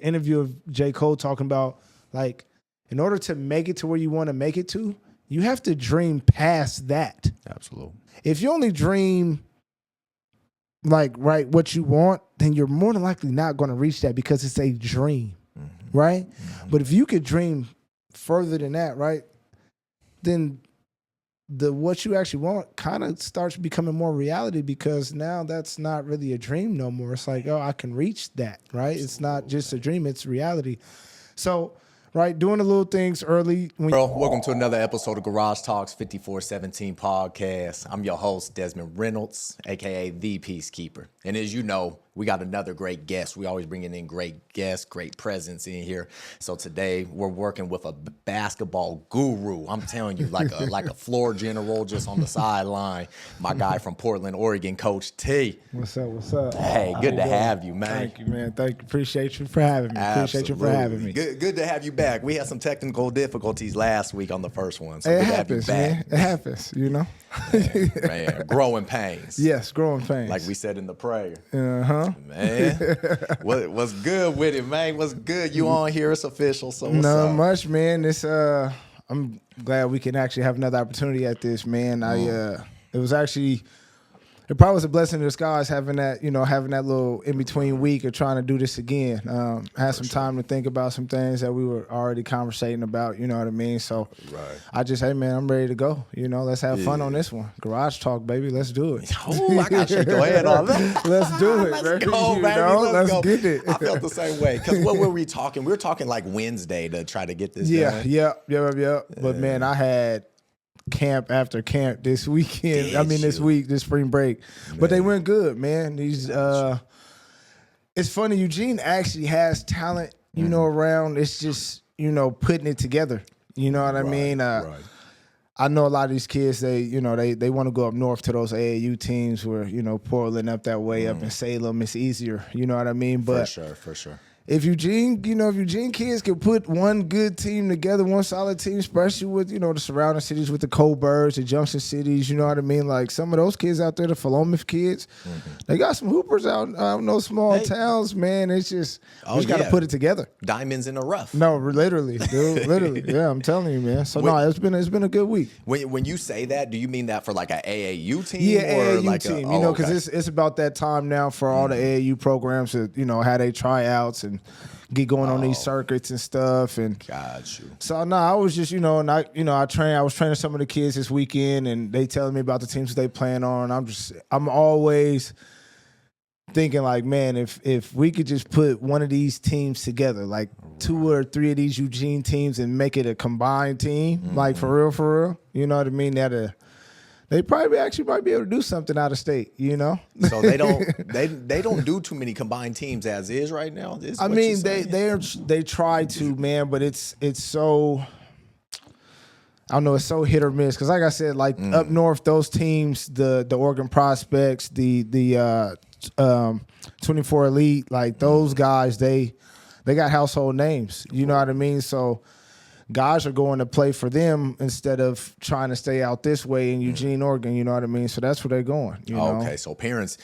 interview of J. Cole talking about, like, in order to make it to where you want to make it to, you have to dream past that. Absolutely. If you only dream, like, right, what you want, then you're more than likely not going to reach that because it's a dream, right? But if you could dream further than that, right, then what you actually want kind of starts becoming more reality, because now that's not really a dream no more. It's like, oh, I can reach that, right? It's not just a dream, it's reality. So, right, doing the little things early. Welcome to another episode of Garage Talks 5417 podcast. I'm your host, Desmond Reynolds, a.k.a. The Peacekeeper. And as you know, we got another great guest. We always bringing in great guests, great presence in here. So today we're working with a basketball guru. I'm telling you, like a floor general just on the sideline. My guy from Portland, Oregon, Coach T. What's up? What's up? Hey, good to have you, man. Thank you, man. Thank you. Appreciate you for having me. Absolutely. Appreciate you for having me. Good to have you back. We had some technical difficulties last week on the first one, so it good happens, to have you back. man. It happens, you know. Man, growing pains. Yes, growing pains. Like we said in the prayer. Man, what's good with it, man? What's good? You on here? It's official. So what's not up? much, man. It's I'm glad we can actually have another opportunity at this, man. It was actually. It probably was a blessing in disguise having that little in-between week of trying to do this again. Had some time to think about some things that we were already conversating about, you know what I mean? So I just, hey, man, I'm ready to go. You know, let's have fun on this one. Garage talk, baby. Let's do it. Oh, I got you. Go ahead on that. Let's do it, Let's baby. go, baby. Let's go. get it. I felt the same way. Because what were we talking? We were talking like Wednesday to try to get this done. Yeah. But, man, I had camp after camp this weekend. This week, this spring break. Man. But they went good, man. These it's funny, Eugene actually has talent, you know, around. It's just, you know, putting it together. You know what I mean? I know a lot of these kids, they want to go up north to those AAU teams where, you know, Portland up that way, up in Salem, it's easier. You know what I mean? But for sure. If Eugene kids could put one good team together, one solid team, especially with, you know, the surrounding cities with the Coburgs, the Junction cities, you know what I mean? Like some of those kids out there, the Philomath kids, they got some hoopers out in those small towns, man. It's just, we just got to put it together. Diamonds in the rough. No, literally, dude, literally. Yeah, I'm telling you, man. So, it's been a good week. When you say that, do you mean that for like an AAU team? Yeah, or AAU like team, you know, because it's about that time now for all the AAU programs to, you know, have they tryouts and get going on these circuits and stuff. And got you. So I was just, I was training some of the kids this weekend, and they telling me about the teams that they playing on. I'm always thinking like, man, if we could just put one of these teams together, like 2 or 3 of these Eugene teams, and make it a combined team, like for real, you know what I mean? They probably actually might be able to do something out of state, you know. So they don't do too many combined teams as is right now. They try to, man, but it's so, I don't know, it's so hit or miss. Because like I said, like up north, those teams, the Oregon Prospects, the 24 Elite, like those guys, they got household names. You know what I mean? So guys are going to play for them instead of trying to stay out this way in Eugene, Oregon. You know what I mean? So that's where they're going. You know? Okay, so parents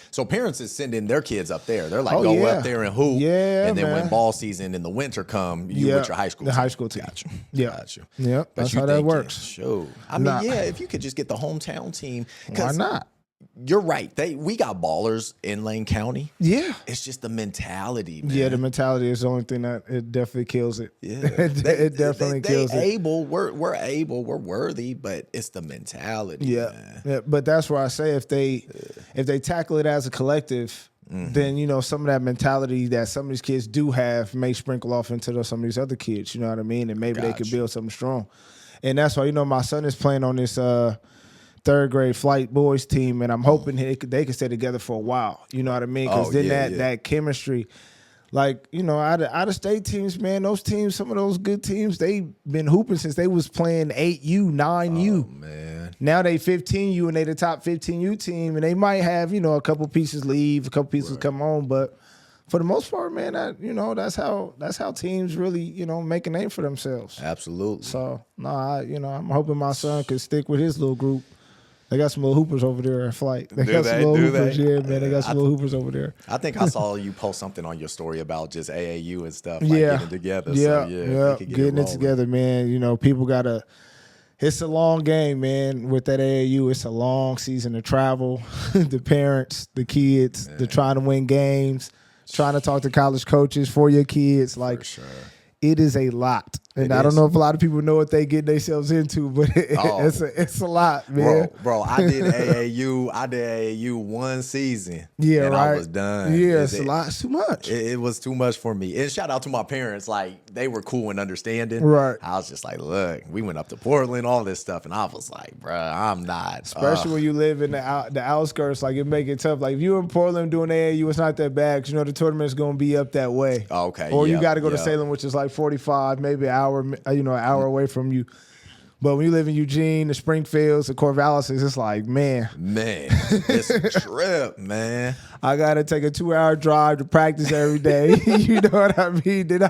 is sending their kids up there. They're like, go up there and hoop. Yeah, and then man. when ball season in the winter come, you with your high school. The team. high school team. Got you. Yeah, got you. Yep, that's how that works. Sure. I mean, if you could just get the hometown team. Why not? You're right. We got ballers in Lane County. Yeah. It's just the mentality, man. Yeah, the mentality is the only thing that it definitely kills it. Yeah. it definitely kills it. We're able, we're worthy, but it's the mentality. Yeah. Man. Yeah. But that's why I say if they tackle it as a collective, then, you know, some of that mentality that some of these kids do have may sprinkle off into some of these other kids, you know what I mean? And maybe they could build something strong. And that's why, you know, my son is playing on this third grade flight boys team, and I'm hoping they can stay together for a while. You know what I mean? Because that chemistry, like, you know, out of state teams, man, those teams, some of those good teams, they've been hooping since they was playing 8U, 9U. Oh, man. Now they 15U and they the top 15U team, and they might have, you know, a couple pieces leave, a couple pieces come on, but for the most part, man, that's how teams really, you know, make a name for themselves. Absolutely. So I'm hoping my son could stick with his little group. They got some little hoopers over there in flight. They Do got they? some little Do hoopers. they? Yeah, man. They got some little hoopers over there. I think I saw you post something on your story about just AAU and stuff, like Yeah. getting together. Yeah. So, Yeah. Getting it together, man. You know, people got to. It's a long game, man. With that AAU, it's a long season to travel. The parents, the kids, they're trying to win games, trying to talk to college coaches for your kids. Like, For sure. It is a lot. And I don't know if a lot of people know what they get themselves into, but it's a lot, man. Bro, I did AAU one season. Yeah, and right. I was done. Yeah, it's a lot. It's too much. It was too much for me. And shout out to my parents. Like, they were cool and understanding. Right. I was just like, look, we went up to Portland, all this stuff. And I was like, bro, I'm not. Especially when you live in the outskirts, like, it make it tough. Like, if you're in Portland doing AAU, it's not that bad because, you know, the tournament's going to be up that way. Okay. Or you got to go to Salem, which is like 45, maybe an hour away from you. But when you live in Eugene, the Springfields, the Corvallises, it's like, man, it's a trip, man. I gotta take a 2-hour drive to practice every day. You know what I mean? Then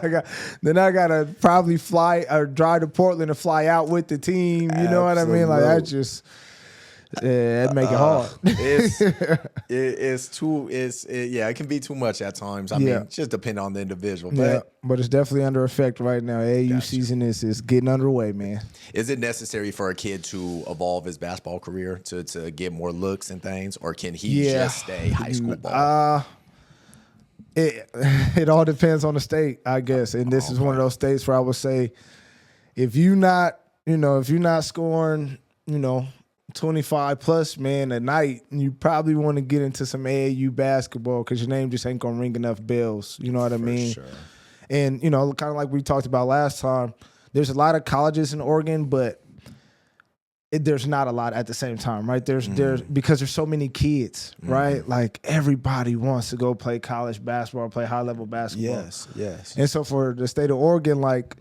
I gotta probably fly or drive to Portland to fly out with the team. You know what I mean? Like, that just it make it hard. It can be too much at times. I mean, it just depend on the individual. But it's definitely under effect right now. AAU season is getting underway, man. Is it necessary for a kid to evolve his basketball career to get more looks and things, or can he just stay high school ball? It all depends on the state, I guess. And this is one of those states where I would say, if you're not scoring, 25 plus, man, a night, you probably want to get into some AAU basketball because your name just ain't gonna ring enough bells. You know what I mean? Sure. And kind of like we talked about last time, there's a lot of colleges in Oregon, but there's not a lot at the same time, right? There's because there's so many kids, right? Like, everybody wants to go play college basketball, play high level basketball. Yes. And so for the state of Oregon, like,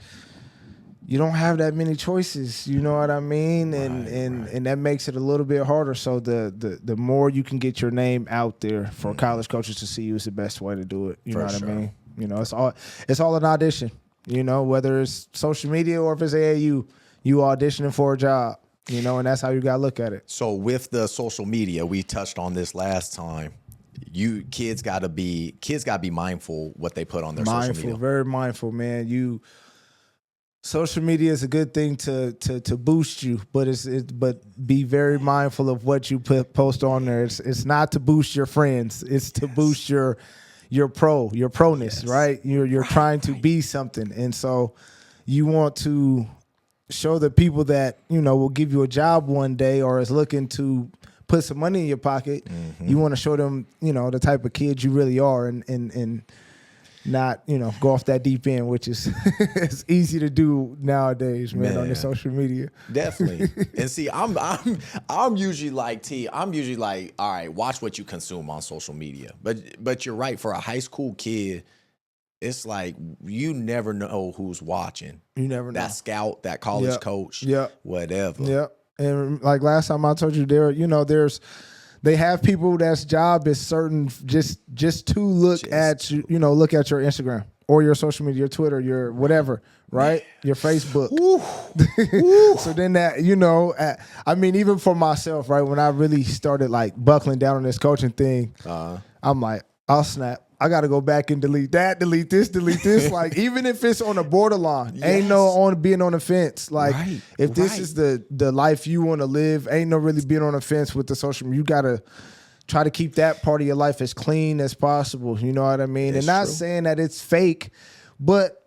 you don't have that many choices, you know what I mean? And that makes it a little bit harder. So the more you can get your name out there for college coaches to see you is the best way to do it. You know what I mean? It's all an audition. Whether it's social media or if it's AAU, you auditioning for a job. And that's how you gotta look at it. So with the social media, we touched on this last time. Kids gotta be mindful what they put on their social media. Very mindful, man. Social media is a good thing to boost you, but but be very mindful of what you post on there. It's not to boost your friends. It's to boost your proness, right? You're trying to be something, and so you want to show the people that will give you a job one day or is looking to put some money in your pocket. You want to show them the type of kid you really are, and not go off that deep end, which is it's easy to do nowadays, man, on your social media. Definitely. And see, I'm usually like all right, watch what you consume on social media. But you're right, for a high school kid, it's like you never know who's watching. You never know. That scout, that college coach, whatever. Yeah. And like last time I told you, they have people that's job is certain just to look at your Instagram or your social media, your Twitter, your whatever, right? Your Facebook. So then that, I mean, even for myself, right? When I really started like buckling down on this coaching thing, I'm like, I'll snap. I got to go back and delete that, delete this. Like, even if it's on the borderline, ain't no being on the fence. Like, if this is the life you want to live, ain't no really being on the fence with the social media. You got to try to keep that part of your life as clean as possible. You know what I mean? And not saying that it's fake, but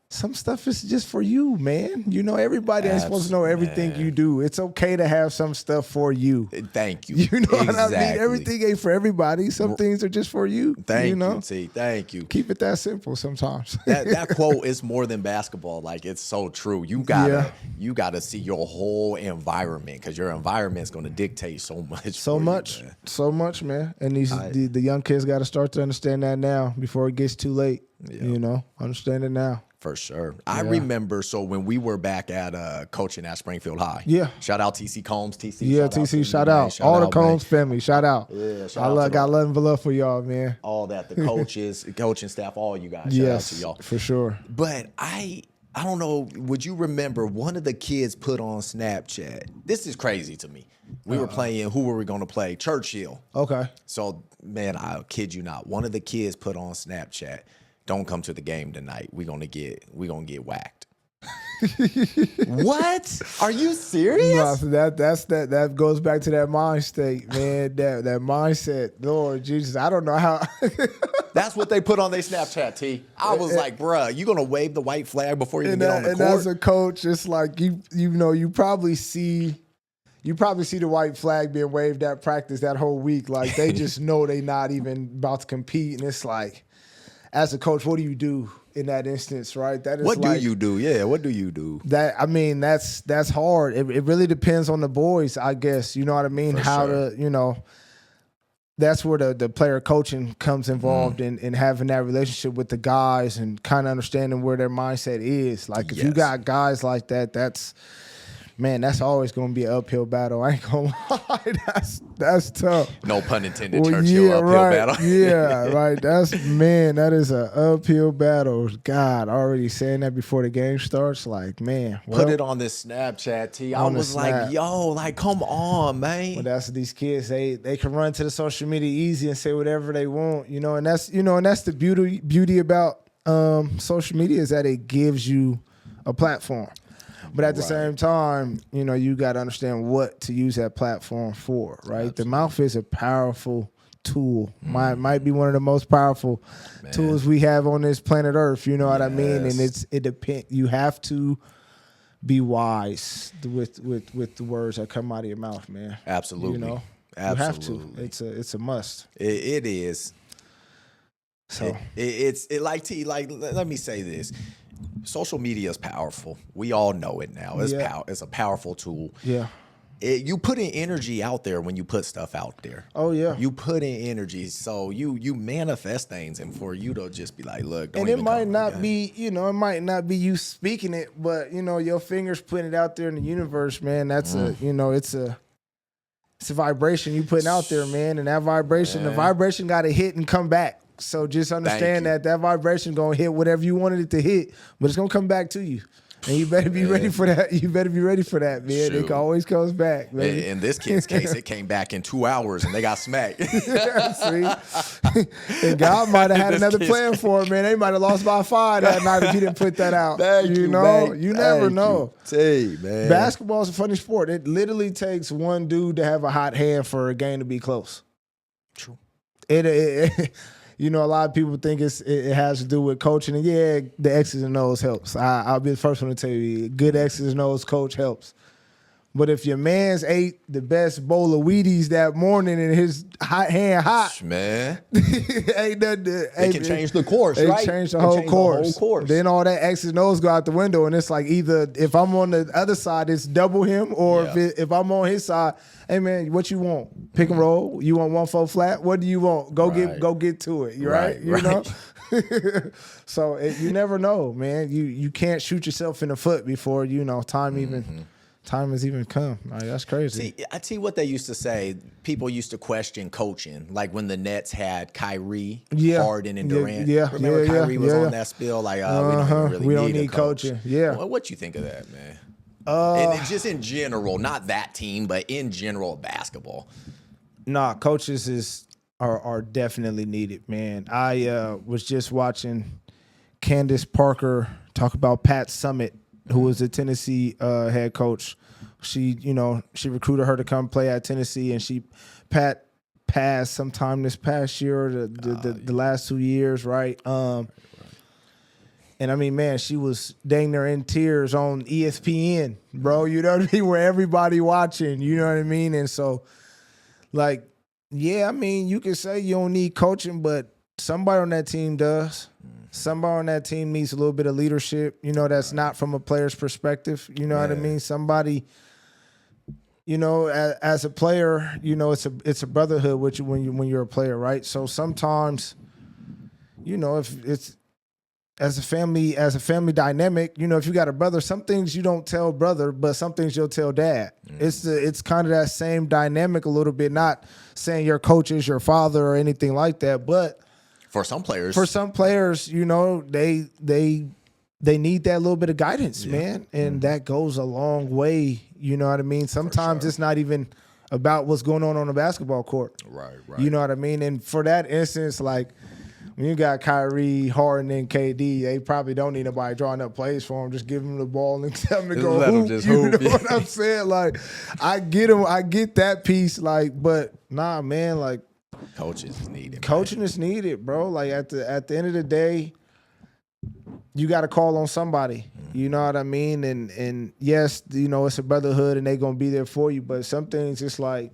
some stuff is just for you, man. Everybody ain't supposed to know everything you do. It's okay to have some stuff for you. Thank you. You know what I mean? Everything ain't for everybody. Some things are just for you. Thank you, T. Thank you. Keep it that simple sometimes. That quote is more than basketball. Like, it's so true. You gotta see your whole environment, because your environment's gonna dictate so much. So much, man. And the young kids got to start to understand that now before it gets too late. Understand it now. For sure. I remember, so when we were back at coaching at Springfield High. Yeah. Shout out TC Combs. TC. Yeah, TC, shout out. All the Combs family, shout out. Yeah, I got love and love for y'all, man. All that, the coaches, coaching staff, all you guys. Shout out to y'all. For sure. But I I don't know. Would you remember one of the kids put on Snapchat? This is crazy to me. We were playing. Who were we going to play? Churchill. Okay. So, man, I'll kid you not. One of the kids put on Snapchat, "Don't come to the game tonight. We're gonna get whacked." What? Are you serious? No, so that goes back to that mind state, man. That mindset. Lord Jesus, I don't know how. That's what they put on their Snapchat, T. I was like, bruh, you gonna wave the white flag before you get on the court? And as a coach, it's like you probably see the white flag being waved at practice that whole week. Like they just know they not even about to compete, and it's like, as a coach, what do you do in that instance, right? That is what do you do? Yeah, what do you do? That's hard. It really depends on the boys, I guess. You know what I mean? That's where the player coaching comes involved in having that relationship with the guys and kind of understanding where their mindset is. Like if you got guys like that, that's always going to be an uphill battle. I ain't going to lie. That's tough. No pun intended, Churchill uphill battle. Yeah, right. That is an uphill battle. God, already saying that before the game starts. Like, man. Put it on this Snapchat, T. I was like, yo, like, come on, man. Well, that's these kids. They can run to the social media easy and say whatever they want, and that's the beauty about social media is that it gives you a platform. But at the same time, you got to understand what to use that platform for, right? Absolutely. The mouth is a powerful tool. Might be one of the most powerful tools we have on this planet Earth. You know what I mean? And it depends. You have to be wise with the words that come out of your mouth, man. Absolutely. Absolutely. You have to. It's a must. It is. So it's like T. Like, let me say this. Social media is powerful. We all know it now. It's a powerful tool. Yeah. You put in energy out there when you put stuff out there. Oh yeah. You put in energy, so you manifest things, and for you to just be like, look, don't and it might not be, it might not be you speaking it, but your fingers putting it out there in the universe, man. That's it's a vibration you putting out there, man, and that vibration, the vibration got to hit and come back. So just understand that vibration gonna hit whatever you wanted it to hit, but it's gonna come back to you, and you better be ready for that. You better be ready for that, man. Shoot. It always comes back. Baby. In this kid's case, it came back in 2 hours, and they got smacked. See, and God might have had another plan for him, man. They might have lost by 5 that night if he didn't put that out. You never know. Hey, man, basketball is a funny sport. It literally takes one dude to have a hot hand for a game to be close. True. A lot of people think it has to do with coaching, and the X's and O's helps. I'll be the first one to tell you, good X's and O's coach helps. But if your man's ate the best bowl of Wheaties that morning and his hot, man, ain't nothing. They can change the course, right? They change the whole course. Then all that X's and O's go out the window, and it's like either if I'm on the other side, it's double him, or if I'm on his side, hey man, what you want? Pick and roll. You want 1-4 flat? What do you want? Go get to it. You right? You know. So you never know, man. You can't shoot yourself in the foot before time has even come. Like, that's crazy. See, I tell you what they used to say. People used to question coaching, like when the Nets had Kyrie, Harden, and Durant. Remember Kyrie was on that spill, like, we don't need coaching. Yeah. Well, what you think of that, man? And just in general, not that team, but in general basketball. Nah, coaches are definitely needed, man. I was just watching Candace Parker talk about Pat Summitt, who was the Tennessee head coach. She recruited her to come play at Tennessee, and Pat passed sometime this past year, the last 2 years, right? And I mean, man, she was dang near in tears on ESPN, bro. You know what I mean? Where everybody watching, you know what I mean? And so, like, I mean, you can say you don't need coaching, but somebody on that team does. Somebody on that team needs a little bit of leadership, that's not from a player's perspective. You know what I mean? Somebody, as a player, it's a brotherhood with you when you're a player, right? So sometimes, if it's as a family dynamic, if you got a brother, some things you don't tell brother, but some things you'll tell dad. It's kind of that same dynamic a little bit, not saying your coach is your father or anything like that, but for some players, they they need that little bit of guidance, man. And that goes a long way. You know what I mean? Sometimes it's not even about what's going on the basketball court. Right. You know what I mean? And for that instance, like when you got Kyrie, Harden, and KD, they probably don't need nobody drawing up plays for them. Just give them the ball and tell them to go let hoop. them just You hoop. know what I'm saying? Like, I get them. I get that piece. Like, but nah, man. Like, coaching is needed. coaching is needed, bro. Like at the end of the day, you got to call on somebody. You know what I mean? And yes, you know, it's a brotherhood and they going to be there for you. But some things it's like,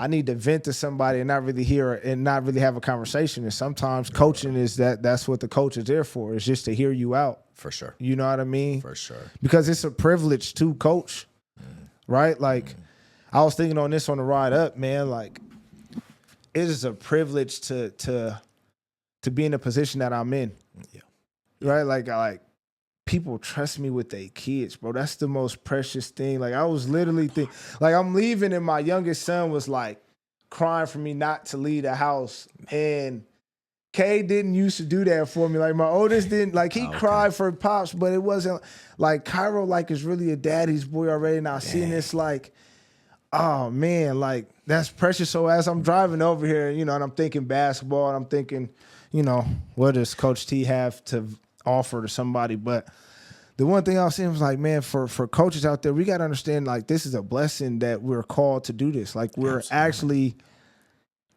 I need to vent to somebody and not really hear and not really have a conversation. And sometimes coaching is that's what the coach is there for. It's just to hear you out. For sure. You know what I mean? For sure. Because it's a privilege to coach, right? Like, I was thinking on this on the ride up, man. Like, it is a privilege to be in the position that I'm in. Yeah. Right? Like people trust me with their kids, bro. That's the most precious thing. Like, I was literally thinking, like, I'm leaving and my youngest son was like crying for me not to leave the house. And Kay didn't used to do that for me. Like, my oldest didn't, like, he cried for Pops, but it wasn't like Cairo, like, is really a daddy's boy already. Now seeing this, like, oh man, like, that's precious. So as I'm driving over here, you know, and I'm thinking basketball and I'm thinking, you know, what does Coach T have to offer to somebody? But the one thing I was saying was like, man, for coaches out there, we got to understand, like, this is a blessing that we're called to do this. Like, we're actually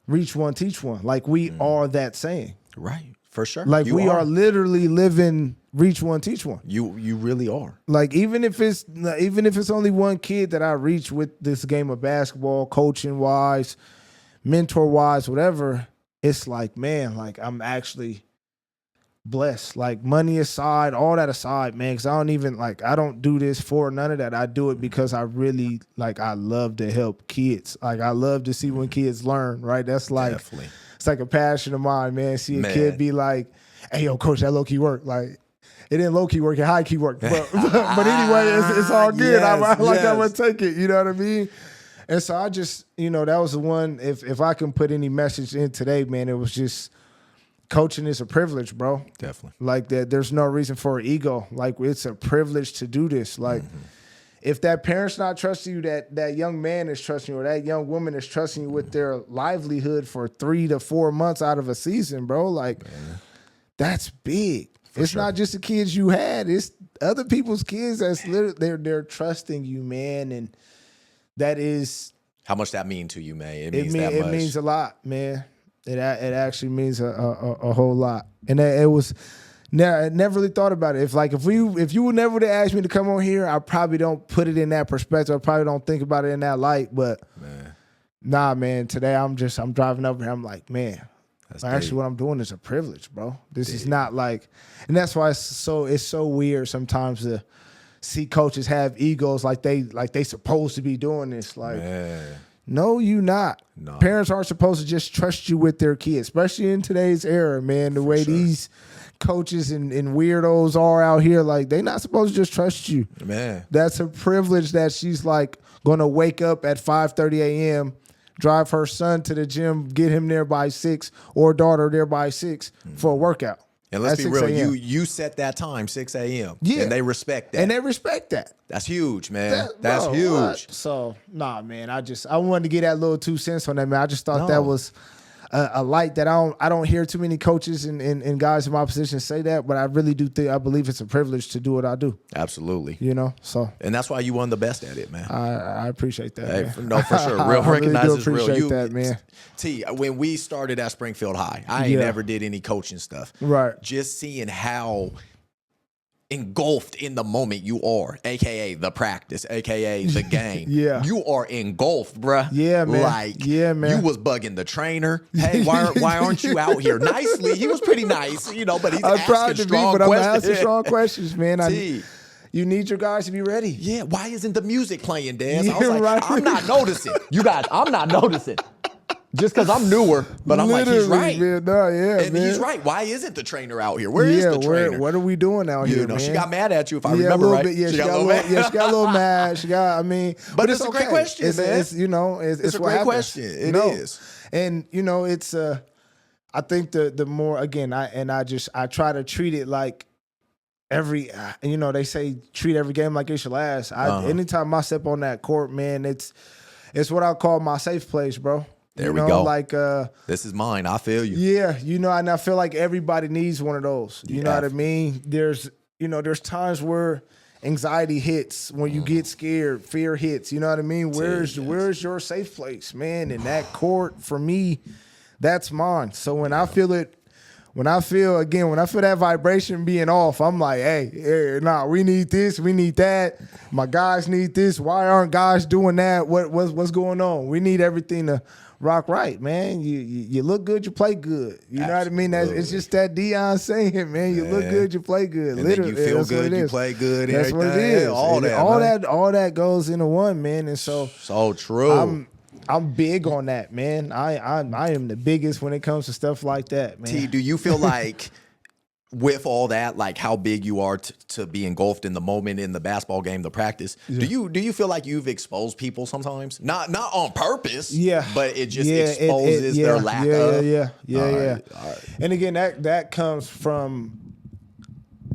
reach one, teach one. Like, we are that saying. Right. For sure. Like, we are literally living reach one, teach one. You really are. Like, even if it's only one kid that I reach with this game of basketball, coaching wise, mentor wise, whatever, it's like, man, like, I'm actually blessed. Like, money aside, all that aside, man, because I don't do this for none of that. I do it because I really, like, I love to help kids. Like, I love to see when kids learn, right? That's like, Definitely. It's like a passion of mine, man. See a kid be like, hey, yo, coach, that low-key work. Like, it didn't low-key work, it high-key work. But anyway, it's all good. Yes, I'm going to take it. You know what I mean? And so I just, you know, that was the one, if I can put any message in today, man, it was just coaching is a privilege, bro. Definitely. Like, that, there's no reason for ego. Like, it's a privilege to do this. Like, if that parent's not trusting you, that young man is trusting you, or that young woman is trusting you with their livelihood for 3 to 4 months out of a season, bro, like, that's big. It's not just the kids you had. It's other people's kids that's literally, they're trusting you, man. And that is... How much that mean to you, man? It means that much. It means a lot, man. It actually means a whole lot. And it was... I never really thought about it. If you would never have asked me to come on here, I probably don't put it in that perspective. I probably don't think about it in that light. But nah, man, today I'm driving over here. I'm like, man, actually what I'm doing is a privilege, bro. This is not like, and that's why it's so weird sometimes to see coaches have egos like they supposed to be doing this. Like, no, you not. No. Parents aren't supposed to just trust you with their kids, especially in today's era, man. The way these coaches and weirdos are out here, like, they not supposed to just trust you. Man. That's a privilege that she's like gonna wake up at 5:30 a.m., drive her son to the gym, get him there by 6, or daughter there by 6 for a workout. And let's be real, you set that time, 6 a.m. Yeah. And they respect that. And they respect that. That's huge, man. That's huge. What? So, nah, man, I wanted to get that little 2 cents on that, man. I just thought that was a light that I don't hear too many coaches and guys in my position say that, but I really do think, I believe it's a privilege to do what I do. Absolutely. You know, so. And that's why you won the best at it, man. I appreciate that, man. No, for sure. Real recognizes real. Appreciate that, man. T, when we started at Springfield High, I ain't never did any coaching stuff. Right. Just seeing how engulfed in the moment you are, aka the practice, aka the game. You are engulfed, bruh. Yeah, man. Like, man. You was bugging the trainer. Hey, why aren't you out here? Nicely, he was pretty nice, you know, but he's asking strong questions. I'm asking strong questions, man. You need your guys to be ready. Yeah, why isn't the music playing, Daz? I was like, I'm not noticing. You guys, I'm not noticing. Just because I'm newer, but I'm like, he's right. Man, man. He's right. Why isn't the trainer out here? Where is the trainer? What are we doing out here, man? She got mad at you, if I remember right. She got a little mad. She got, but it's a great question, man. It's a great question. It is. And, it's, I think the more, again, I try to treat it like they say treat every game like it's your last. Anytime I step on that court, man, it's what I call my safe place, bro. There we go. Like this is mine. I feel you. Yeah, and I feel like everybody needs one of those. You know what I mean? There's times where anxiety hits, when you get scared, fear hits. You know what I mean? Where's your safe place, man? And that court for me, that's mine. So when I feel that vibration being off, I'm like, hey, we need this, we need that. My guys need this. Why aren't guys doing that? What's going on? We need everything to rock right, man. You look good, you play good. You know what I mean? It's just that Deion saying, man. You look good, you play good. And literally, then you feel good, you play good. That's what it is. All that goes into one, man. And so true. I'm big on that, man. I am the biggest when it comes to stuff like that, man. T, do you feel like with all that, like how big you are to be engulfed in the moment in the basketball game, the practice, do you feel like you've exposed people sometimes? Not on purpose, but it just exposes their lack of. Yeah. All right. And again, that comes from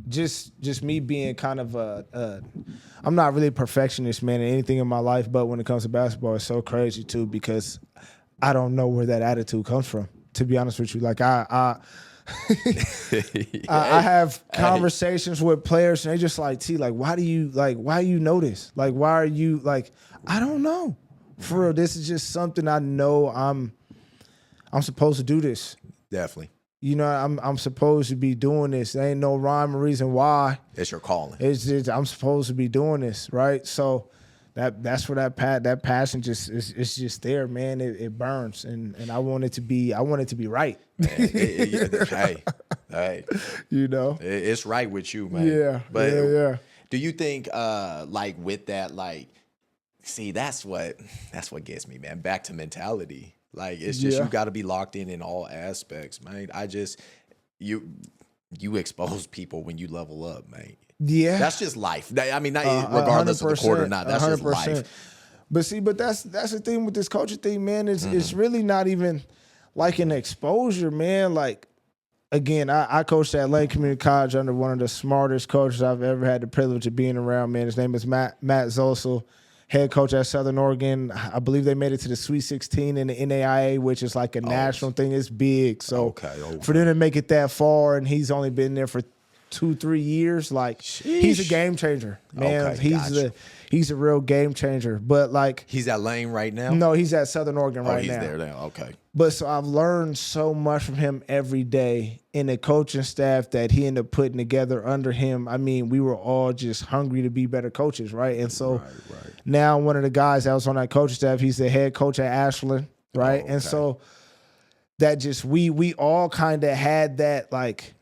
just me being kind of I'm not really a perfectionist, man, in anything in my life, but when it comes to basketball, it's so crazy too, because I don't know where that attitude comes from, to be honest with you. Like I have conversations with players and they just like, T, like, why do you know this? Like, why are you like, I don't know. For real, this is just something I know I'm supposed to do this. Definitely. I'm supposed to be doing this. There ain't no rhyme or reason why. It's your calling. It's just, I'm supposed to be doing this, right? So that's where that passion it's just there, man. It burns, and I want it to be right. Hey, it's right with you, man. Yeah, but yeah. Do you think, like with that, like, see, that's what gets me, man. Back to mentality. Like, it's just, you got to be locked in all aspects, man. You expose people when you level up, man. Yeah. That's just life. I mean, regardless of the court or not, that's 100%. Just life. But that's the thing with this coaching thing, man. It's really not even like an exposure, man. Like, again, I coached at Lane Community College under one of the smartest coaches I've ever had the privilege of being around, man. His name is Matt Zosel. Head coach at Southern Oregon. I believe they made it to the Sweet 16 in the NAIA, which is like a national thing. It's big. So for them to make it that far, and he's only been there for 2-3 years, like, he's a game changer, man. He's a real game changer. But like, he's at Lane right now? No, he's at Southern Oregon right now. He's there now. Okay. But so I've learned so much from him every day, in the coaching staff that he ended up putting together under him. I mean, we were all just hungry to be better coaches, right? And so now one of the guys that was on that coaching staff, he's the head coach at Ashland, right? And so that just, we all kind of had that, like,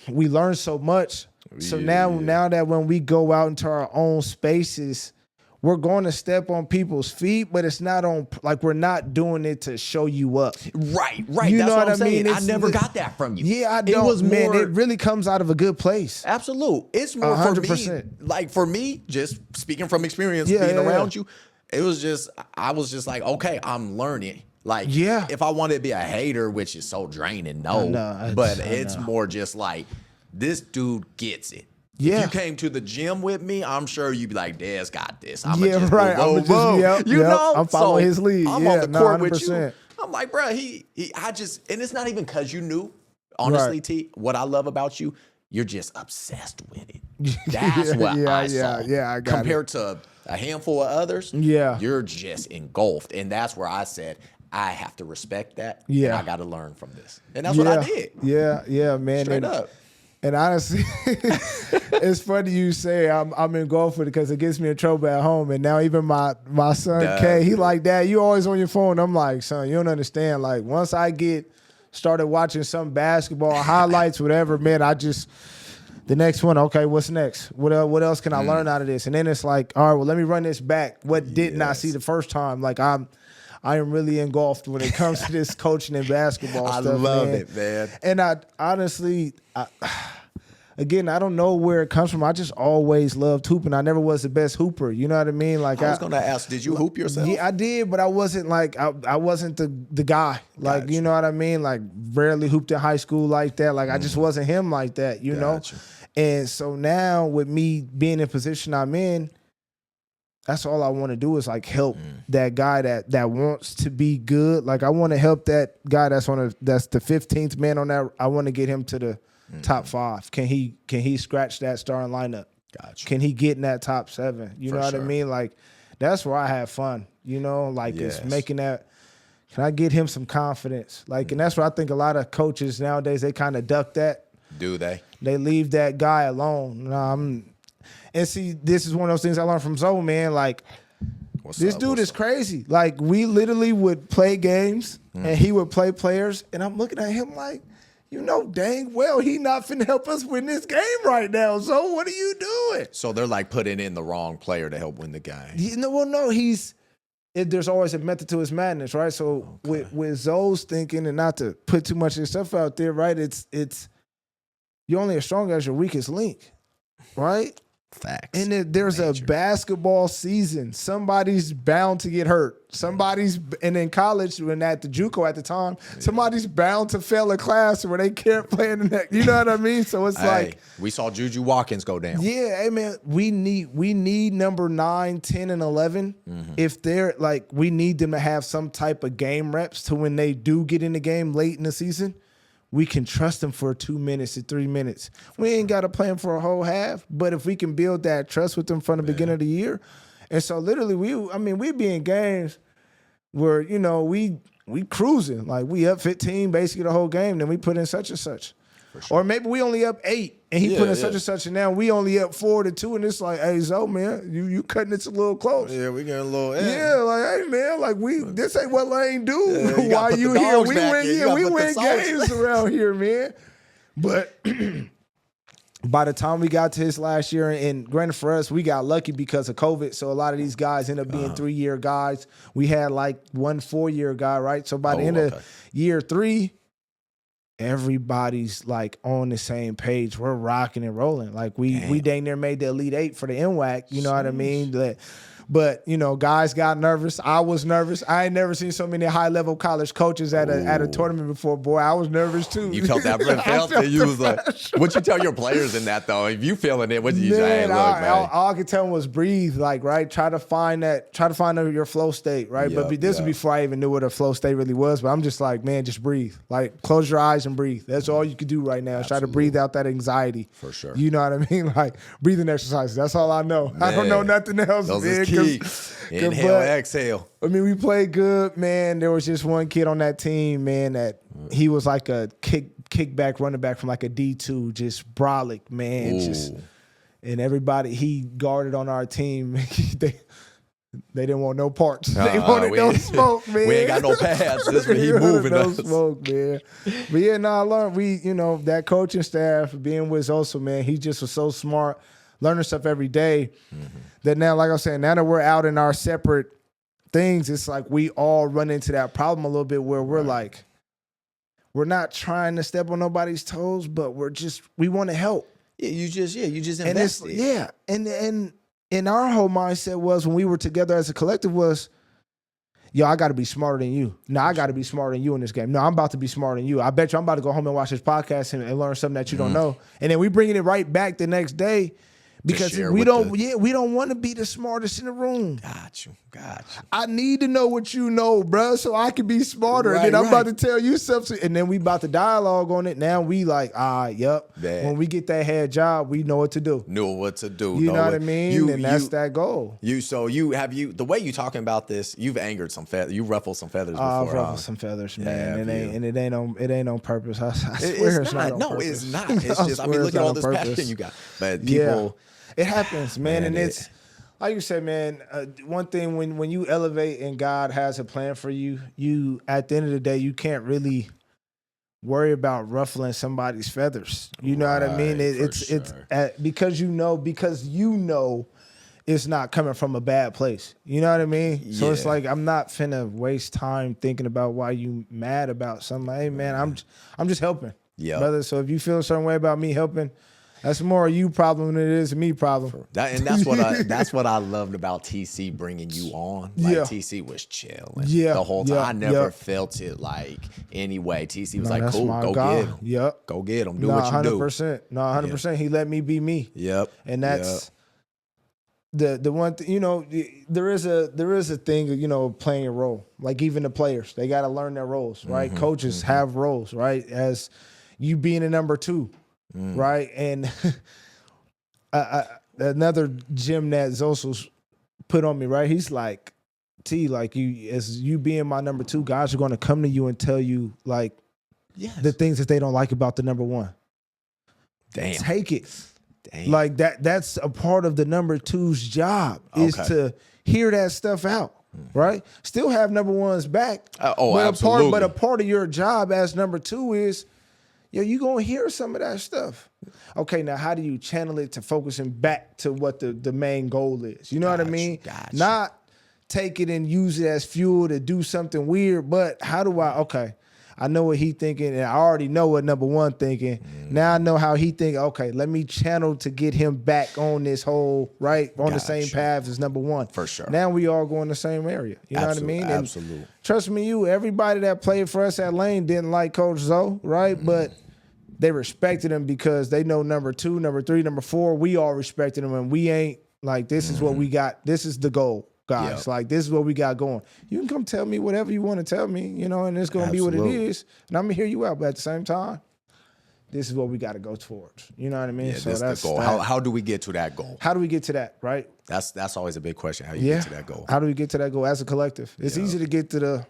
we learned so much. So now that when we go out into our own spaces, we're going to step on people's feet, but it's not on, like, we're not doing it to show you up. Right. You That's know what I'm saying. mean? I never got that from you. Yeah, I don't, man. It really comes out of a good place. Absolute. It's more 100%. For me. Like, for me, just speaking from experience, being around you, it was just, I was just like, okay, I'm learning. Like, if I wanted to be a hater, which is so draining, but it's more just like, this dude gets it. Yeah. If you came to the gym with me, I'm sure you'd be like, Dez got this. I'm know? I'm following his lead. I'm on the court with you. I'm like, bro, and it's not even because you knew, honestly, T, what I love about you, you're just obsessed with it. That's what I saw. Yeah, I got Compared to a handful of others, you're just engulfed. And that's where I said, I have to respect that. Yeah. And I got to learn from this. And that's what I did. Yeah, man. Straight up. And honestly, it's funny you say I'm engulfed with it, because it gets me in trouble at home. And now even my son, Kay, he like, Dad, you always on your phone. I'm like, son, you don't understand. Like, once I get started watching some basketball, highlights, whatever, man, the next one, okay, what's next? What else can I learn out of this? And then it's like, all right, well, let me run this back. What didn't I see the first time? Like, I am really engulfed when it comes to this coaching and basketball stuff. I love it, man. And I honestly, again, I don't know where it comes from. I just always loved hooping. I never was the best hooper. You know what I mean? Like I was gonna ask, did you hoop yourself? Yeah, I did, but I wasn't like I wasn't the guy. Like, Gotcha. you know what I mean? Like rarely hooped in high school like that. Like I just wasn't him like that, you know? And so now with me being in position I'm in, that's all I want to do is like help that guy that wants to be good. Like I want to help that guy that's the 15th man on that. I want to get him to the top 5. Can he scratch that starting lineup? Gotcha. Can he get in that top 7? You know what I mean? Like that's where I have fun. You know, like it's making that. Can I get him some confidence? Like, and that's where I think a lot of coaches nowadays they kind of duck that. Do they? They leave that guy alone. And see, this is one of those things I learned from Zoe, man. Like, this dude is crazy. Like, we literally would play games, and he would play players, and I'm looking at him like, you know dang well he not finna help us win this game right now. So what are you doing? So they're like putting in the wrong player to help win the game. No, there's always a method to his madness, right? So with Zoe's thinking, and not to put too much of his stuff out there, right? It's you're only as strong as your weakest link, right? Facts. And there's a basketball season. Somebody's bound to get hurt. And in college, when at the JUCO at the time, somebody's bound to fail a class where they can't play in the next. You know what I mean? So it's like we saw Juju Watkins go down. Yeah, hey man, we need number 9, 10, and 11. If they're like, we need them to have some type of game reps to when they do get in the game late in the season, we can trust them for 2 minutes to 3 minutes. We ain't got to play them for a whole half, but if we can build that trust with them from the beginning of the year. And so literally we'd be in games where, you know, we cruising. Like we up 15 basically the whole game, then we put in such and such. Sure. Or maybe we only up 8 and he put in such and such, and now we only up 4-2, and it's like, hey, Zoe, man, you cutting it a little close. Yeah, we getting a little like, hey man, like this ain't what Lane do. Why you here? We win games around here, man. But by the time we got to his last year, and granted for us, we got lucky because of COVID. So a lot of these guys end up being 3-year guys. We had like 1 4-year guy, right? So by the end of year 3, everybody's like on the same page. We're rocking and rolling. Like we dang near made the Elite 8 for the NWAC. You know what I mean? But you know, guys got nervous. I was nervous. I ain't never seen so many high-level college coaches at a tournament before. Boy, I was nervous too. You felt that pressure. You was like, what you tell your players in that though? If you feeling it, what did you say? Hey, look, man. All I could tell them was breathe, like, right? Try to find your flow state, right? But this was before I even knew what a flow state really was. But I'm just like, man, just breathe. Like, close your eyes and breathe. That's all you could do right now. Try to breathe out that anxiety. For sure. You know what I mean? Like, breathing exercises. That's all I know. Man, I don't know nothing else, those man. Is key. Inhale, exhale. I mean, we played good, man. There was just one kid on that team, man, that he was like a kickback running back from like a D2, just brolic, man. And everybody he guarded on our team, they didn't want no parts. They wanted no smoke, man. We ain't got no pads. This is he moving no us. Smoke, man. But yeah, I learned that coaching staff being with Zosa, man, he just was so smart, learning stuff every day. That now, like I was saying, now that we're out in our separate things, it's like we all run into that problem a little bit where we're like, we're not trying to step on nobody's toes, but we want to help. Yeah, you just invested. And our whole mindset was when we were together as a collective was, yo, I got to be smarter than you. No, I got to be smarter than you in this game. No, I'm about to be smarter than you. I bet you I'm about to go home and watch this podcast and learn something that you don't know. And then we bringing it right back the next day. Because we don't want to be the smartest in the room. Got you. I need to know what you know, bro, so I can be smarter. Right, and then I'm about to tell you something, and then we about to dialogue on it. Now we like, yep. When we get that head job, we know what to do. Know what to do. You know what I mean? And that's that goal. The way you talking about this, you've angered some feathers. You ruffled some feathers before. I've ruffled some feathers, man. It ain't on purpose. I swear it's not on purpose. No, it's not. It's just, I mean, look at all this passion you got. But people... It happens, man, and it's like you said, man. One thing when you elevate and God has a plan for you, you at the end of the day, you can't really worry about ruffling somebody's feathers. You know what I mean? It's because you know it's not coming from a bad place. You know what I mean? Yeah. So it's like I'm not finna waste time thinking about why you mad about something. Hey, man, I'm just helping, brother. So if you feel a certain way about me helping. That's more a you problem than it is a me problem. That's what I loved about TC bringing you on. Like TC was chilling the whole time. I never felt it like anyway. TC was like, cool, go get him. Yep. Go get him. Do what you do. 100%. No, 100%. He let me be me. Yep. And that's the one thing, there is a thing, playing a role. Like even the players, they got to learn their roles, right? Coaches have roles, right? As you being a number 2, right? And another gym that Zosos put on me, right? He's like, T, like as you being my number 2, guys are going to come to you and tell you like the things that they don't like about the number 1. Damn. Take it. Damn. Like that's a part of the number 2's job is to hear that stuff out, right? Still have number 1's back. Absolutely. But a part of your job as number 2 is, you gonna hear some of that stuff. Okay, now how do you channel it to focusing back to what the main goal is? You know what I mean? Gotcha. Not take it and use it as fuel to do something weird, but how do I know what he thinking, and I already know what number 1 thinking. Now I know how he think. Okay, let me channel to get him back on this whole the same path as number 1. For sure. Now we all go in the same area. You know what I mean? Absolutely. And trust me, everybody that played for us at Lane didn't like Coach Zoe, right? But they respected him because they know number 2, number 3, number 4. We all respected him, and we ain't like this is what we got. This is the goal. Guys, like this is what we got going. You can come tell me whatever you want to tell me, and it's going to be what it is. And I'm going to hear you out. But at the same time, this is what we got to go towards. You know what I mean? Yeah, so that's the goal. How do we get to that goal? How do we get to that, right? That's always a big question. How you get to that goal? How do we get to that goal as a collective? It's easy to get to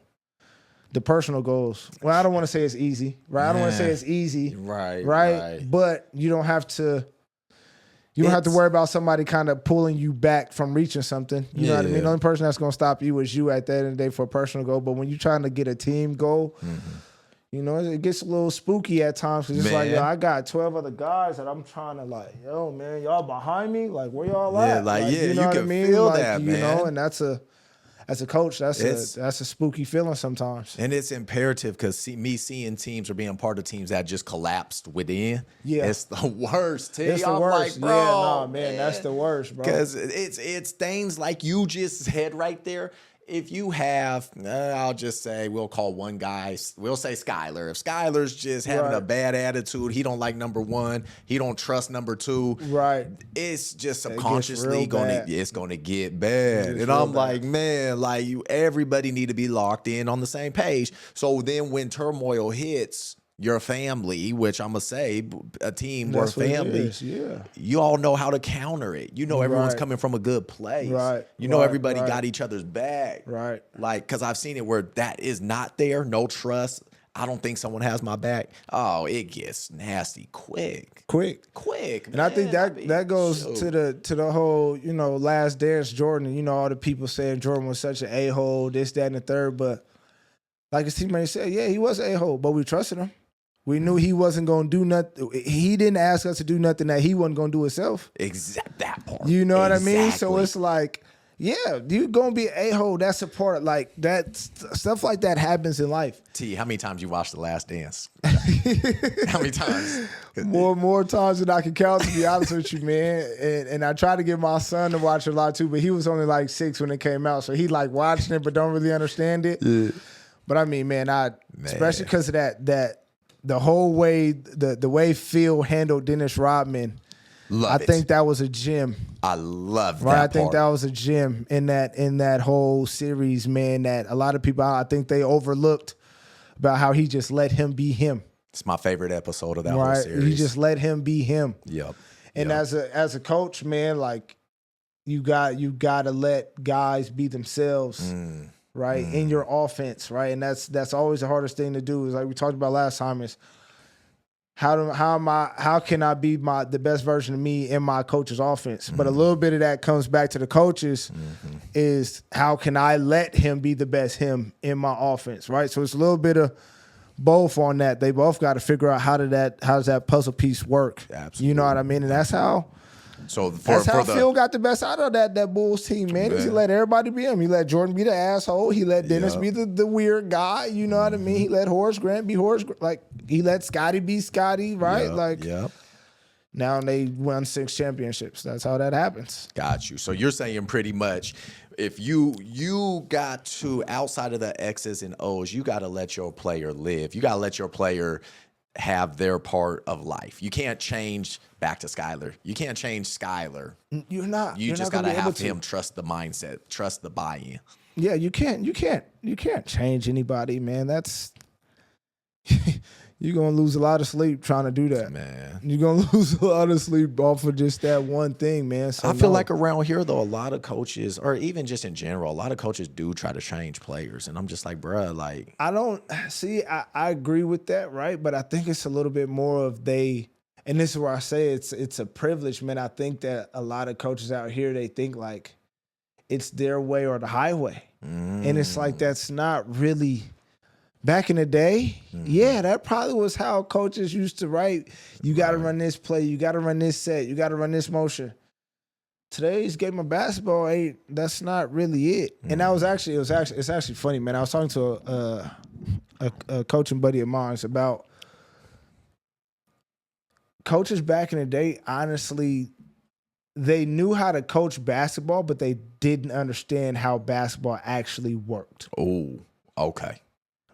the personal goals. Well, I don't want to say it's easy, right? I don't want to say it's easy. Right. But you don't have to... You don't have to worry about somebody kind of pulling you back from reaching something. You know what I mean? The only person that's going to stop you is you at the end of the day for a personal goal. But when you're trying to get a team goal, it gets a little spooky at times. Because it's like, I got 12 other guys that I'm trying to like, man, y'all behind me? Like, where y'all at? You know what I mean? Feel that, man. And as a coach, that's a spooky feeling sometimes. And it's imperative because seeing teams or being part of teams that just collapsed within, it's the worst. It's the worst. Like, bro, man, that's the worst, bro. Because it's things like you just said right there. If you have, I'll just say, we'll call one guy, we'll say Skyler. If Skyler's just having a bad attitude, he don't like number 1, he don't trust number 2. Right. It's just subconsciously it's gonna get bad. And I'm like, man, like everybody need to be locked in on the same page. So then when turmoil hits your family, which I'm gonna say a team or a family, you all know how to counter it. You know everyone's coming from a good place. Right. You know everybody got each other's back. Right. Like, because I've seen it where that is not there, no trust. I don't think someone has my back. Oh, it gets nasty quick. And man, I think that goes to the whole, Last Dance Jordan. All the people saying Jordan was such an a-hole, this, that, and the third. But like his teammate said, he was an a-hole, but we trusted him. We knew he wasn't going to do nothing. He didn't ask us to do nothing that he wasn't going to do himself. Exact that part. You know what I mean? So it's like, you're going to be an a-hole. That's a part. Like, that stuff like that happens in life. T, how many times you watched The Last Dance? How many times? More times than I can count, to be honest with you, man. And I tried to get my son to watch it a lot, too, but he was only like 6 when it came out. So he like watching it but don't really understand it. Yeah. But I mean, man, especially because of that the whole way, the way Phil handled Dennis Rodman, I think that was a gem. I love that. Right, I think that was a gem in that whole series, man. That a lot of people, I think they overlooked about how he just let him be him. It's my favorite episode of that whole series. He just let him be him. Yep. And as a coach, man, like you got to let guys be themselves. Right, in your offense, right, and that's always the hardest thing to do. Is like we talked about last time. Is how can I be the best version of me in my coach's offense? But a little bit of that comes back to the coaches. Is how can I let him be the best him in my offense, right? So it's a little bit of both on that. They both got to figure out how does that puzzle piece work. Absolutely. You know what I mean? And that's how. So that's how Phil got the best out of that Bulls team, man. He let everybody be him. He let Jordan be the asshole. He let Dennis be the weird guy. You know what I mean? He let Horace Grant be Horace. Like he let Scotty be Scotty, right? Now they won 6 championships. That's how that happens. Got you. So you're saying pretty much if you got to, outside of the X's and O's, you got to let your player live. You got to let your player have their part of life. You can't change back to Skyler. You can't change Skyler. You're not. You just got to have him trust the mindset, trust the buy-in. Yeah, you can't change anybody, man. That's you're gonna lose a lot of sleep trying to do that, man. You're gonna lose a lot of sleep off of just that one thing, man. So I feel like around here though, a lot of coaches, or even just in general, a lot of coaches do try to change players, and I'm just like, bruh, like I don't see. I agree with that, right? But I think it's a little bit more of and this is where I say it's a privilege, man. I think that a lot of coaches out here, they think like it's their way or the highway, and it's like that's not really. Back in the day, yeah, that probably was how coaches used to write. You got to run this play. You got to run this set. You got to run this motion. Today's game of basketball that's not really it. And that was it's actually funny, man. I was talking to a coaching buddy of mine about coaches back in the day. Honestly, they knew how to coach basketball, but they didn't understand how basketball actually worked. Oh, okay.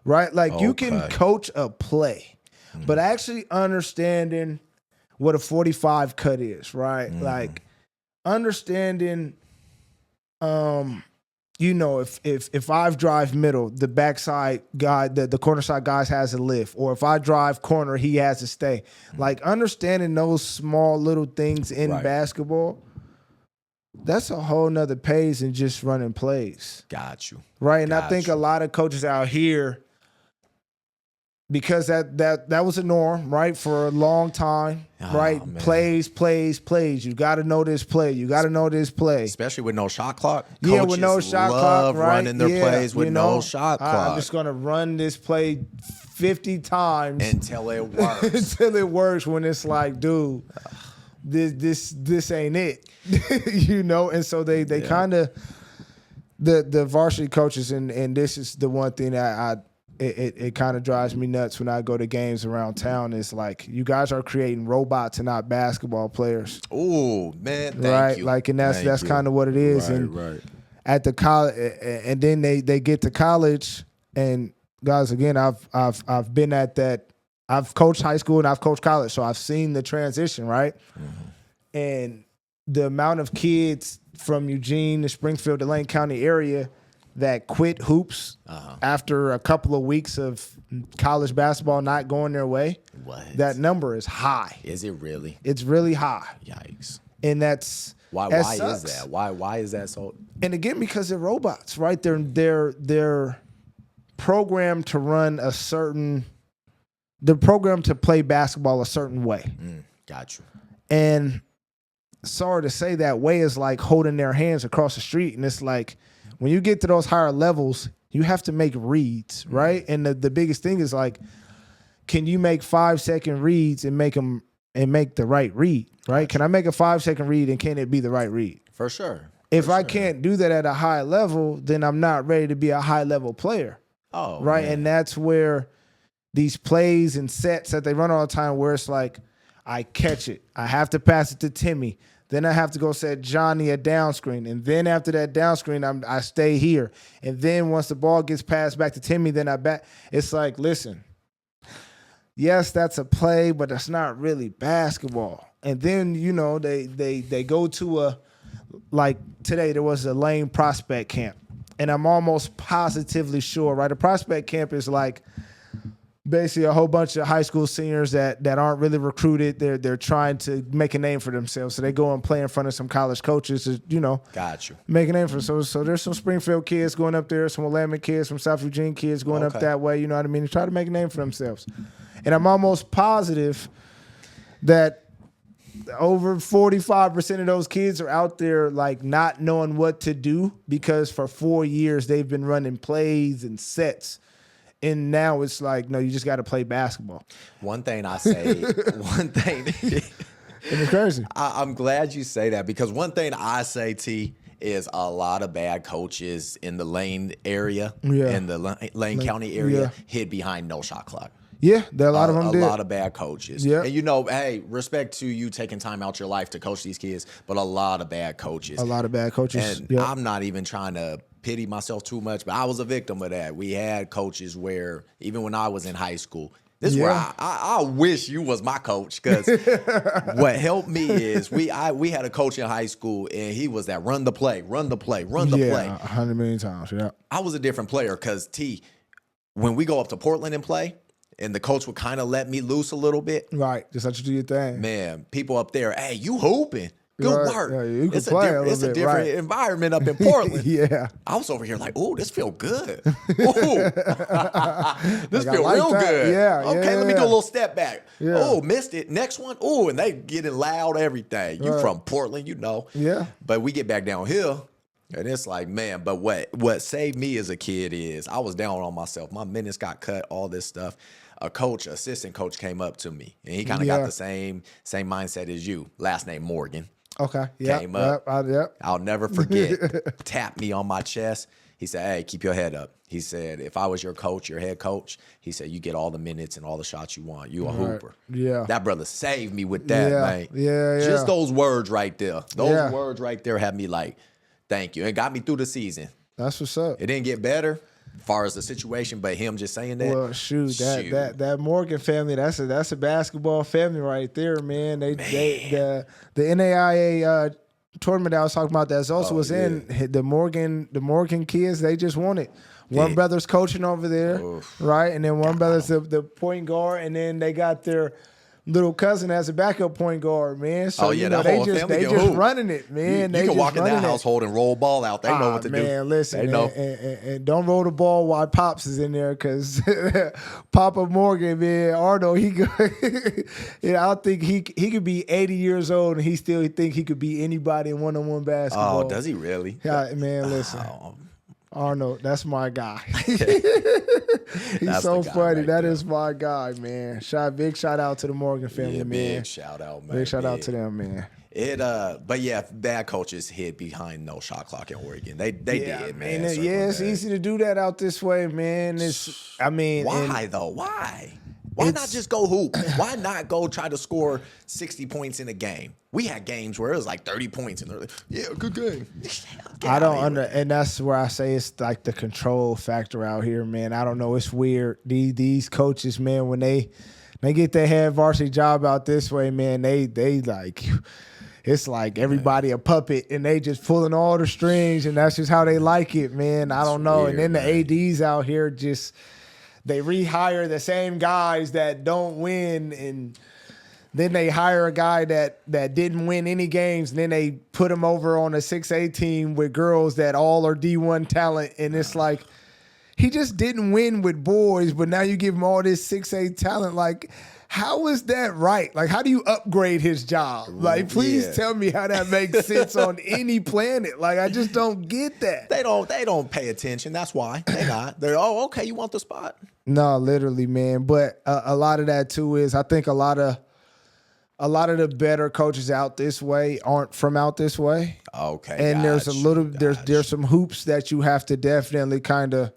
Right? Like you can coach a play, but actually understanding what a 45 cut is, right? Like understanding, if I've drive middle, the backside guy, the corner side guys has to lift, or if I drive corner, he has to stay. Like understanding those small little things in basketball, that's a whole nother page than just running plays. Got you. Right? And I think a lot of coaches out here, because that was a norm, right, for a long time, right? Man. Plays. You got to know this play. You got to know this play. Especially with no shot clock. Yeah, with no shot clock, right? Running their plays with no shot clock. I'm just going to run this play 50 times. Until it works. Until it works when it's like, dude, this ain't it. And so they kind of, the varsity coaches, and this is the one thing that it kind of drives me nuts when I go to games around town. Is like, you guys are creating robots and not basketball players. Oh man, thank you. Like, and that's kind of what it is. Right. At the college, and then they get to college, and guys, again, I've been at that. I've coached high school and I've coached college, so I've seen the transition, right? And the amount of kids from Eugene to Springfield to Lane County area that quit hoops after a couple of weeks of college basketball not going their way. What? That number is high. Is it really? It's really high. Yikes. And that's why is that? Why is that so? And again, because they're robots, right? They're programmed to run a certain. They're programmed to play basketball a certain way. Got you. And sorry to say, that way is like holding their hands across the street, and it's like, when you get to those higher levels, you have to make reads, right? And the biggest thing is like, can you make 5-second reads and make the right read, right? Can I make a 5-second read and can it be the right read? For sure. If I can't do that at a high level, then I'm not ready to be a high level player. Oh, right. Man. And that's where these plays and sets that they run all the time, where it's like, I catch it, I have to pass it to Timmy. Then I have to go set Johnny a down screen. And then after that down screen, I stay here. And then once the ball gets passed back to Timmy, then I back. It's like, listen, yes, that's a play, but that's not really basketball. And then, they go to like today, there was a Lane prospect camp. And I'm almost positively sure, right? A prospect camp is like basically a whole bunch of high school seniors that aren't really recruited. They're trying to make a name for themselves. So they go and play in front of some college coaches to, Got you. make a name for themselves. So there's some Springfield kids going up there, some Willamette kids, some South Eugene kids going up that way, you know what I mean? To try to make a name for themselves. And I'm almost positive that over 45% of those kids are out there like not knowing what to do, because for 4 years they've been running plays and sets. And now it's like, no, you just got to play basketball. One thing I say, It's crazy. I'm glad you say that, because one thing I say, T, is a lot of bad coaches in the Lane area, in the Lane County area, hid behind no shot clock. Yeah, there are a lot of them A did. lot of bad coaches. Yeah. And, you know, hey, respect to you taking time out your life to coach these kids, but a lot of bad coaches. A lot of bad coaches. And I'm not even trying to pity myself too much, but I was a victim of that. We had coaches where, even when I was in high school, this is where I wish you was my coach, because what helped me is we had a coach in high school, and he was that run the play, run the play, run the play. 100 million times, yeah. I was a different player because, when we go up to Portland and play, and the coach would kind of let me loose a little bit. Right, just let you do your thing. Man, people up there, hey, you hooping. Good work. Yeah, you can play it's a different environment up in Portland. Yeah. I was over here like, oh, this feel good. Ooh. This feel like real that. good. Yeah. Okay, let me do a little step back. Yeah. Oh, missed it. Next one. Oh, and they getting loud, everything. You from Portland, you know. Yeah. But we get back downhill, and it's like, man, but what saved me as a kid is I was down on myself. My minutes got cut, all this stuff. Assistant coach came up to me, and he kind of got the same mindset as you. Last name Morgan. Okay. Yeah. Came up. Yep. I'll never forget. Tapped me on my chest. He said, hey, keep your head up. He said, if I was your coach, your head coach, he said, you get all the minutes and all the shots you want. You a hooper. Yeah. That brother saved me with that, man. Yeah. Just those words right there. Those words right there had me like, thank you. It got me through the season. That's what's up. It didn't get better as far as the situation, but him just saying that. Well, that Morgan family, that's a basketball family right there, man. The NAIA tournament that I was talking about that also was in the Morgan kids. They just won it. One brother's coaching over there, right? And then one brother's the point guard, and then they got their little cousin as a backup point guard, man. So that whole family they just running it, man. You can walk in that household and roll ball out. They know what to do. Man, listen, they know. And don't roll the ball while Pops is in there, because Papa Morgan, man, Arnold, I think he could be 80 years old and he still think he could beat anybody in one-on-one basketball. Oh, does he really? Yeah, man, listen. Arnold, that's my guy. He's so funny. That is my guy, man. Big shout out to the Morgan family, man. Big shout out, man. Big shout out to them, man. But yeah, bad coaches hid behind no shot clock in Oregon. They did, man. It's easy to do that out this way, man. Why though? Why? Why not just go hoop? Why not go try to score 60 points in a game? We had games where it was like 30 points, and they're like, yeah, good game. And that's where I say it's like the control factor out here, man. I don't know. It's weird. These coaches, man, when they get their head varsity job out this way, man, they like, it's like everybody a puppet, and they just pulling all the strings, and that's just how they like it, man. I don't know. Weird, and then the ADs out here just, they rehire the same guys that don't win, and then they hire a guy that didn't win any games, and then they put him over on a 6A team with girls that all are D1 talent, and it's like, he just didn't win with boys, but now you give him all this 6A talent. Like, how is that right? Like, how do you upgrade his job? Like, please tell me how that makes sense on any planet. Like, I just don't get that. They don't pay attention. That's why. They're not. They're, oh, okay, you want the spot? No, literally, man. But a lot of that too is, I think a lot of the better coaches out this way aren't from out this way. Okay. And there's some hoops that you have to definitely kind of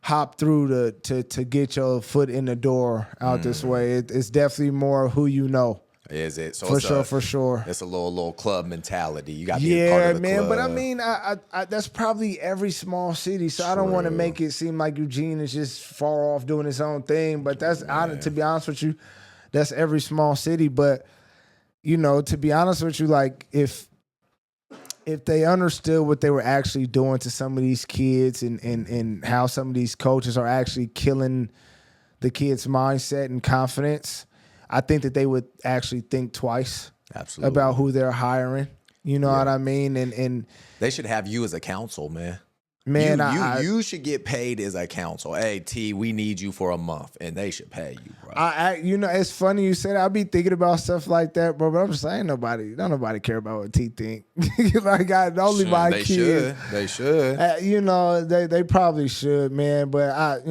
hop through to get your foot in the door out this way. It's definitely more who you know. Is it? So for sure. It's a little club mentality. You got to be a part of the club. But I mean, I that's probably every small city. So I don't want to make it seem like Eugene is just far off doing his own thing. But to be honest with you, that's every small city. But to be honest with you, like if they understood what they were actually doing to some of these kids and how some of these coaches are actually killing the kids' mindset and confidence, I think that they would actually think twice about who they're hiring. You know what I mean? And they should have you as a counsel, man. Man, you should get paid as a counsel. Hey, T, we need you for a month, and they should pay you, bro. It's funny you said that. I be thinking about stuff like that, bro. But I'm just saying, don't nobody care about what T think. Like, only my kids. They should. They probably should, man. But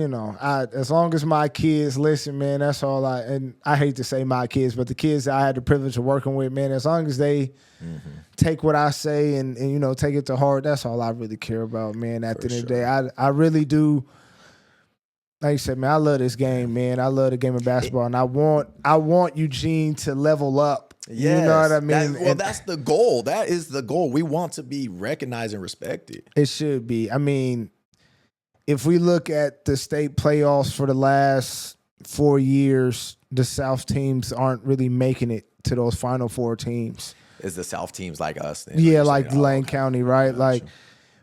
as long as my kids listen, man, that's all and I hate to say my kids, but the kids I had the privilege of working with, man, as long as they take what I say and take it to heart, that's all I really care about, man. At the end of the day, I really do. like you said, man, I love this game, man. I love the game of basketball, and I want Eugene to level up. Yes, you know what I mean? That's the goal. That is the goal. We want to be recognized and respected. It should be. I mean, if we look at the state playoffs for the last 4 years, the South teams aren't really making it to those Final Four teams. Is the South teams like us? Then, yeah, like Lane County, right? Gotcha. Like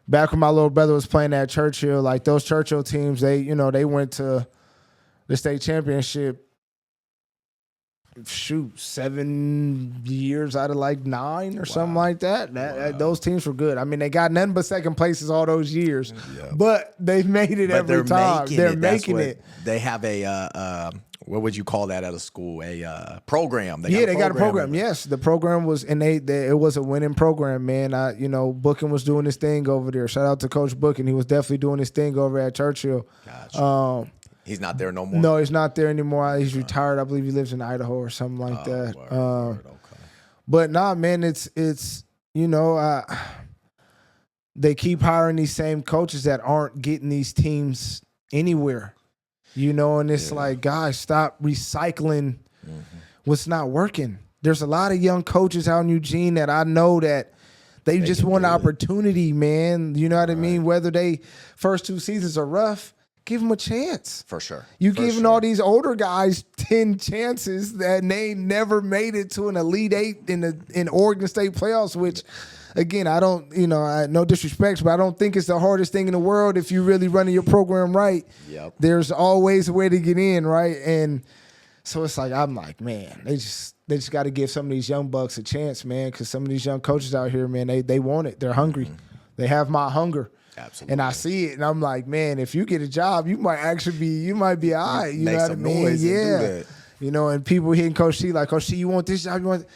back when my little brother was playing at Churchill, like those Churchill teams, they went to the state championship. 7 years out of like 9 or something like that. Those teams were good. I mean, they got nothing but second places all those years, but they've made it every time. They're making it. They have a what would you call that at a school? A program. They got a program. Yes, the program was, and it was a winning program, man. Bookin was doing his thing over there. Shout out to Coach Bookin. He was definitely doing his thing over at Churchill. Gotcha. He's not there no more? No, he's not there anymore. He's retired. I believe he lives in Idaho or something like that. Word. Okay. But nah, man, it's they keep hiring these same coaches that aren't getting these teams anywhere. And it's like, guys, stop recycling what's not working. There's a lot of young coaches out in Eugene that I know that they just want an opportunity, man. You know what I mean? Whether they first 2 seasons are rough, give them a chance. For sure. You giving all these older guys 10 chances that they never made it to an Elite Eight in Oregon State playoffs, which, again, I don't, no disrespect, but I don't think it's the hardest thing in the world if you're really running your program right. Yep. There's always a way to get in, right? And so it's like, I'm like, man, they just got to give some of these young bucks a chance, man, because some of these young coaches out here, man, they want it. They're hungry. Mm-hmm. They have my hunger. Absolutely. And I see it, and I'm like, man, if you get a job, you might be all right. You know what I mean? Yeah. And people hitting Coach T like, Coach T, you want this job? You want?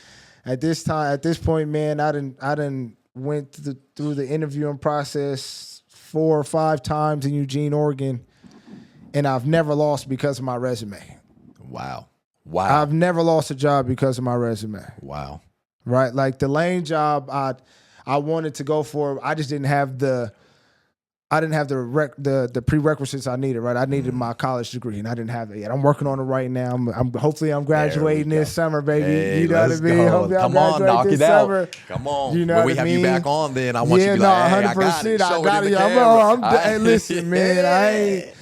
At this point, man, I done went through the interviewing process 4 or 5 times in Eugene, Oregon, and I've never lost because of my resume. Wow. I've never lost a job because of my resume. Wow. Right? Like the Lane job, I wanted to go for. I just didn't have the prerequisites I needed, right? I needed my college degree, and I didn't have it yet. I'm working on it right now. Hopefully I'm graduating this summer, baby. Hey, you know what I mean? Hopefully Come on, knock it summer. out. Come on. You know when we have you back on, then I want you to be like, hey, 100%. I got it. Hey, listen, man,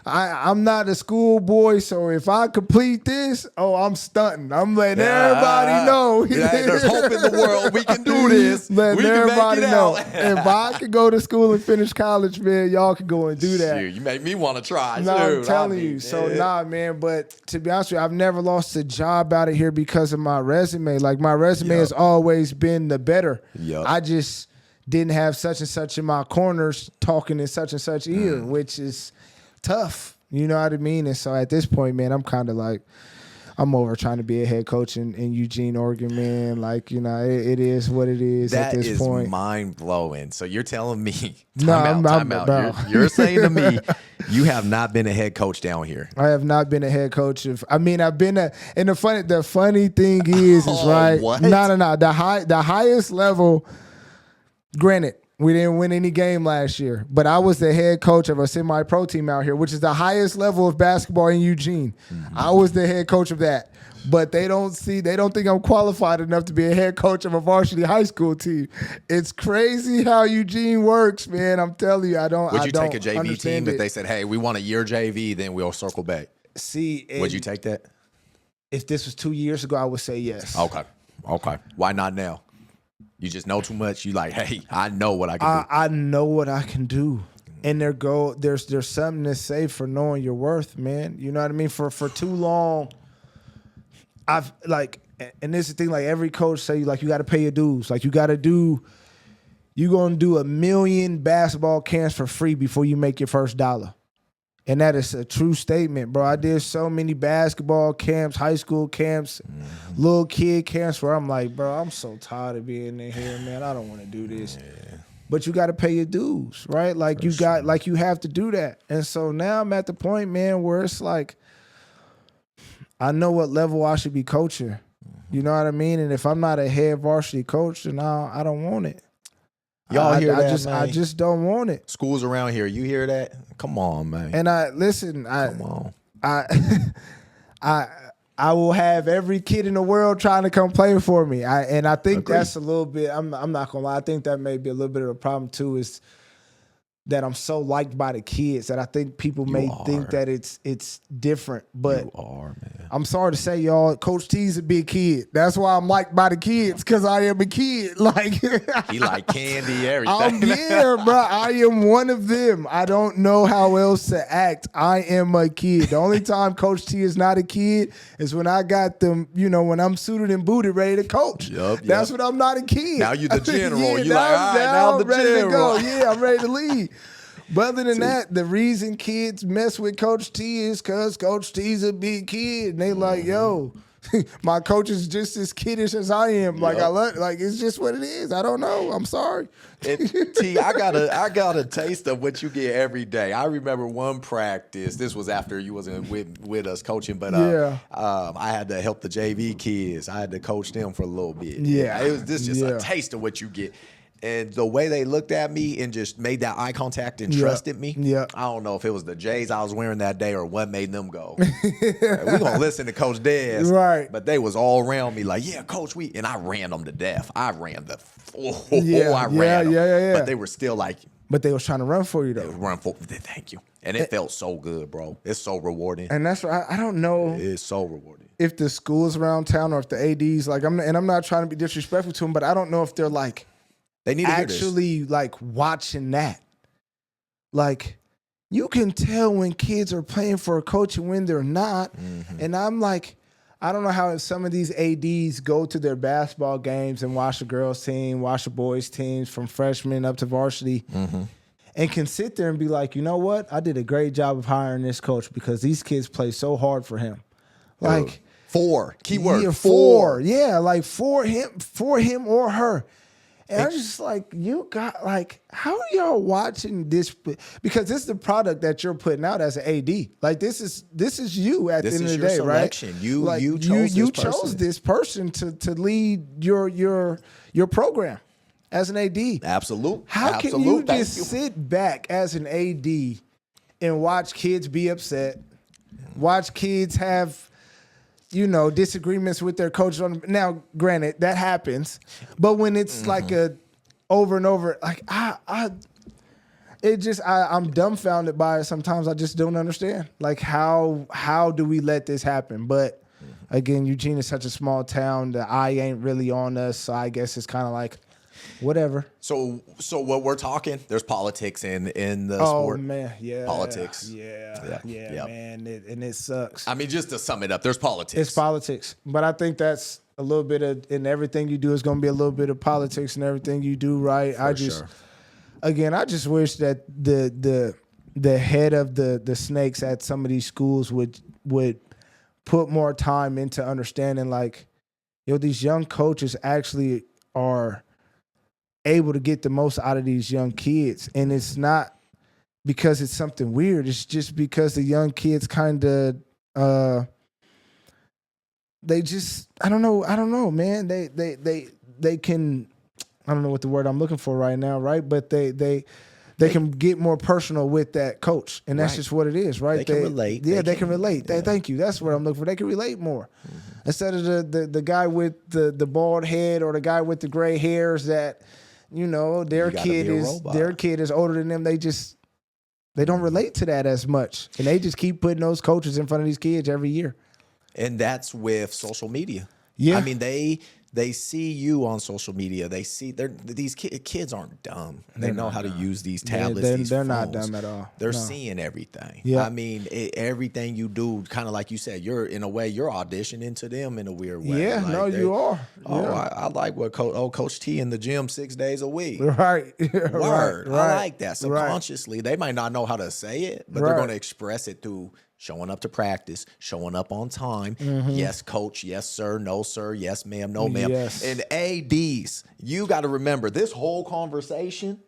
I'm not a schoolboy, so if I complete this, I'm stunting. I'm letting everybody know. There's hope in the world. We can do this. Letting everybody know. If I could go to school and finish college, man, y'all can go and do that. Shoot, you make me want to try. No, I'm telling you. So, man, but to be honest with you, I've never lost a job out of here because of my resume. Like, my resume has always been the better. I just didn't have such and such in my corners talking in such and such ear, which is tough, you know what I mean? And so at this point, man, I'm kind of like, I'm over trying to be a head coach in Eugene, Oregon, man. Like, it is what it is at this point. That is mind-blowing. So you're telling me, time out. You're saying to me, you have not been a head coach down here. I have not been a head coach. I've been and the funny thing is right? What? No. The highest level, granted, we didn't win any game last year, but I was the head coach of a semi-pro team out here, which is the highest level of basketball in Eugene. Mm-hmm. I was the head coach of that, but they don't think I'm qualified enough to be a head coach of a varsity high school team. It's crazy how Eugene works, man. I'm telling you, I don't. Would you take a JV team if they said, "Hey, we want a year JV, then we'll circle back"? Would you take that? If this was 2 years ago, I would say yes. Okay. Why not now? You just know too much. You like, hey, I know what I can do. I know what I can do. And there's something to say for knowing your worth, man. You know what I mean? For too long, I've like, and this is the thing, like every coach say, like, you got to pay your dues. Like, you're going to do 1 million basketball camps for free before you make your first dollar. And that is a true statement, bro. I did so many basketball camps, high school camps, little kid camps where I'm like, bro, I'm so tired of being in here, man. I don't want to do this. Yeah. But you got to pay your dues, right? Like you have to do that. And so now I'm at the point, man, where it's like, I know what level I should be coaching. You know what I mean? And if I'm not a head varsity coach, then I don't want it. Y'all hear that, man? I just don't want it. Schools around here, you hear that? Come on, man. And come on. I will have every kid in the world trying to come play for me. I think that's a little bit. I'm not gonna lie. I think that may be a little bit of a problem too. Is that I'm so liked by the kids that I think people may think that it's different. But you are, man. I'm sorry to say, y'all, Coach T's a big kid. That's why I'm liked by the kids, because I am a kid. Like he like candy, everything. Bro. I am one of them. I don't know how else to act. I am a kid. The only time Coach T is not a kid is when I got them, when I'm suited and booted, ready to coach. That's when I'm not a kid. Now you the general. Yeah, you like, all right, now I'm ready to go. Yeah, I'm ready to lead. But other than that, the reason kids mess with Coach T is because Coach T's a big kid. And they like, yo, my coach is just as kiddish as I am. Like, it's just what it is. I don't know. I'm sorry. T, I got a taste of what you get every day. I remember one practice. This was after you wasn't with us coaching, but I had to help the JV kids. I had to coach them for a little bit. Yeah. It was just a taste of what you get. And the way they looked at me and just made that eye contact and trusted me, I don't know if it was the J's I was wearing that day or what made them go. We're going to listen to Coach Dez. Right. But they was all around me like, yeah, Coach, and I ran them to death. I ran them. But they were still like. But they was trying to run for you, though. They would run for thank you. And it felt so good, bro. It's so rewarding. And that's why I don't know. It is so rewarding. If the schools around town or if the ADs, like, I'm not trying to be disrespectful to them, but I don't know if they're like, they need to actually like watching that. Like, you can tell when kids are playing for a coach and when they're not. Mm-hmm. And I'm like, I don't know how some of these ADs go to their basketball games and watch the girls team, watch the boys teams from freshman up to varsity, and can sit there and be like, you know what? I did a great job of hiring this coach because these kids play so hard for him. Like keyword, yeah, four. Yeah, like for him or her. And I'm just like, you got, like, how are y'all watching this? Because this is the product that you're putting out as an AD. Like, this is you at the end of the day, selection. Right? You chose this person to lead your program as an AD. Absolutely. How can you just sit back as an AD and watch kids be upset, watch kids have disagreements with their coaches now, granted, that happens, but when it's like a over and over, like I'm dumbfounded by it sometimes. I just don't understand. Like, how do we let this happen? But again, Eugene is such a small town. The eye ain't really on us, so I guess it's kind of like whatever. So what we're talking, there's politics in the sport. Oh man, yeah, politics. Yeah, man, and it sucks. I mean, just to sum it up, there's politics. It's politics, but I think that's a little bit of, in everything you do is going to be a little bit of politics in everything you do, right? I just wish that the head of the snakes at some of these schools would put more time into understanding, like, these young coaches actually are able to get the most out of these young kids. And it's not because it's something weird. It's just because the young kids kind of, they just, I don't know, man. They can, I don't know what the word I'm looking for right now, right? But they can get more personal with that coach. And that's just what it is, right? They can relate. Yeah, they can relate. Yeah. Thank you. That's what I'm looking for. They can relate more. Instead of the guy with the bald head or the guy with the gray hairs that, their kid is older than them. They don't relate to that as much. And they just keep putting those coaches in front of these kids every year. And that's with social media. Yeah. I mean, they see you on social media. They see these kids aren't dumb. They know how to use these tablets. They're not dumb at all. They're seeing everything. Yeah. I mean, everything you do, kind of like you said, you're auditioning to them in a weird way. Yeah, like you are. Oh, yeah. I like what Coach T in the gym 6 days a week. Right. Word. Right. I like that. Subconsciously, they might not know how to say it, but they're going to express it through showing up to practice, showing up on time. Yes, coach. Yes, sir. No, sir. Yes, ma'am. No, ma'am. Yes. And ADs, you got to remember this whole conversation,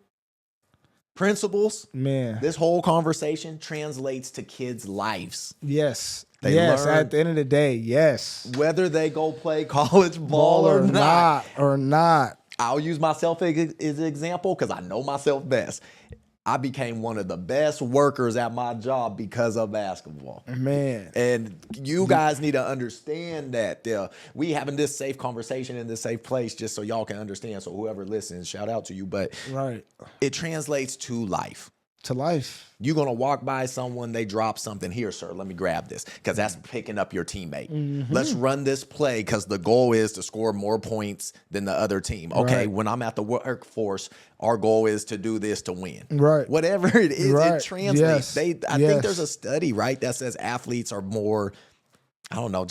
principles, man. This whole conversation translates to kids' lives. Yes. They learn, at the end of the day, yes. Whether they go play college ball or not. Or not. I'll use myself as an example because I know myself best. I became one of the best workers at my job because of basketball. Man. And you guys need to understand that we having this safe conversation in this safe place just so y'all can understand. So whoever listens, shout out to you. But it translates to life. To life. You're going to walk by someone, they drop something. Here, sir, let me grab this because that's picking up your teammate. Mm-hmm. Let's run this play because the goal is to score more points than the other team. Okay, when I'm at the workforce, our goal is to do this to win. Right. Whatever it is, it translates. I think there's a study, right, that says athletes are more, I don't know,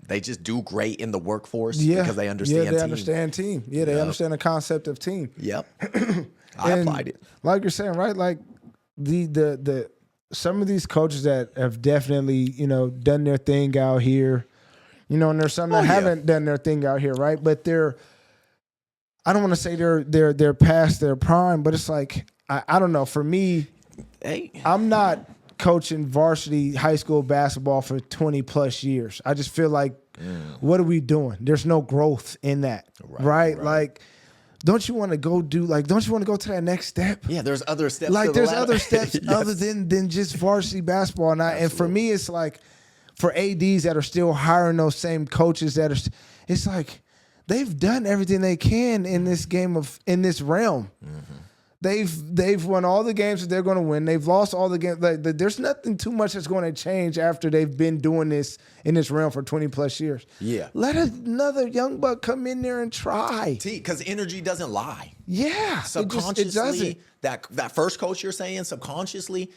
they just do great in the workforce because they understand team. Understand team. Yeah, they understand the concept of team. Yep. I applied it. Like you're saying, right? Like, the some of these coaches that have definitely, done their thing out here, and there's some that haven't done their thing out here, right? But I don't want to say they're past their prime, but it's like I don't know. For me, I'm not coaching varsity high school basketball for 20 plus years. I just feel like, what are we doing? There's no growth in that, right? Like, don't you want to go don't you want to go to that next step? Yeah, there's other steps. Like, there's other steps other than just varsity basketball. And for me, it's like, for ADs that are still hiring those same coaches it's like they've done everything they can in this realm. Mm-hmm. They've won all the games that they're going to win. They've lost all the games. Like, there's nothing too much that's going to change after they've been doing this in this realm for 20 plus years. Yeah. Let another young buck come in there and try. Because energy doesn't lie. Yeah. Subconsciously, that first coach you're saying, subconsciously,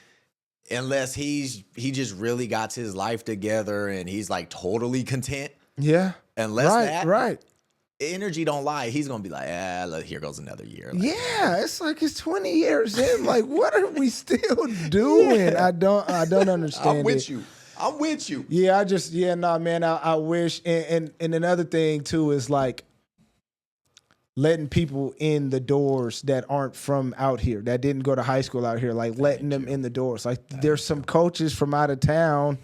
unless he just really got his life together and he's like totally content. Yeah. Unless Right. Energy don't lie. He's gonna be like, look, here goes another year. Like, it's like it's 20 years in. Like, what are we still doing? I don't understand. I'm with you. Yeah, man. I wish. And another thing too is like letting people in the doors that aren't from out here, that didn't go to high school out here, like letting them in the doors. Like, there's some coaches from out of town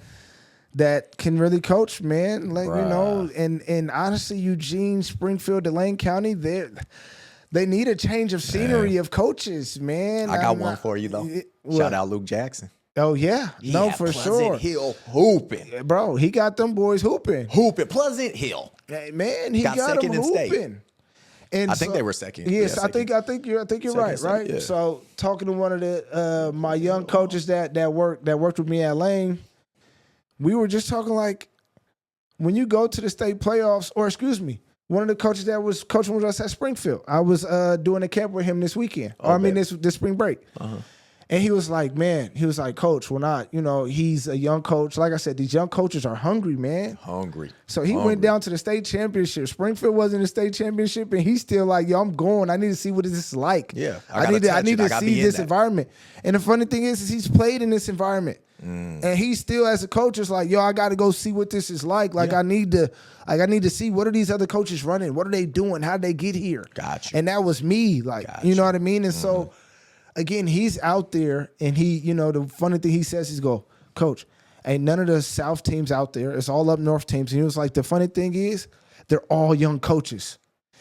that can really coach, man. Like, and honestly, Eugene, Springfield, Delane County, they need a change of scenery of coaches, man. I got one for you, though. Shout out Luke Jackson. Oh, yeah. No, for sure. Pleasant Hill hooping. Bro, he got them boys hooping. Pleasant Hill. Hey, man, he got them hooping. And I think they were second. Yes, I think you're right. Yeah. So, talking to one of the my young coaches that worked with me at Lane, we were just talking like, when you go to the state playoffs, or excuse me, one of the coaches that was coaching with us at Springfield, I was doing a camp with him this weekend. This spring break. Uh-huh. And he was like, Coach, he's a young coach. Like I said, these young coaches are hungry, man. So he went down to the state championship. Springfield wasn't in the state championship, and he's still like, yo, I'm going. I need to see what this is like. Yeah, I need to see this environment. And the funny thing is he's played in this environment. And he still, as a coach, is like, yo, I got to go see what this is like. Like, I need to see, what are these other coaches running? What are they doing? How did they get here? Gotcha. And that was me. Like, you know what I mean? And so, again, he's out there, and he, the funny thing he says is, Coach, ain't none of the South teams out there. It's all up North teams. And he was like, the funny thing is, they're all young coaches.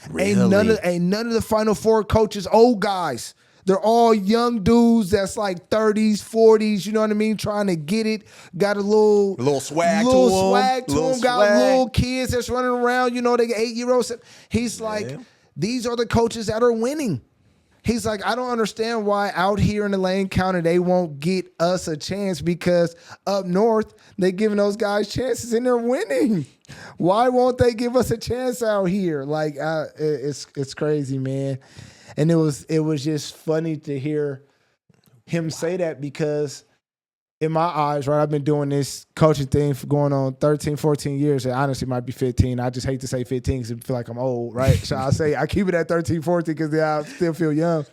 Really? Ain't none of the Final Four coaches old guys. They're all young dudes that's like 30s, 40s, you know what I mean, trying to get it. Got a little swag to them. Got little kids that's running around, they got 8-year-olds. He's like, these are the coaches that are winning. He's like, I don't understand why out here in Lane County they won't get us a chance, because up north they giving those guys chances and they're winning. Why won't they give us a chance out here? Like, it's crazy, man. And it was just funny to hear him say that, because in my eyes, right, I've been doing this coaching thing for going on 13, 14 years. And honestly, it might be 15. I just hate to say 15 because I feel like I'm old, right? So I keep it at 13, 14 because I still feel young.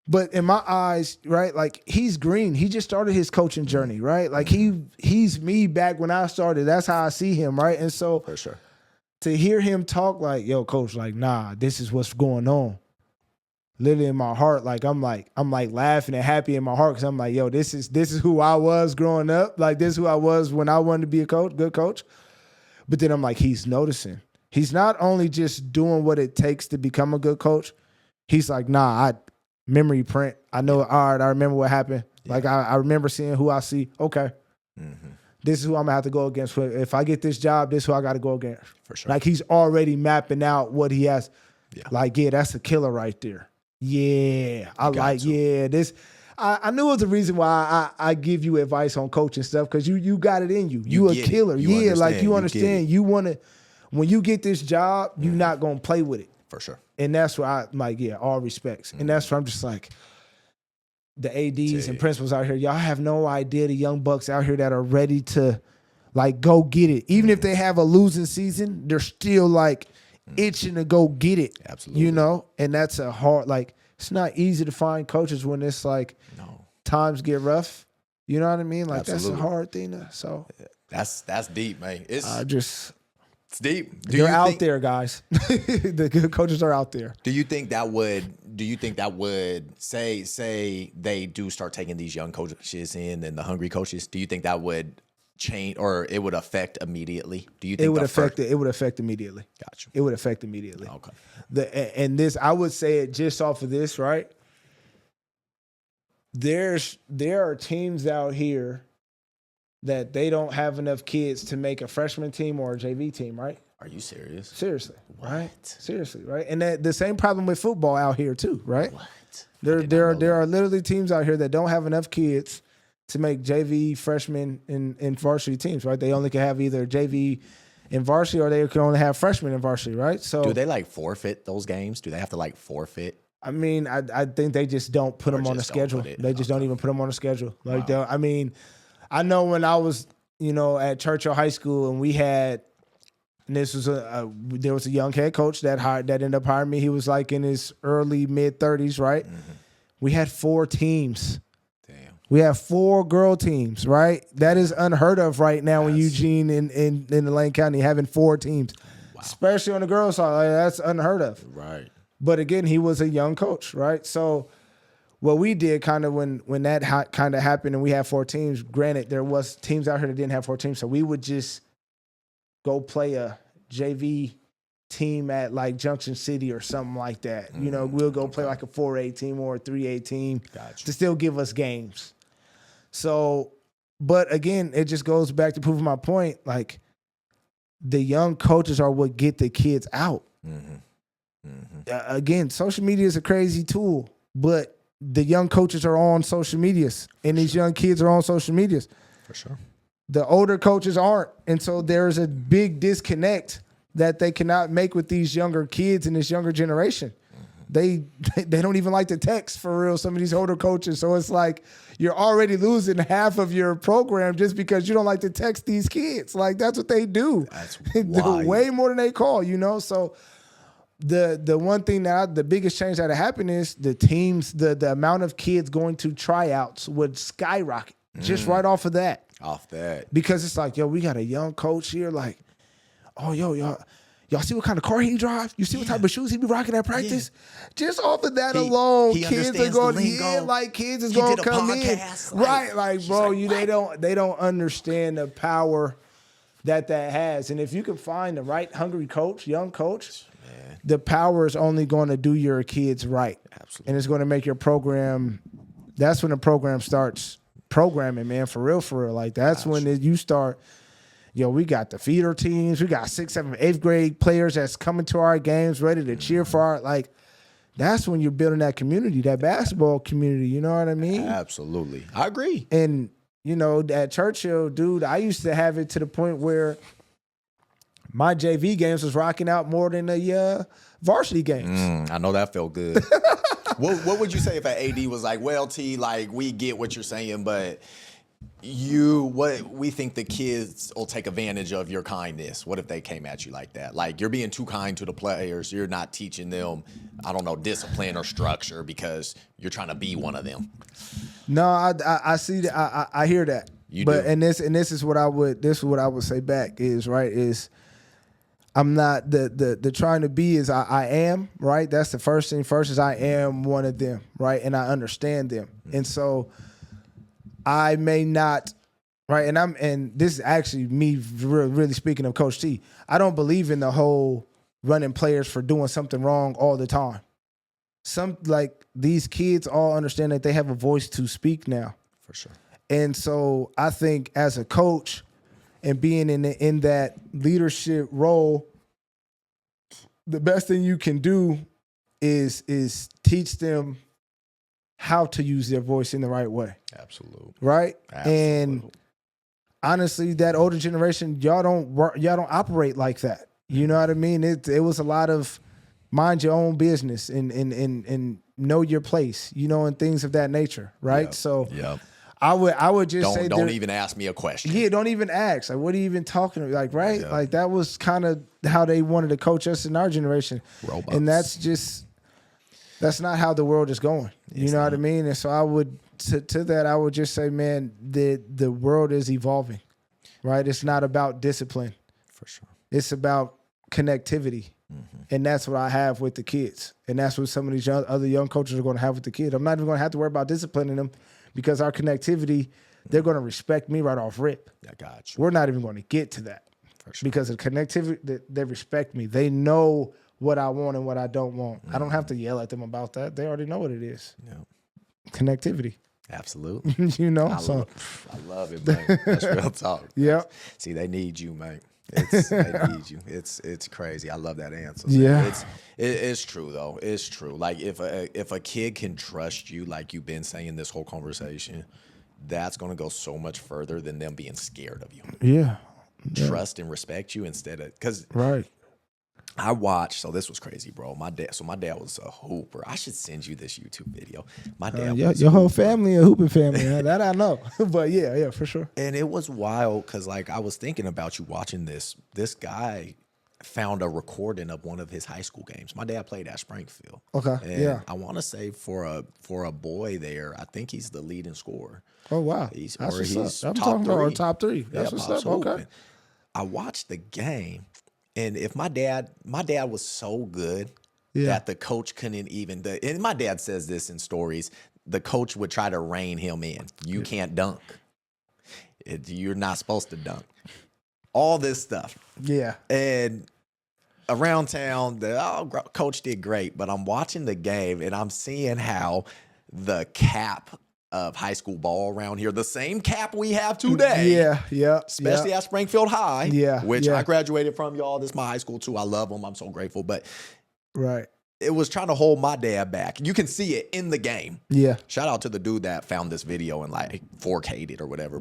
But in my eyes, right, like, he's green. He just started his coaching journey, right? Like, he's me back when I started. That's how I see him, right? And so for sure, to hear him talk like, yo, coach, like, nah, this is what's going on. Literally in my heart, like I'm laughing and happy in my heart, because I'm like, yo, this is who I was growing up. Like, this is who I was when I wanted to be a coach, good coach. But then I'm like, he's noticing. He's not only just doing what it takes to become a good coach. He's like, nah, memory print. I know, all right, I remember what happened. Yeah. Like, I remember seeing who I see. Okay. Mm-hmm. This is who I'm going to have to go against. If I get this job, this is who I got to go against. For sure. Like, he's already mapping out what he has. Yeah. Like, yeah, that's a killer right there. Yeah. This. I knew it was the reason why I give you advice on coaching stuff, because you got it in you. You a killer. You understand. You want to, when you get this job, you're not going to play with it. For sure. And that's why I'm like, yeah, all respects. And that's where I'm just like, the ADs and principals out here, y'all have no idea the young bucks out here that are ready to like go get it. Even if they have a losing season, they're still like itching to go get it. Absolutely. You know? And that's a hard, like, it's not easy to find coaches when it's like times get rough. You know what I mean? Like, Absolutely. That's a hard thing so that's deep, man. It's deep. They're out there, guys. The good coaches are out there. Do you think that would say they do start taking these young coaches in and the hungry coaches? Do you think that would change, or it would affect immediately? Do you think it would affect immediately? Gotcha. It would affect immediately. Okay. And this, I would say it just off of this, right? There are teams out here that they don't have enough kids to make a freshman team or a JV team, right? Are you serious? Seriously, what? Right? Seriously, right? And the same problem with football out here too, right? What? There are literally teams out here that don't have enough kids to make JV, freshman, and varsity teams, right? They only can have either JV and varsity, or they can only have freshmen and varsity, right? So do they like forfeit those games? Do they have to like forfeit? I mean, I think they just don't put them on the schedule. They just don't even put them on the schedule. Like, wow. I mean, I know when I was, at Churchill High School, and we had, and this was there was a young head coach that ended up hiring me. He was like in his early mid 30s, right? Mm-hmm. We had 4 teams. Damn. We have 4 girl teams, right? That is unheard of right now in Eugene in Lane County, having 4 teams, especially on the girls' side. Like, that's unheard of, right? But again, he was a young coach, right? So what we did kind of when that kind of happened and we had 4 teams, granted, there was teams out here that didn't have 4 teams, so we would just go play a JV team at like Junction City or something like that. We'll go play like a 4A team or a 3A team to still give us games. So, but again, it just goes back to proving my point. Like, the young coaches are what get the kids out. Mm-hmm. Mm-hmm. Again, social media is a crazy tool, but the young coaches are on social medias, and these young kids are on social medias. For sure. The older coaches aren't, and so there's a big disconnect that they cannot make with these younger kids and this younger generation. Mm-hmm. They don't even like to text, for real, some of these older coaches. So it's like you're already losing half of your program just because you don't like to text these kids. Like, that's what they do. That's wild. Way more than they call, So the one thing the biggest change that happened is the teams, the amount of kids going to tryouts would skyrocket just right off of that. Because it's like, we got a young coach here. Like, y'all see what kind of car he drives? You see what type of shoes he be rocking at practice? Yeah. Just off of that alone, kids are going, kids is going to come in. Right, like, bro, they don't understand the power that has. And if you can find the right hungry coach, young coach, the power is only going to do your kids right. Absolutely. And it's going to make your program, that's when the program starts programming, man, for real. Like, that's when you start, we got the feeder teams. We got 6th, 7th, 8th grade players that's coming to our games ready to cheer for our, like, that's when you're building that community, that basketball community. You know what I mean? Absolutely. I agree. And, at Churchill, dude, I used to have it to the point where my JV games was rocking out more than the varsity games. I know that felt good. What would you say if an AD was like, well, T, like, we get what you're saying, but we think the kids will take advantage of your kindness? What if they came at you like that? Like, you're being too kind to the players. You're not teaching them, I don't know, discipline or structure because you're trying to be one of them. No, I see that. I hear that. You do. And this is what I would say back is, right, is I'm not the trying to be is I am, right? That's the first thing. First is I am one of them, right? And I understand them. Mm-hmm. And so I may not right? And this is actually me really speaking of Coach T. I don't believe in the whole running players for doing something wrong all the time. These kids all understand that they have a voice to speak now. For sure. And so I think as a coach and being in that leadership role, the best thing you can do is teach them how to use their voice in the right way. Absolutely. Right? Absolutely. And honestly, that older generation, y'all don't operate like that. You know what I mean? It was a lot of mind your own business and know your place, and things of that nature, right? Yep. So yep. I would just say don't even ask me a question. Yeah, don't even ask. Like, what are you even talking about? Like, right? Yeah. Like that was kind of how they wanted to coach us in our generation. Robots. And that's not how the world is going. You know what I mean? And so I would to that I would just say, man, the world is evolving. Right? It's not about discipline. For sure. It's about connectivity. Mm-hmm. And that's what I have with the kids. And that's what some of these other young coaches are going to have with the kids. I'm not even going to have to worry about disciplining them because our connectivity, they're going to respect me right off rip. I got you. We're not even going to get to that. For sure. Because of connectivity, they respect me. They know what I want and what I don't want. Mm-hmm. I don't have to yell at them about that. They already know what it is. Yeah. Connectivity. Absolutely. I love it, man. That's real talk. Yeah. See, they need you, man. They need you. It's crazy. I love that answer. Yeah. It's true though. It's true. Like if a kid can trust you, like you've been saying this whole conversation, that's gonna go so much further than them being scared of you. Yeah. Trust and respect you instead of because right. I watched, so this was crazy, bro. My dad was a hooper. I should send you this YouTube video. My dad was your whole family a hooping family. That I know. But yeah, for sure. And it was wild because like I was thinking about you watching this. This guy found a recording of one of his high school games. My dad played at Springfield. Okay. And I want to say for a boy there, I think he's the leading scorer. Oh wow. He's I'm talking about our top three. That's what's up. Okay. I watched the game. And if my dad was so good that the coach couldn't even, and my dad says this in stories, the coach would try to rein him in. You can't dunk. You're not supposed to dunk. All this stuff. Yeah. And around town, coach did great, but I'm watching the game and I'm seeing how the cap of high school ball around here, the same cap we have today. Especially at Springfield High, which I graduated from, y'all. This is my high school too. I love them. I'm so grateful. But it was trying to hold my dad back. You can see it in the game. Yeah. Shout out to the dude that found this video and like 4K'd it or whatever.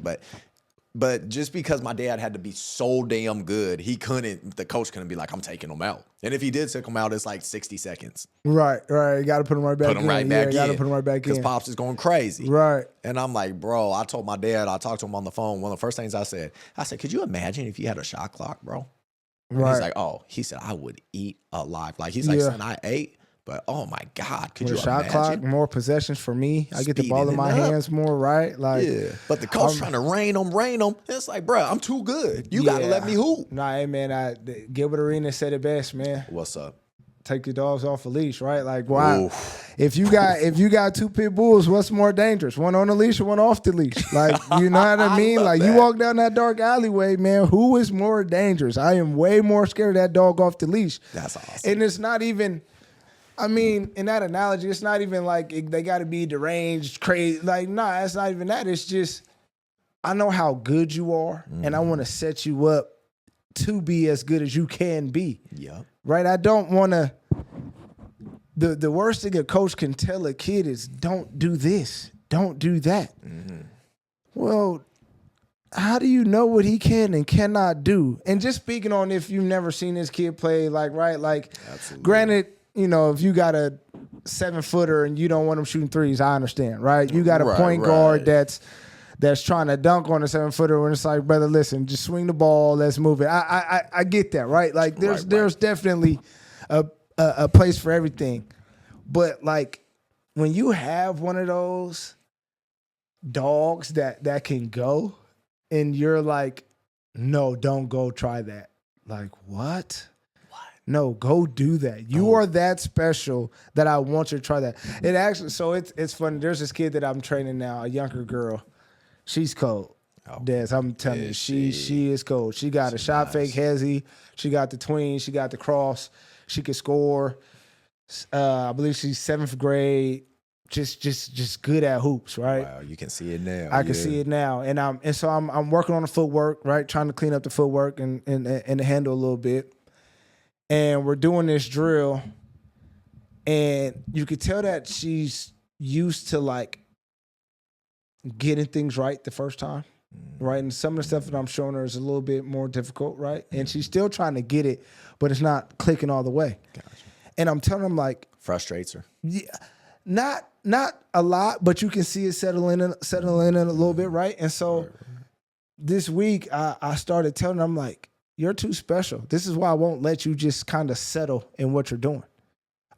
But just because my dad had to be so damn good, the coach couldn't be like, I'm taking him out. And if he did take him out, it's like 60 seconds. Right. You got to put him right back in. Got to put him right back in. Because Pops is going crazy. Right. And I'm like, bro, I told my dad, I talked to him on the phone. One of the first things I said, could you imagine if you had a shot clock, bro? And he's like, he said, I would eat alive. Like, he's like, son, I ate. But oh my God, could you imagine? Shot clock, more possessions for me. I get the ball in my hands more, right? Like, but the coach trying to rein them. It's like, bro, I'm too good. You gotta let me hoop. Nah, hey man, Gilbert Arenas said it best, man. What's up? Take your dogs off a leash, right? Like, why? If you got two pit bulls, what's more dangerous? One on the leash or one off the leash? Like, you know what I mean? Like, you walk down that dark alleyway, man. Who is more dangerous? I am way more scared of that dog off the leash. That's awesome. And it's not even. I mean, in that analogy, it's not even like they got to be deranged, crazy. Like, nah, it's not even that. It's just, I know how good you are, and I want to set you up to be as good as you can be. Yeah. Right? I don't want to. The worst thing a coach can tell a kid is, don't do this, don't do that. Mm-hmm. Well, how do you know what he can and cannot do? And just speaking on if you've never seen this kid play, like, right? Like, absolutely. Granted, if you got a 7-footer and you don't want him shooting threes, I understand, right? You got a point guard that's trying to dunk on a 7-footer when it's like, brother, listen, just swing the ball, let's move it. I get that, right? Like there's definitely a place for everything. But like when you have one of those dogs that can go and you're like, no, don't go try that. Like, what? No, go do that. You are that special that I want you to try that. It actually, so it's funny. There's this kid that I'm training now, a younger girl. She's cold. Des, I'm telling you, she is cold. She got a shot fake hezzy. She got the tween. She got the cross. She could score. I believe she's 7th grade. Just good at hoops, right? Wow, you can see it now. I can see it now, and so I'm working on the footwork, right? Trying to clean up the footwork and the handle a little bit. And we're doing this drill, and you could tell that she's used to like getting things right the first time, right? And some of the stuff that I'm showing her is a little bit more difficult, right? And she's still trying to get it, but it's not clicking all the way. Gotcha. And I'm telling them like, frustrates her. Yeah, not a lot, but you can see it settle in a little bit, right? And so this week I started telling them, I'm like, you're too special. This is why I won't let you just kind of settle in what you're doing.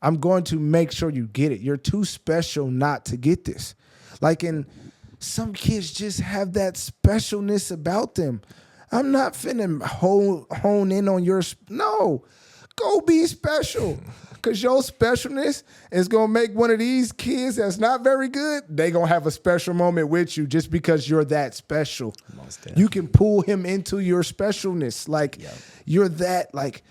I'm going to make sure you get it. You're too special not to get this. Like, in some kids just have that specialness about them. I'm not finna hone in on your, no, go be special. Because your specialness is going to make one of these kids that's not very good, they going to have a special moment with you just because you're that special. You can pull him into your specialness. Like, you're that, like,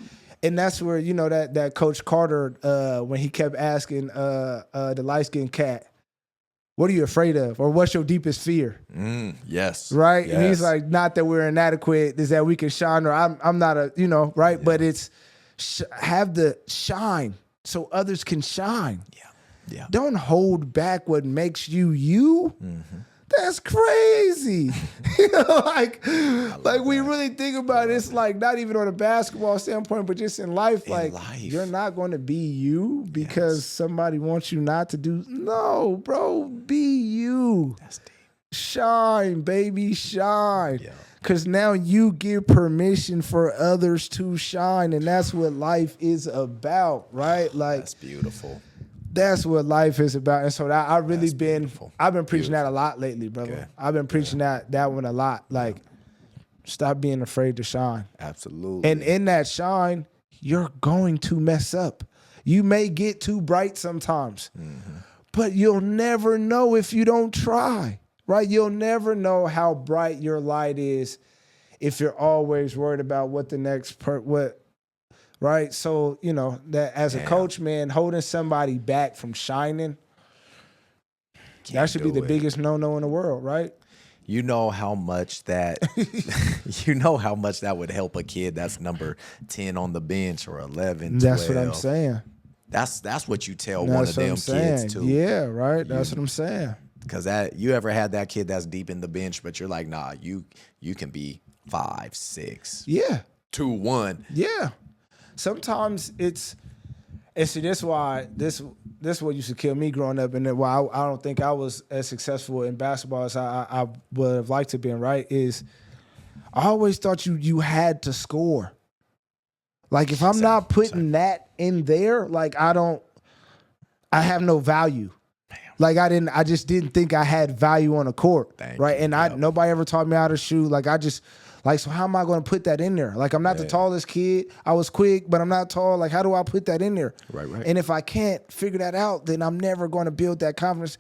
and that's where, you know, that Coach Carter, when he kept asking the light-skinned cat, what are you afraid of? Or what's your deepest fear? Yes. Right? Yes. And he's like, not that we're inadequate, is that we can shine, or I'm not a, you know, right? Yeah. But it's have the shine so others can shine. Yeah. Don't hold back what makes you you. Mm-hmm. That's crazy. You know, like we really think about it. It's like not even on a basketball standpoint, but just in life. You're not going to be you because somebody wants you not to do. No, bro, be you. That's deep. Shine, baby, shine. Yeah. Because now you give permission for others to shine, and that's what life is about, right? Like, that's beautiful. That's what life is about. And so I've been preaching that a lot lately, brother. Okay. I've been preaching that one a lot. Like, stop being afraid to shine. Absolutely. And in that shine, you're going to mess up. You may get too bright sometimes, but you'll never know if you don't try, right? You'll never know how bright your light is if you're always worried about what the next right? So, you know, that as a coach, man, holding somebody back from shining, that should be the biggest no-no in the world, right? You know how much that would help a kid that's number 10 on the bench or 11, 12. That's what I'm saying. That's what you tell one of them kids too. Yeah, right? That's what I'm saying. Because you ever had that kid that's deep in the bench, but you're like, nah, you can be 5, 6. Yeah. 2, 1. Yeah. Sometimes it's see, this what used to kill me growing up, and why I don't think I was as successful in basketball as I would have liked to be, right? Is I always thought you had to score. Like, if I'm not putting that in there, like I have no value. Like I just didn't think I had value on the court, right? And nobody ever taught me how to shoot. Like so how am I going to put that in there? Like, I'm not the tallest kid. I was quick, but I'm not tall. Like, how do I put that in there? Right. And if I can't figure that out, then I'm never going to build that confidence.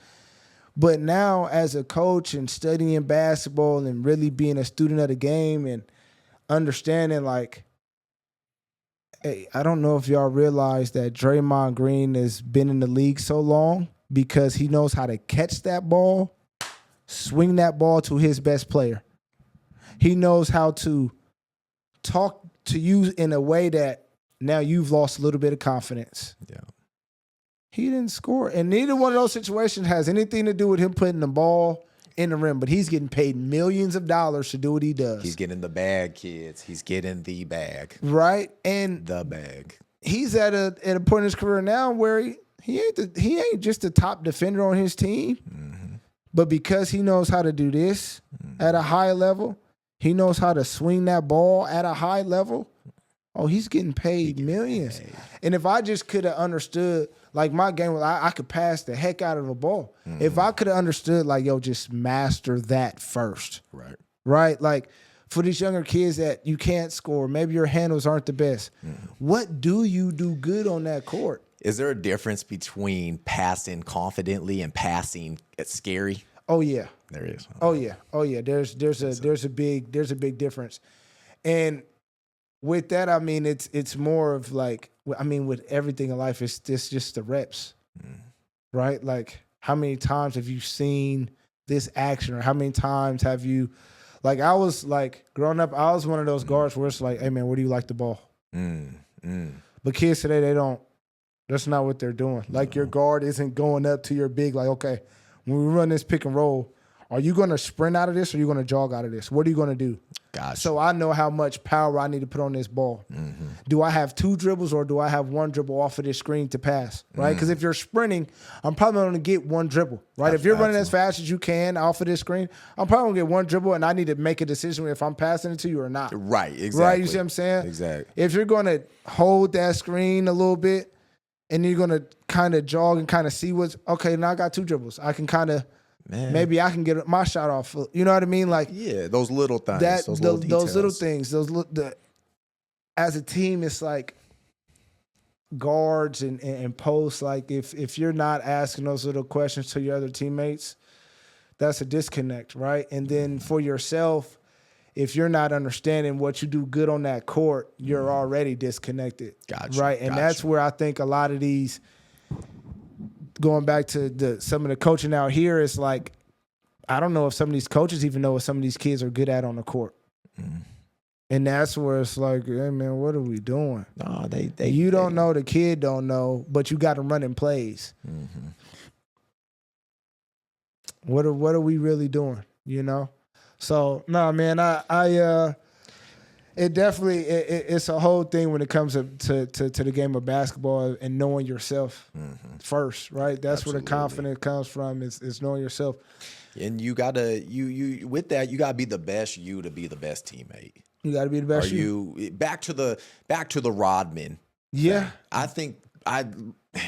But now, as a coach and studying basketball and really being a student of the game and understanding, like, hey, I don't know if y'all realize that Draymond Green has been in the league so long because he knows how to catch that ball, swing that ball to his best player. He knows how to talk to you in a way that now you've lost a little bit of confidence. Yeah. He didn't score. And neither one of those situations has anything to do with him putting the ball in the rim, but he's getting paid millions of dollars to do what he does. He's getting the bag, kids. He's getting the bag. Right? And the bag. He's at a point in his career now where he ain't just the top defender on his team, but because he knows how to do this at a high level, he knows how to swing that ball at a high level. Oh, he's getting paid millions. And if I just could have understood, like, my game was I could pass the heck out of a ball. If I could have understood, like, yo, just master that first. Right? Like, for these younger kids that you can't score, maybe your handles aren't the best. What do you do good on that court? Is there a difference between passing confidently and passing scary? Oh, yeah. There is. Oh yeah. There's a big difference. And with that, I mean, it's more of like, I mean, with everything in life, it's just the reps, right? Like, how many times have you seen this action, or how many times have you, like, I was like, growing up, I was one of those guards where it's like, hey man, where do you like the ball? But kids today, that's not what they're doing. Like, your guard isn't going up to your big, like, okay, when we run this pick and roll, are you going to sprint out of this, or are you going to jog out of this? What are you going to do? Gotcha. So I know how much power I need to put on this ball. Do I have 2 dribbles, or do I have 1 dribble off of this screen to pass, right? Because if you're sprinting, I'm probably going to get 1 dribble, right? If you're running as fast as you can off of this screen, I'm probably going to get 1 dribble, and I need to make a decision if I'm passing it to you or not. Right, exactly. Right, you see what I'm saying? Exactly. If you're going to hold that screen a little bit, and you're going to kind of jog and kind of see what's, okay, now I got 2 dribbles. I can kind of, maybe I can get my shot off. You know what I mean? Like, yeah, those little things, those little things, as a team, it's like guards and posts. Like, if you're not asking those little questions to your other teammates, that's a disconnect, right? And then for yourself, if you're not understanding what you do good on that court, you're already disconnected. Gotcha. Right? And that's where I think a lot of these, going back to some of the coaching out here, is like, I don't know if some of these coaches even know what some of these kids are good at on the court. And that's where it's like, hey man, what are we doing? No, they don't know, the kid don't know, but you got them running plays. What are we really doing? You know? So no, man, it definitely it's a whole thing when it comes to the game of basketball and knowing yourself first, right? That's Absolutely. where the confidence comes from, is knowing yourself. And you gotta you with that, you gotta be the best you to be the best teammate. You gotta be the best. Are you back to the Rodman? Yeah, I think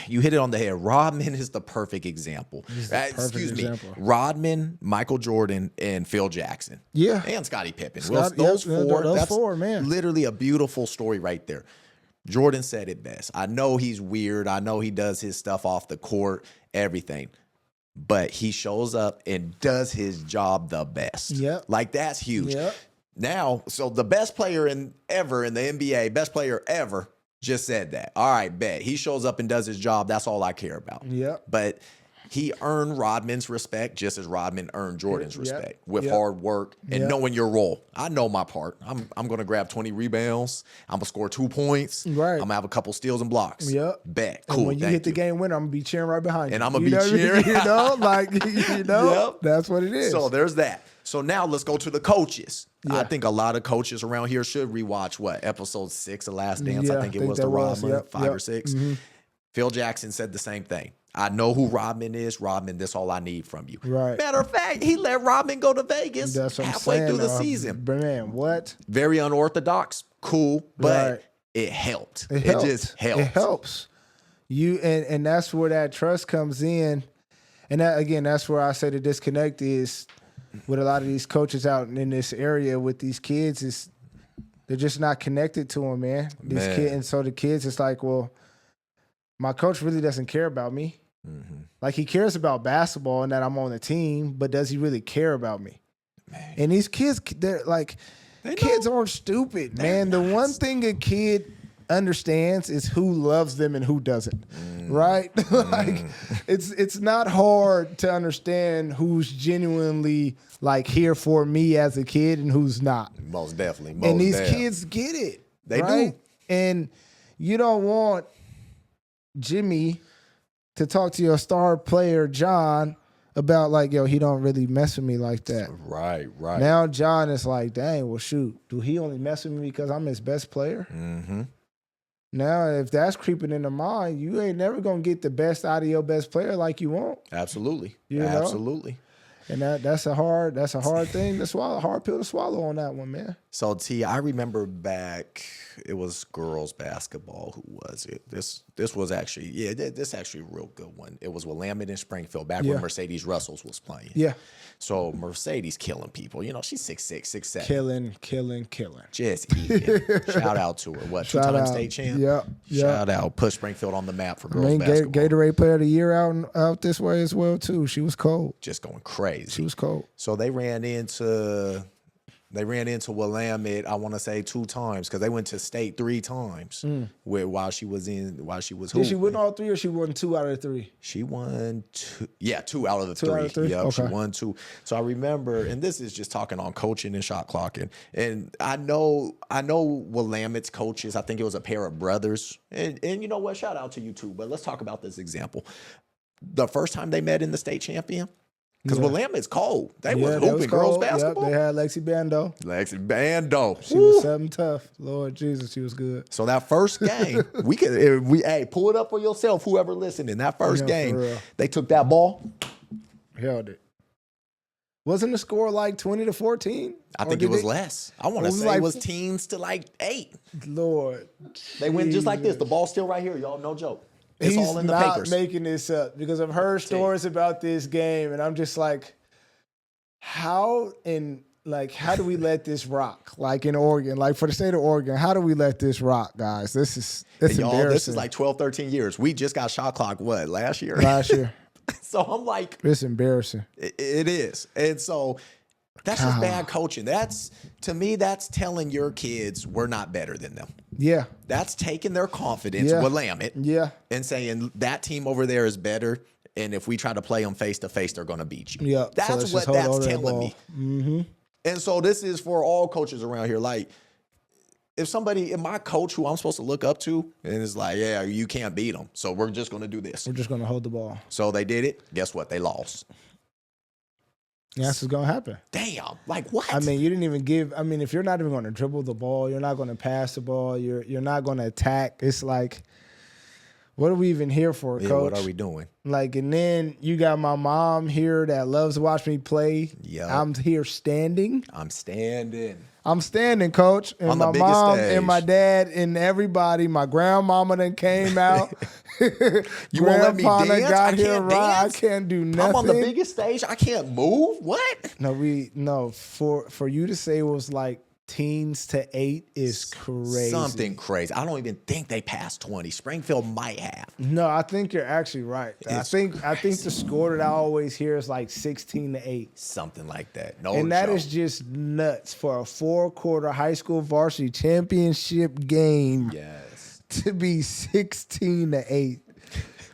you hit it on the head. Rodman is the perfect example. Excuse me. Rodman, Michael Jordan, and Phil Jackson. Yeah. And Scottie Pippen. Those four, man. Literally a beautiful story right there. Jordan said it best. I know he's weird. I know he does his stuff off the court, everything. But he shows up and does his job the best. Yep. Like, that's huge. Yep. Now, so the best player ever in the NBA, best player ever, just said that. All right, bet. He shows up and does his job. That's all I care about. Yeah. But he earned Rodman's respect just as Rodman earned Jordan's respect with hard work and knowing your role. I know my part. I'm going to grab 20 rebounds. I'm going to score 2 points. Right. I'm going to have a couple steals and blocks. Yep. Bet. Cool. And when you hit the game winner, I'm going to be cheering right behind you. And I'm going to be cheering. That's what it is. So there's that. So now let's go to the coaches. Yeah. I think a lot of coaches around here should rewatch episode 6 of Last Dance. I think it was the Rodman, 5 or 6. Phil Jackson said the same thing. I know who Rodman is. Rodman, this all I need from you. Right. Matter of fact, he let Rodman go to Vegas halfway through the season. Man, what? Very unorthodox. Cool, but it helped. It just helped. It helps. And that's where that trust comes in. And that, again, that's where I say the disconnect is with a lot of these coaches out in this area with these kids, is they're just not connected to them, man. These kids, and so the kids, it's like, well, my coach really doesn't care about me. Like, he cares about basketball and that I'm on the team, but does he really care about me? Man. And these kids, they're like, kids aren't stupid, man. The one thing a kid understands is who loves them and who doesn't, right? Like, it's not hard to understand who's genuinely like here for me as a kid and who's not. Most definitely. And these kids get it. They do. And you don't want Jimmy to talk to your star player, John, about like, yo, he don't really mess with me like that. Right. Now John is like, dang, well, shoot, do he only mess with me because I'm his best player? Now, if that's creeping in the mind, you ain't never going to get the best out of your best player like you want. Absolutely. You know? Absolutely. And that's a hard thing to swallow, hard pill to swallow on that one, man. So T, I remember back, it was girls basketball. Who was it? This was actually, this actually a real good one. It was Willamette and Springfield back when Mercedes Russells was playing. Yeah. So Mercedes killing people. You know, she's 6'6", 6'7". Killing. Just eating. Shout out to her. What, two-time state champ? Yeah. Shout out. Put Springfield on the map for girls basketball. Gatorade Player of the Year out this way as well, too. She was cold. Just going crazy. She was cold. So they ran into Willamette, I want to say 2 times, because they went to state 3 times while she was hooping. Did she win all 3 or she won 2 out of 3? She won 2. Yeah, 2 out of the 3. 2 out of 3? Yeah, Okay. She won 2. So I remember, and this is just talking on coaching and shot clocking. And I know Willamette's coaches. I think it was a pair of brothers. And you know what? Shout out to you too. But let's talk about this example. The first time they met in the state champion. Because Willamette's cold. They was hooping girls basketball. Yep, they had Lexi Bando. She was something tough. Lord Jesus, she was good. So that first game, pull it up for yourself, whoever listening. That first game, they took that ball. Held it. Wasn't the score like 20-14? I think it was less. I want to say it was teens to like 8. Lord. They went just like this. The ball's still right here, y'all. No joke. It's He's all in the not papers. Making this up because I've heard stories about this game, and I'm just like, how do we let this rock? Like in Oregon, like for the state of Oregon, how do we let this rock, guys? This is embarrassing. This is like 12, 13 years. We just got shot clock, what, last year? Last year. So I'm like, it's embarrassing. It is. And so that's just bad coaching. To me, that's telling your kids we're not better than them. Yeah. That's taking their confidence, Willamette, and saying that team over there is better, and if we try to play them face-to-face, they're going to beat you. Yeah. That's what that's telling me. Mm-hmm. And so this is for all coaches around here. Like, if my coach who I'm supposed to look up to, and it's like, yeah, you can't beat them, so we're just going to do this. We're just going to hold the ball. So they did it. Guess what? They lost. That's what's going to happen. Damn. Like what? I mean, you didn't even if you're not even going to dribble the ball, you're not going to pass the ball, you're not going to attack. It's like, what are we even here for, Coach? What are we doing? Like, and then you got my mom here that loves to watch me play. Yep. I'm here standing. I'm standing, Coach. And on my the mom stage. And my dad and everybody, my grandmama then came out. You won't let me dance? Got I here can't right. dance? I can't do nothing. I'm on the biggest stage. I can't move. What? No, for you to say it was like teens to 8 is crazy. Something crazy. I don't even think they passed 20. Springfield might have. No, I think you're actually right. I think the score that I always hear is like 16-8. Something like that. No, and that is just nuts for a 4-quarter high school varsity championship game. Yes. To be 16-8.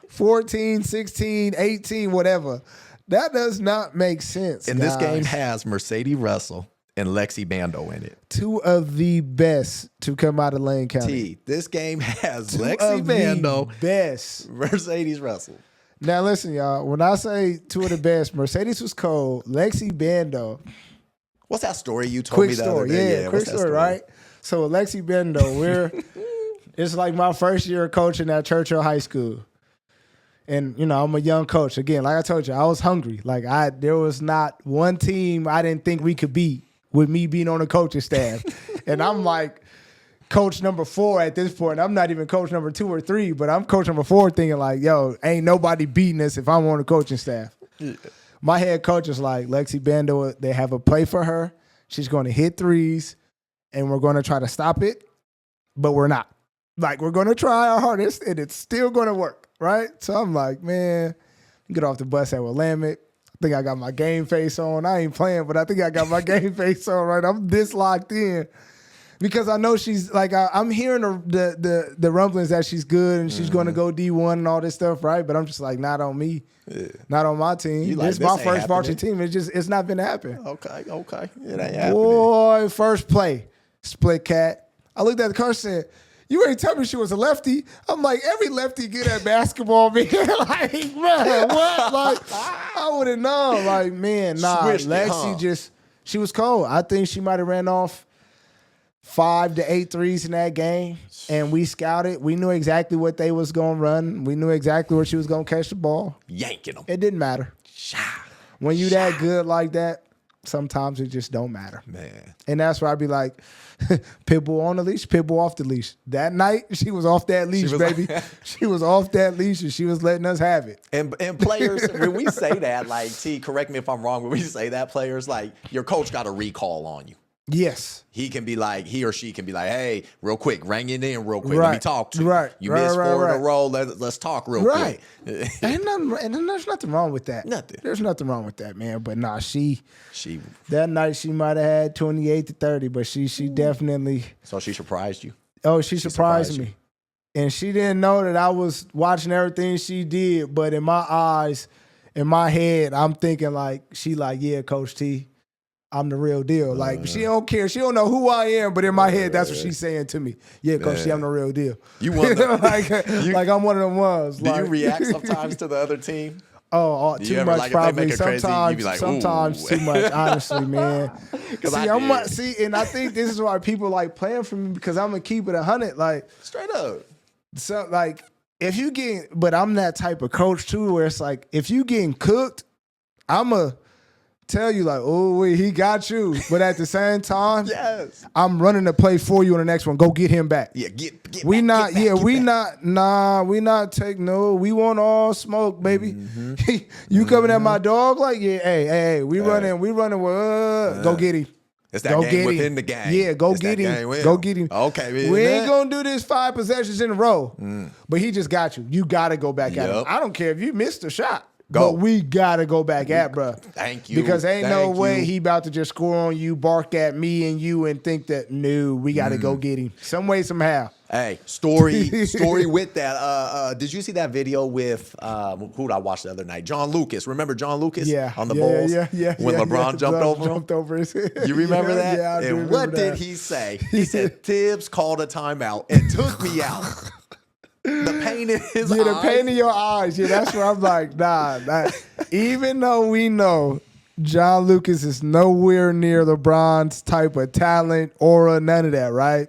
14, 16, 18, whatever. That does not make sense. And this game has Mercedes Russell and Lexi Bando in it. 2 of the best to come out of Lane County. This game has Lexi Bando, best, Mercedes Russell. Now listen, y'all. When I say 2 of the best, Mercedes was cold. Lexi Bando. What's that story you told me the other day? Yeah, quick story, right? So Lexi Bando, it's like my first year coaching at Churchill High School. And, I'm a young coach. Again, like I told you, I was hungry. Like there was not one team I didn't think we could beat with me being on the coaching staff. And I'm like coach number 4 at this point. I'm not even coach number 2 or 3, but I'm coach number 4 thinking like, yo, ain't nobody beating us if I'm on the coaching staff. Yeah. My head coach is like, Lexi Bando, they have a play for her. She's going to hit threes, and we're going to try to stop it, but we're not. Like, we're going to try our hardest, and it's still going to work, right? So I'm like, man, get off the bus at Willamette. I think I got my game face on. I ain't playing, but I think I got my game face on, right? I'm this locked in because I know she's like, I'm hearing the rumblings that she's good and she's going to go D1 and all this stuff, right? But I'm just like, not on me, not on my team. It's my first varsity team. It's not been happening. Okay. It ain't happening. Boy, first play, split cat. I looked at the coach and said, you ain't tell me she was a lefty. I'm like, every lefty good at basketball, man. Like, man, what? Like, I would have known. Like, man, nah. Lexi she was cold. I think she might have ran off 5 to 8 threes in that game. And we scouted. We knew exactly what they was going to run. We knew exactly where she was going to catch the ball. Yanking them. It didn't matter. When you that good like that, sometimes it just don't matter. Man. And that's where I'd be like, Pitbull on the leash, Pitbull off the leash. That night, she was off that leash, baby. She was off that leash, and she was letting us have it. And players, when we say that, like, T, correct me if I'm wrong, when we say that, players, like, your coach got a recall on you. Yes. He or she can be like, hey, real quick, ring it in real quick. Let me talk to you. You missed 4 in a row. Let's talk real quick. And there's nothing wrong with that. Nothing. There's nothing wrong with that, man. But nah, she that night she might have had 28 to 30, but she definitely. So she surprised you? Oh, she surprised me. And she didn't know that I was watching everything she did, but in my eyes, in my head, I'm thinking like, yeah, Coach T, I'm the real deal. Like, she don't care. She don't know who I am, but in my head, that's what she's saying to me. Yeah, Coach T, I'm the real deal. You want like I'm one of them ones. Do you react sometimes to the other team? Oh, too much probably. Sometimes too much, honestly, man. See, and I think this is why people like playing for me, because I'm gonna keep it 100. Like, straight up. So like, if you but I'm that type of coach too, where it's like, if you getting cooked, I'ma tell you like, oh wait, he got you. But at the same time, yes, I'm running the play for you on the next one. Go get him back. Yeah, we not take no. We want all smoke, baby. Mm-hmm. You coming at my dog like, yeah, hey, we running. Go get him. It's that game within the game. Yeah, go get him. Go get him. Okay, man. We ain't gonna do this 5 possessions in a row. But he just got you. You gotta go back at him. I don't care if you missed a shot. But we gotta go back at, bro. Thank you. Because ain't no way he about to just score on you, bark at me and you, and think that no, we gotta go get him some way, somehow. Hey, story with that. Did you see that video with who did I watch the other night? John Lucas. Remember John Lucas? Yeah. On the Bulls? Yeah. When LeBron jumped over his head. You remember that? Yeah, I do. And what did he say? He said, Tibbs called a timeout and took me out. The pain in his eyes. Yeah, the pain in your eyes. Yeah, that's where I'm like, nah. Even though we know John Lucas is nowhere near LeBron's type of talent, aura, none of that, right?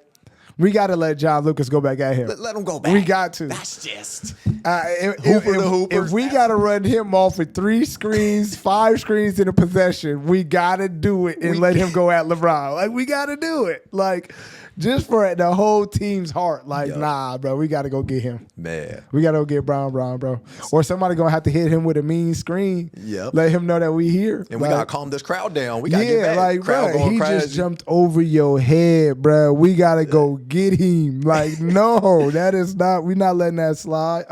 We got to let John Lucas go back at him. Let him go back. We got to. That's just if we got to run him off with 3 screens, 5 screens in a possession, we got to do it and let him go at LeBron. Like, we got to do it. Like, just for the whole team's heart. Like, nah, bro, we got to go get him. Man. We got to go get Brown, bro. Or somebody going to have to hit him with a mean screen. Yep. Let him know that we here. And we got to calm this crowd down. We got to get back. Like, crowd bro, going he crazy. just jumped over your head, bro. We got to go get him. Like, no, that is not, we not letting that slide.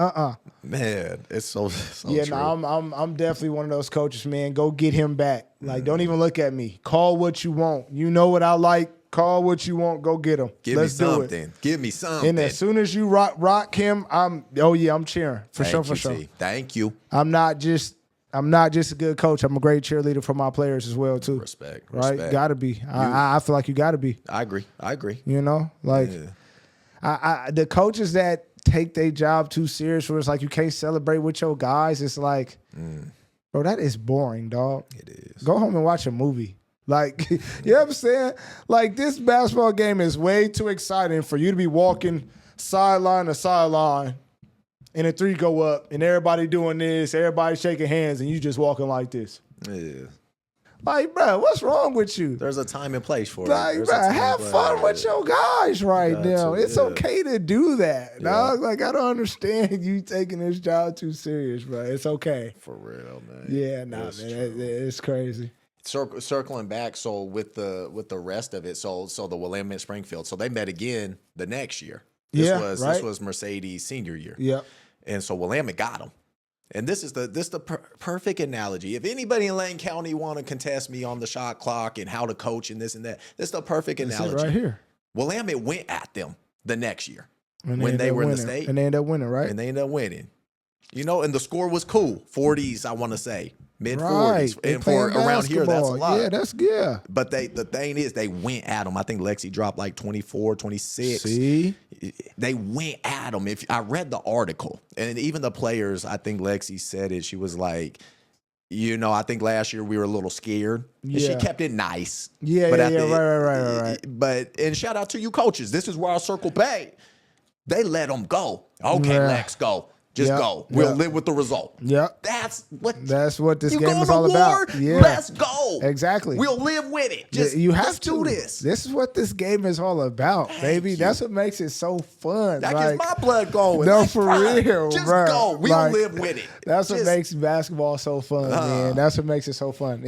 Man, it's so yeah, true. No, I'm definitely one of those coaches, man. Go get him back. Like, don't even look at me. Call what you want. You know what I like. Call what you want. Go get him. Let's do it. Give me something. And as soon as you rock him, I'm cheering for sure. Thank you. I'm not just a good coach. I'm a great cheerleader for my players as well too. Respect. Right? Gotta be. I feel like you gotta be. I agree. You know, like the coaches that take their job too serious, where it's like you can't celebrate with your guys. It's like, bro, that is boring, dog. It is. Go home and watch a movie. Like, you know what I'm saying? Like, this basketball game is way too exciting for you to be walking sideline to sideline and a 3 go up and everybody doing this, everybody shaking hands, and you just walking like this. Yeah. Like, bro, what's wrong with you? There's a time and place for it. Like, bro, have fun with your guys right now. It's okay to do that, dog. Like, I don't understand you taking this job too serious, bro. It's okay. For real, man. Yeah, nah, man. It's crazy. Circling back, so with the rest of it, so the Willamette Springfield, so they met again the next year. This was Mercedes' senior year. Yep. And so Willamette got them. And this is the perfect analogy. If anybody in Lane County want to contest me on the shot clock and how to coach and this and that, this is the perfect analogy. Right here. Willamette went at them the next year when they were in the state. And they ended up winning, right? And they ended up winning. You know, and the score was cool. 40s, I want to say. Mid-40s. And for around here, that's a lot. Yeah, that's good. But the thing is, they went at them. I think Lexi dropped like 24, 26. See? They went at them. If I read the article, and even the players, I think Lexi said it. She was like, you know, I think last year we were a little scared. Yeah. And she kept it nice. Yeah, right. But, and shout out to you coaches. This is where our circle pay. They let them go. Okay, Lex, go. Just go. We'll live with the result. Yep. That's what this game is all about. Yeah. Let's go. Exactly. We'll live with it. Just you have let's to do this. This is what this game is all about, baby. That's what makes it so fun. That gets my blood going. No, for real, just bro. go. We'll live with it. That's what makes basketball so fun, man. That's what makes it so fun.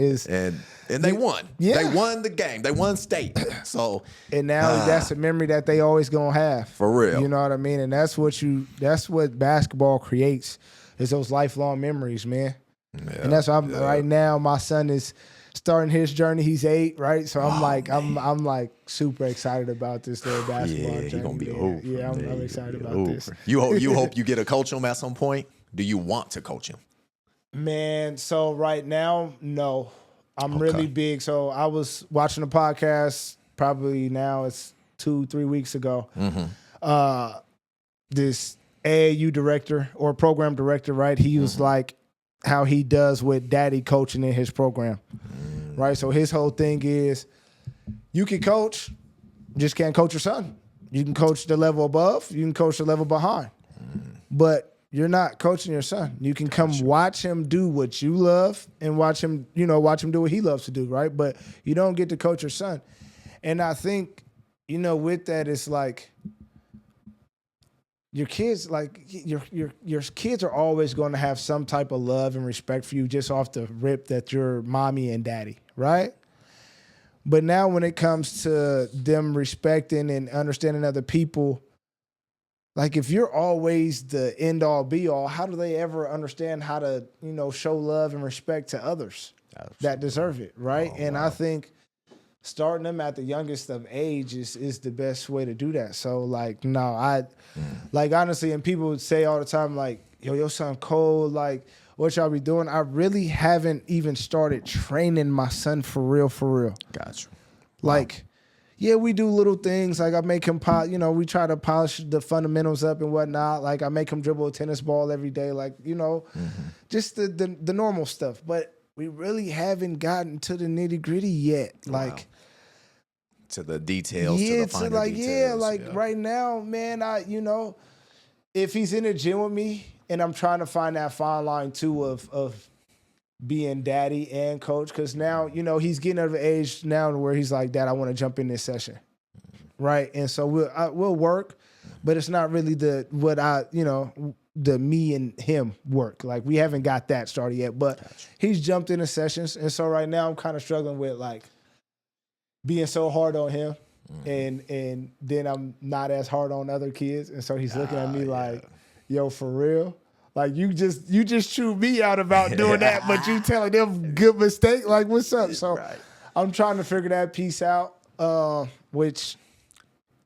And they won. Yeah. They won the game. They won state. So and now that's a memory that they always gonna have. For real. You know what I mean? And that's what basketball creates, is those lifelong memories, man. Yeah, and that's why right now my son is starting his journey. He's 8, right? So I'm like super excited about this little basketball journey. He's gonna be a hooper. Yeah, I'm excited about this. You hope you get to coach him at some point? Do you want to coach him? Man, so right now, no. I'm really big. So I was watching a podcast, probably now it's 2-3 weeks ago. Mm-hmm. This AAU director or program director, right? He was like how he does with daddy coaching in his program, right? So his whole thing is you can coach, just can't coach your son. You can coach the level above, you can coach the level behind, but you're not coaching your son. You can come watch him do what you love and watch him do what he loves to do, right? But you don't get to coach your son. And I think, with that, it's like your kids, like your kids are always going to have some type of love and respect for you just off the rip that you're mommy and daddy, right? But now when it comes to them respecting and understanding other people, like if you're always the end all be all, how do they ever understand how to, show love and respect to others that deserve it, right? I think starting them at the youngest of age is the best way to do that. So like, honestly, and people would say all the time, like, yo, your son cold, like what y'all be doing? I really haven't even started training my son for real. Gotcha. Like, yeah, we do little things. Like I make him, we try to polish the fundamentals up and whatnot. Like I make him dribble a tennis ball every day. Like, just the normal stuff. But we really haven't gotten to the nitty gritty yet. Like to the details. To the finer details. Right now, man, if he's in the gym with me and I'm trying to find that fine line too of being daddy and coach, because now, he's getting of an age now where he's like, Dad, I want to jump in this session. Right. And so we'll work, but it's not really the me and him work. Like we haven't got that started yet, but he's jumped into sessions. And so right now I'm kind of struggling with like being so hard on him and then I'm not as hard on other kids. And so he's looking at me like, yo, for real? Like you just chewed me out about doing that, but you telling them good mistake. Like what's up? So I'm trying to figure that piece out, which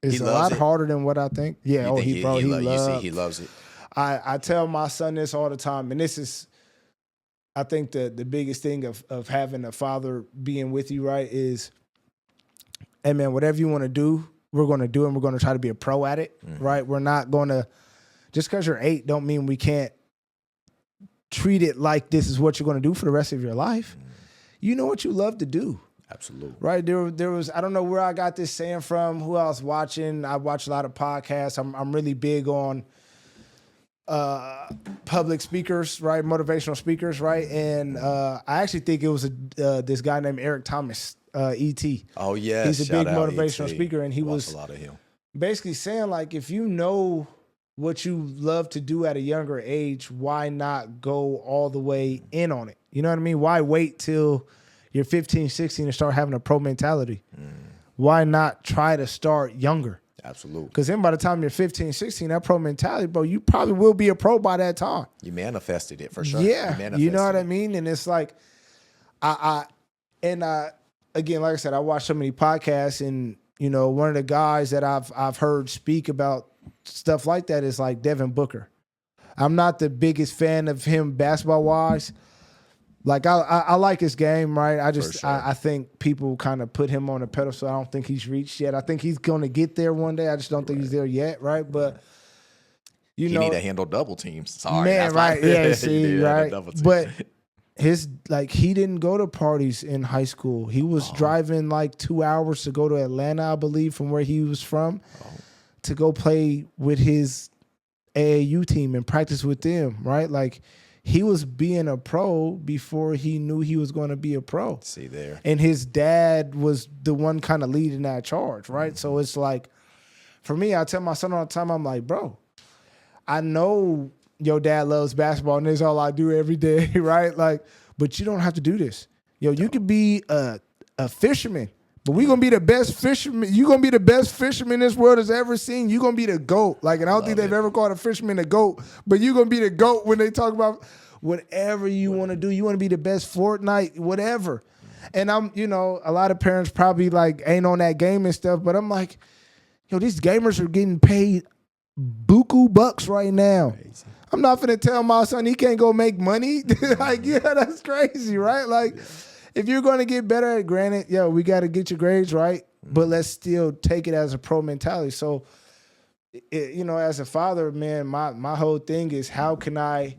is a lot harder than what I think. Yeah, he loves it. I tell my son this all the time, and this is, I think the biggest thing of having a father being with you, right, is, hey man, whatever you want to do, we're going to do, and we're going to try to be a pro at it, right? We're not going to, just because you're 8 don't mean we can't treat it like this is what you're going to do for the rest of your life. You know what you love to do. Absolutely. Right. There was, I don't know where I got this saying from, who I was watching. I watch a lot of podcasts. I'm really big on public speakers, right? Motivational speakers, right? And I actually think it was this guy named Eric Thomas, E.T. Oh, yeah. He's a big motivational speaker. And he was a lot of him. Basically saying, like, if you know what you love to do at a younger age, why not go all the way in on it? You know what I mean? Why wait till you're 15, 16 and start having a pro mentality? Why not try to start younger? Absolutely. Because then by the time you're 15, 16, that pro mentality, bro, you probably will be a pro by that time. You manifested it for sure. Yeah. You know what I mean? And it's like, again, like I said, I watch so many podcasts, and, one of the guys that I've heard speak about stuff like that is like Devin Booker. I'm not the biggest fan of him basketball wise. Like I like his game, right? I think people kind of put him on a pedestal. I don't think he's reached yet. I think he's going to get there one day. I just don't think he's there yet, right? But you need to handle double teams. Sorry, man, right? Yeah, see, right. But he didn't go to parties in high school. He was driving like 2 hours to go to Atlanta, I believe, from where he was from, to go play with his AAU team and practice with them, right? Like he was being a pro before he knew he was going to be a pro. See there. And his dad was the one kind of leading that charge, right? Mm-hmm. So it's like, for me, I tell my son all the time, I'm like, bro, I know your dad loves basketball and this is all I do every day, right? Like, but you don't have to do this. Yo, you could be a fisherman, but we gonna be the best fisherman. You gonna be the best fisherman this world has ever seen. You gonna be the GOAT. Like, and I don't think they've ever called a fisherman a GOAT, but you gonna be the GOAT when they talk about whatever you want to do. You want to be the best Fortnite, whatever. And I'm, you know, a lot of parents probably like ain't on that game and stuff, but I'm like, yo, these gamers are getting paid buku bucks right now. Crazy. I'm not finna tell my son he can't go make money. Like, yeah, that's crazy, right? Like, if you're going to get better at, granted, yo, we got to get your grades right, but let's still take it as a pro mentality. So, you know, as a father, man, my whole thing is how can I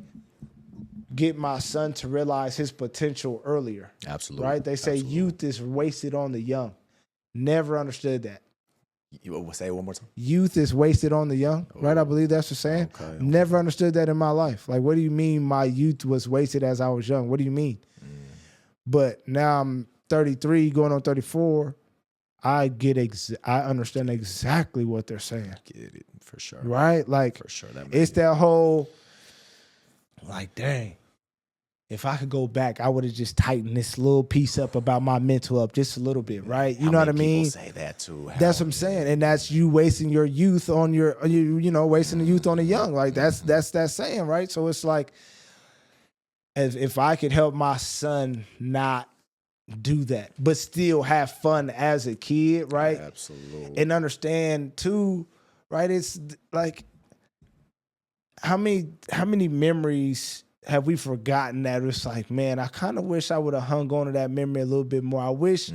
get my son to realize his potential earlier? Absolutely. Right? They say youth is wasted on the young. Never understood that. You say it one more time. Youth is wasted on the young, right? I believe that's the saying. Okay. Never understood that in my life. Like, what do you mean my youth was wasted as I was young? What do you mean? But now I'm 33, going on 34. I understand exactly what they're saying. Get it for sure, right? Like, for sure, it's that whole, like, dang. If I could go back, I would have just tightened this little piece up about my mental up just a little bit, right? You know what I mean? People say that too. That's what I'm saying, and that's you wasting your youth on wasting the youth on the young. Like that's that saying, right? So it's like, if I could help my son not do that, but still have fun as a kid, right? Absolutely. And understand too, right? It's like how many memories have we forgotten that it's like, man, I kind of wish I would have hung on to that memory a little bit more. I wish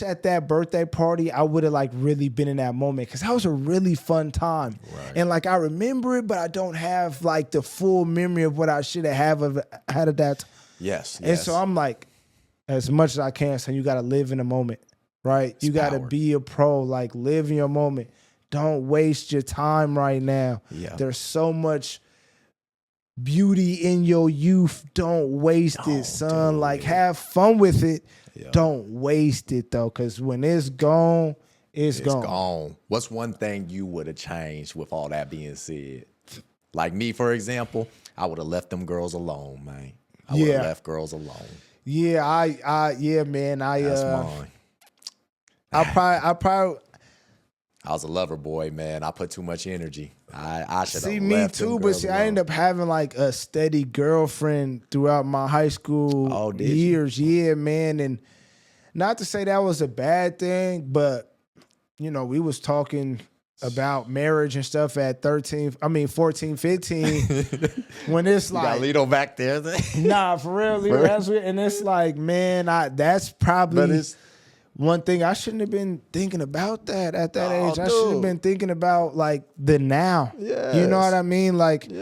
at that birthday party, I would have like really been in that moment because that was a really fun time. Right. And like, I remember it, but I don't have like the full memory of what I should have had of that. Yes. And so I'm like, as much as I can, so you got to live in the moment, right? You got to be a pro, like live in your moment. Don't waste your time right now. Yeah. There's so much beauty in your youth. Don't waste it, son. Dude. Like, have fun with it. Yeah. Don't waste it, though, because when it's gone, it's gone. What's one thing you would have changed with all that being said? Like me, for example, I would have left them girls alone, man. I would have left girls alone. Yeah, man. That's mine. I probably. I was a lover boy, man. I put too much energy. I should have see me too, but see, I ended up having like a steady girlfriend throughout my high school years. Yeah, man. And not to say that was a bad thing, but you know, we was talking about marriage and stuff at 14, 15. When it's you like got Lito back there. Nah, for real, Lito. And it's like, man, that's probably one thing I shouldn't have been thinking about that at that age. I should have been thinking about like the now. Yes. You know what I mean? Like,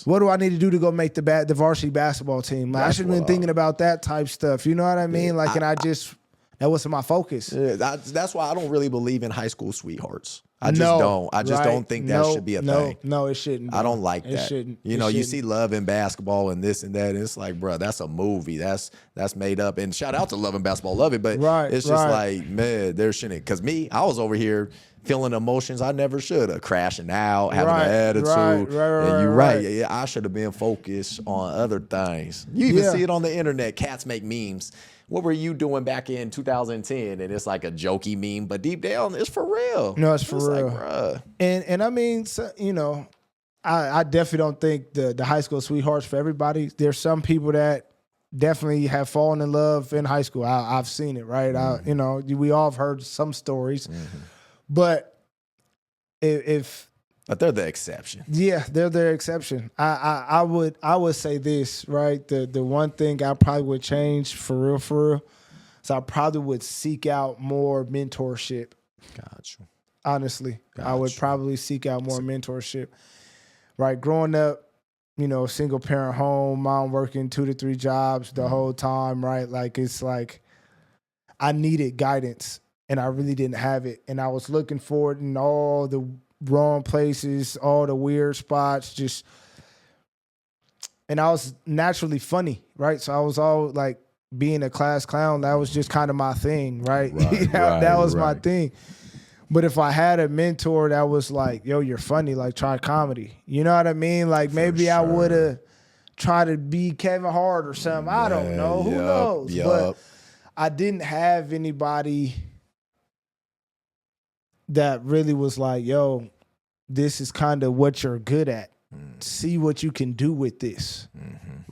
what do I need to do to go make the varsity basketball team? Like, I should have been thinking about that type stuff. You know what I mean? Like, that wasn't my focus. Yeah, that's why I don't really believe in high school sweethearts. I just don't think that should be a thing. No, it shouldn't be. I don't like that. It shouldn't. You know, you see love and basketball and this and that. And it's like, bro, that's a movie. That's made up. And shout out to Love and Basketball. Love it. But it's just like, man, there shouldn't. Because me, I was over here feeling emotions I never should have. Crashing out, having an attitude. And you're right. Yeah, I should have been focused on other things. You even see it on the internet. Cats make memes. What were you doing back in 2010? And it's like a jokey meme, but deep down, it's for real. No, it's for real. Like, bruh. And I mean, so, you know, I definitely don't think the high school sweethearts for everybody. There's some people that definitely have fallen in love in high school. I've seen it, right? Mm-hmm. We all have heard some stories, but But they're the exception. Yeah, they're the exception. I would say this, right? The one thing I probably would change for real, so I probably would seek out more mentorship. Gotcha. Honestly, I would probably seek out more mentorship. Right, growing up, you know, single parent home, mom working 2 to 3 jobs the whole time, right? Like, it's like I needed guidance and I really didn't have it. And I was looking for it in all the wrong places, all the weird spots, and I was naturally funny, right? So I was all like being a class clown. That was just kind of my thing, right? That was my thing. But if I had a mentor that was like, yo, you're funny, like try comedy. You know what I mean? Like maybe I would have tried to be Kevin Hart or something. I don't know. Who knows? But I didn't have anybody that really was like, yo, this is kind of what you're good at. See what you can do with this.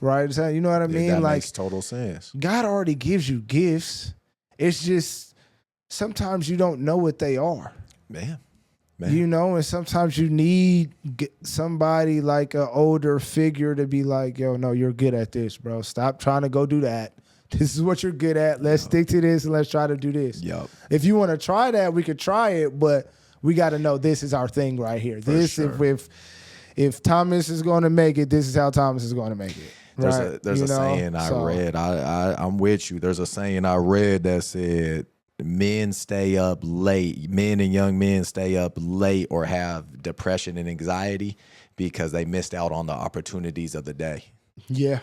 Right? So, you know what I mean? That like makes total sense. God already gives you gifts. It's just sometimes you don't know what they are. Man. You know, and sometimes you need somebody like an older figure to be like, yo, no, you're good at this, bro. Stop trying to go do that. This is what you're good at. Let's stick to this and let's try to do this. If you want to try that, we could try it, but we got to know this is our thing right here. If Thomas is going to make it, this is how Thomas is going to make it. There's a saying I read. I'm with you. There's a saying I read that said, men stay up late, men and young men stay up late or have depression and anxiety because they missed out on the opportunities of the day. Yeah.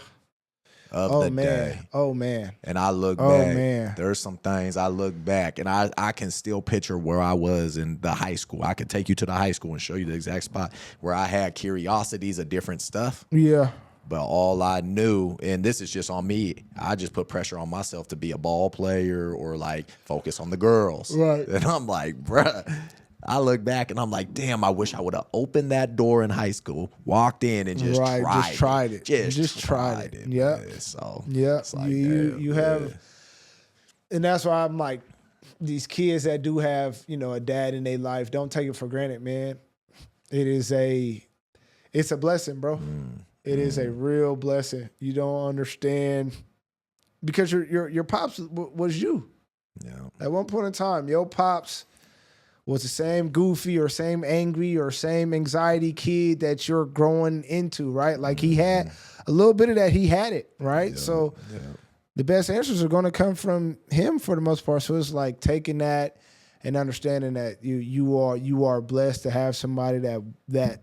Of the day. Oh, man. And I look back. There's some things I look back, and I can still picture where I was in the high school. I could take you to the high school and show you the exact spot where I had curiosities of different stuff. Yeah. But all I knew, and this is just on me, I just put pressure on myself to be a ball player or like focus on the girls. Right. And I'm like, bruh, I look back and I'm like, damn, I wish I would have opened that door in high school, walked in and just tried it. Just tried it. Yeah. So it's like, you have, and that's why I'm like, these kids that do have, you know, a dad in their life, don't take it for granted, man. It's a blessing, bro. It is a real blessing. You don't understand because your pops was you. Yeah. At one point in time, your pops was the same goofy or same angry or same anxiety kid that you're growing into, right? Like he had a little bit of that. He had it, right? So the best answers are going to come from him for the most part. So it's like taking that and understanding that you are blessed to have somebody that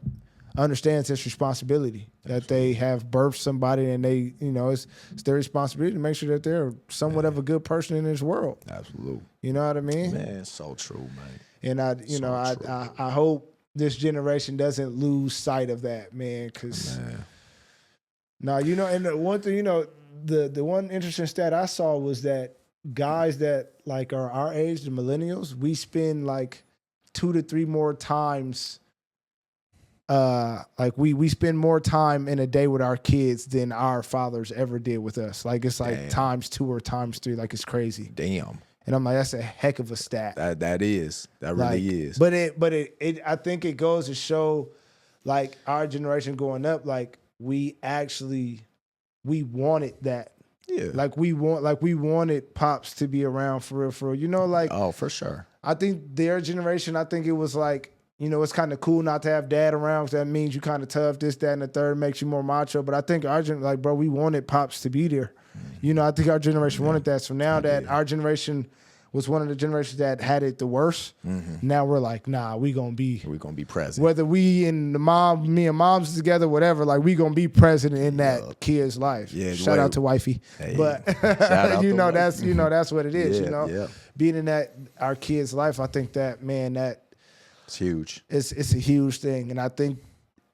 understands this responsibility. That they have birthed somebody and they, you know, it's their responsibility to make sure that they're somewhat of a good person in this world. Absolutely. You know what I mean? Man, it's so true, man. And I hope this generation doesn't lose sight of that, man. Because now, you know, and the one thing, you know, the one interesting stat I saw was that guys that like are our age, the millennials, we spend like 2 to 3 more times. Like we spend more time in a day with our kids than our fathers ever did with us. Like it's like times 2 or times 3. Like it's crazy. Damn. And I'm like, that's a heck of a stat. That really is. But it I think it goes to show, like our generation growing up, like we wanted that. Yeah. Like we wanted pops to be around for real. You know, like for sure. I think their generation, I think it was like, you know, it's kind of cool not to have dad around because that means you kind of tough, this, that, and the third, makes you more macho. But I think our generation, like, bro, we wanted pops to be there. You know, I think our generation wanted that. So now that our generation was one of the generations that had it the worst, now we're like, nah, we're going to be present. Whether me and mom's together, whatever, like we going to be present in that kid's life. Yeah, shout out to wifey. Hey, but that's what it is, you know. Yeah. Being in that our kid's life, I think that, man, it's huge. It's a huge thing. And I think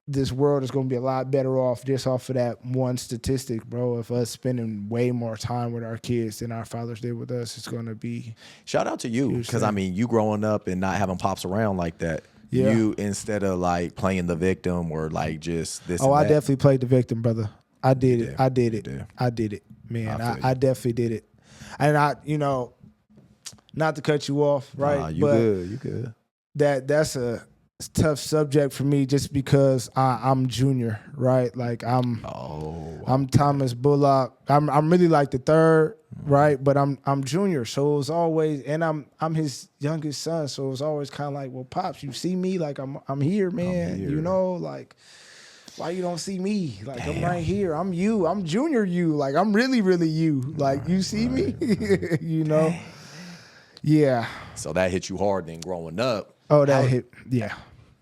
this world is going to be a lot better off just off of that one statistic, bro. Of us spending way more time with our kids than our fathers did with us, it's going to be. Shout out to you. Because, I mean, you growing up and not having pops around like that. Yeah. You, instead of like playing the victim or like just this. I definitely played the victim, brother. I did it. I did it, man. I definitely did it. And I, you know, not to cut you off, right? Nah, you good. That's a tough subject for me just because I'm junior, right? Like I'm Thomas Bullock. I'm really like the third, right? But I'm junior, so it was always, and I'm his youngest son, so it was always kind of like, well, pops, you see me, like I'm here, man. You know, like why you don't see me? Like I'm right here. I'm you. I'm junior you. Like I'm really, really you. Like you see me, you know. Yeah. So that hit you hard then growing up. Oh, that hit, yeah.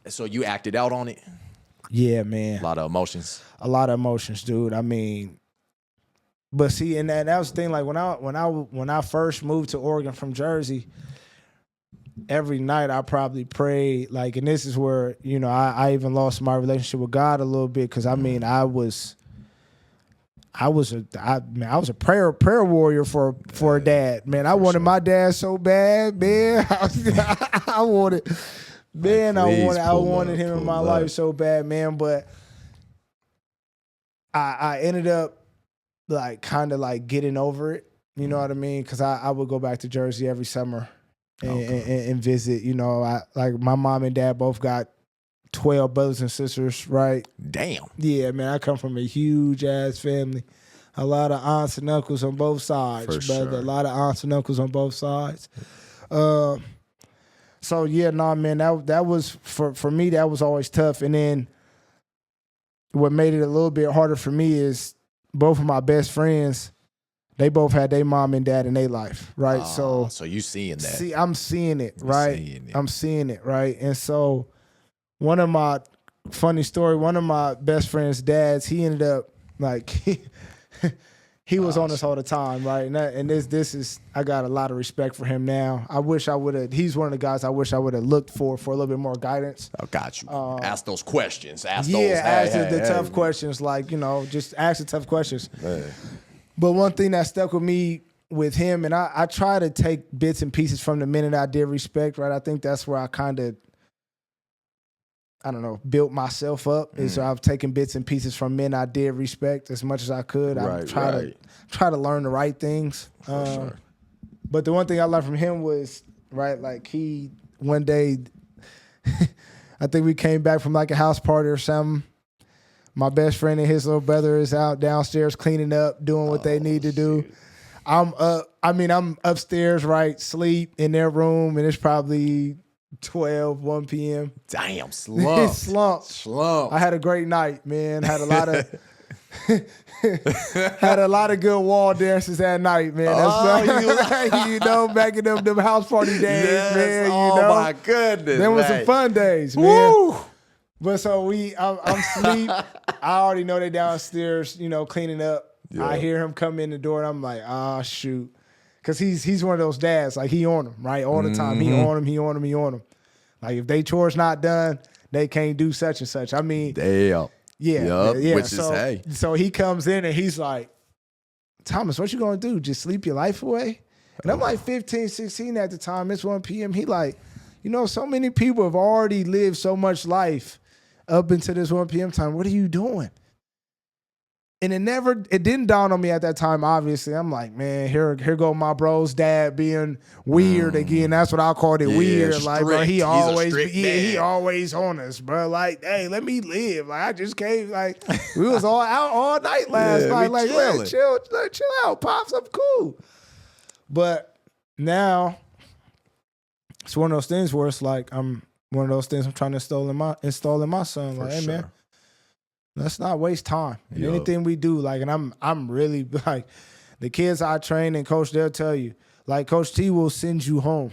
So you acted out on it? Yeah, man. A lot of emotions. A lot of emotions, dude. I mean, but see, and that was the thing. Like when I first moved to Oregon from Jersey, every night I probably prayed. Like, and this is where I even lost my relationship with God a little bit because I mean I was a prayer warrior for a dad, man. I wanted my dad so bad, man. I wanted him in my life so bad, man. But I ended up like kind of like getting over it. You know what I mean? Because I would go back to Jersey every summer and visit. Like my mom and dad both got 12 brothers and sisters, right? Damn. Yeah, man. I come from a huge ass family. A lot of aunts and uncles on both sides, brother. Sure. A lot of aunts and uncles on both sides. So yeah, man, that was for me. That was always tough. And then what made it a little bit harder for me is both of my best friends. They both had their mom and dad in their life, right? So you seeing that? See, I'm seeing it, right? I'm seeing it, right? And so one of my best friend's dads, he ended up like. He was on us all the time, right? And this is I got a lot of respect for him now. I wish I would have. He's one of the guys I wish I would have looked for a little bit more guidance. I got you. Ask those questions. Ask the tough questions. Like just ask the tough questions. Man. But one thing that stuck with me with him, and I try to take bits and pieces from the men that I did respect, right? I think that's where I kind of, built myself up. Is I've taken bits and pieces from men I did respect as much as I could. I try to learn the right things. Sure. But the one thing I learned from him was, right, like he one day, I think we came back from like a house party or something. My best friend and his little brother is out downstairs cleaning up, doing what they need to do. I'm upstairs, right, sleep in their room, and it's probably 1 p.m. Damn, slumped. I had a great night, man. Had a lot of good wall dances that night, man. That's back in them house party days, yes. man. My goodness. Them was some fun days, man. Woo! But so I'm asleep. I already know they downstairs, cleaning up. Yeah. I hear him come in the door, and I'm like, shoot. Because he's one of those dads, like he on them, right? All the time. He on them. Like if they chores not done, they can't do such and such. I mean. Damn. Yeah. Which is, hey. So he comes in and he's like, Thomas, what you going to do? Just sleep your life away? And I'm like 15, 16 at the time. It's 1 p.m. He like, so many people have already lived so much life up into this 1 p.m. time. What are you doing? And it didn't dawn on me at that time, obviously. I'm like, man, here go my bro's dad being weird again. That's what I called it, weird. Strict. Like, bro, he always on us, bro. Like, hey, let me live. Like, I just came, like, we was all out all night last night. Like, hey, chill out, Pops, I'm cool. But now, it's one of those things where it's like, I'm trying to install in my son. Like, hey, man. Let's not waste time. Anything we do, like, and I'm really like the kids I train and coach, they'll tell you, like, Coach T will send you home.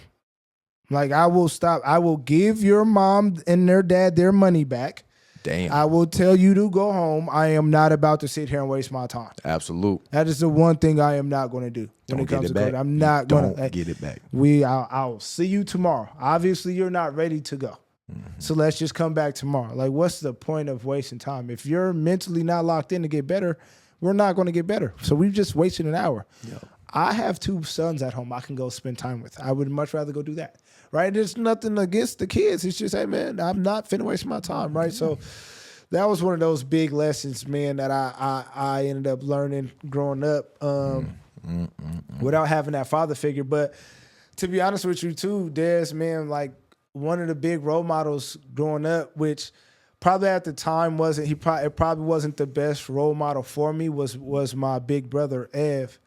Like, I will give your mom and their dad their money back. Damn. I will tell you to go home. I am not about to sit here and waste my time. Absolute. That is the one thing I am not going to do when it comes to coaching. I'm not going to get it back. I'll see you tomorrow. Obviously, you're not ready to go. So let's just come back tomorrow. Like, what's the point of wasting time? If you're mentally not locked in to get better, we're not going to get better. So we've just wasted an hour. Yep. I have 2 sons at home I can go spend time with. I would much rather go do that, right? There's nothing against the kids. It's just, hey, man, I'm not finna waste my time, right? So that was one of those big lessons, man, that I ended up learning growing up without having that father figure. But to be honest with you, too, Des, man, like, one of the big role models growing up, which probably at the time it probably wasn't the best role model for me, was my big brother Ev.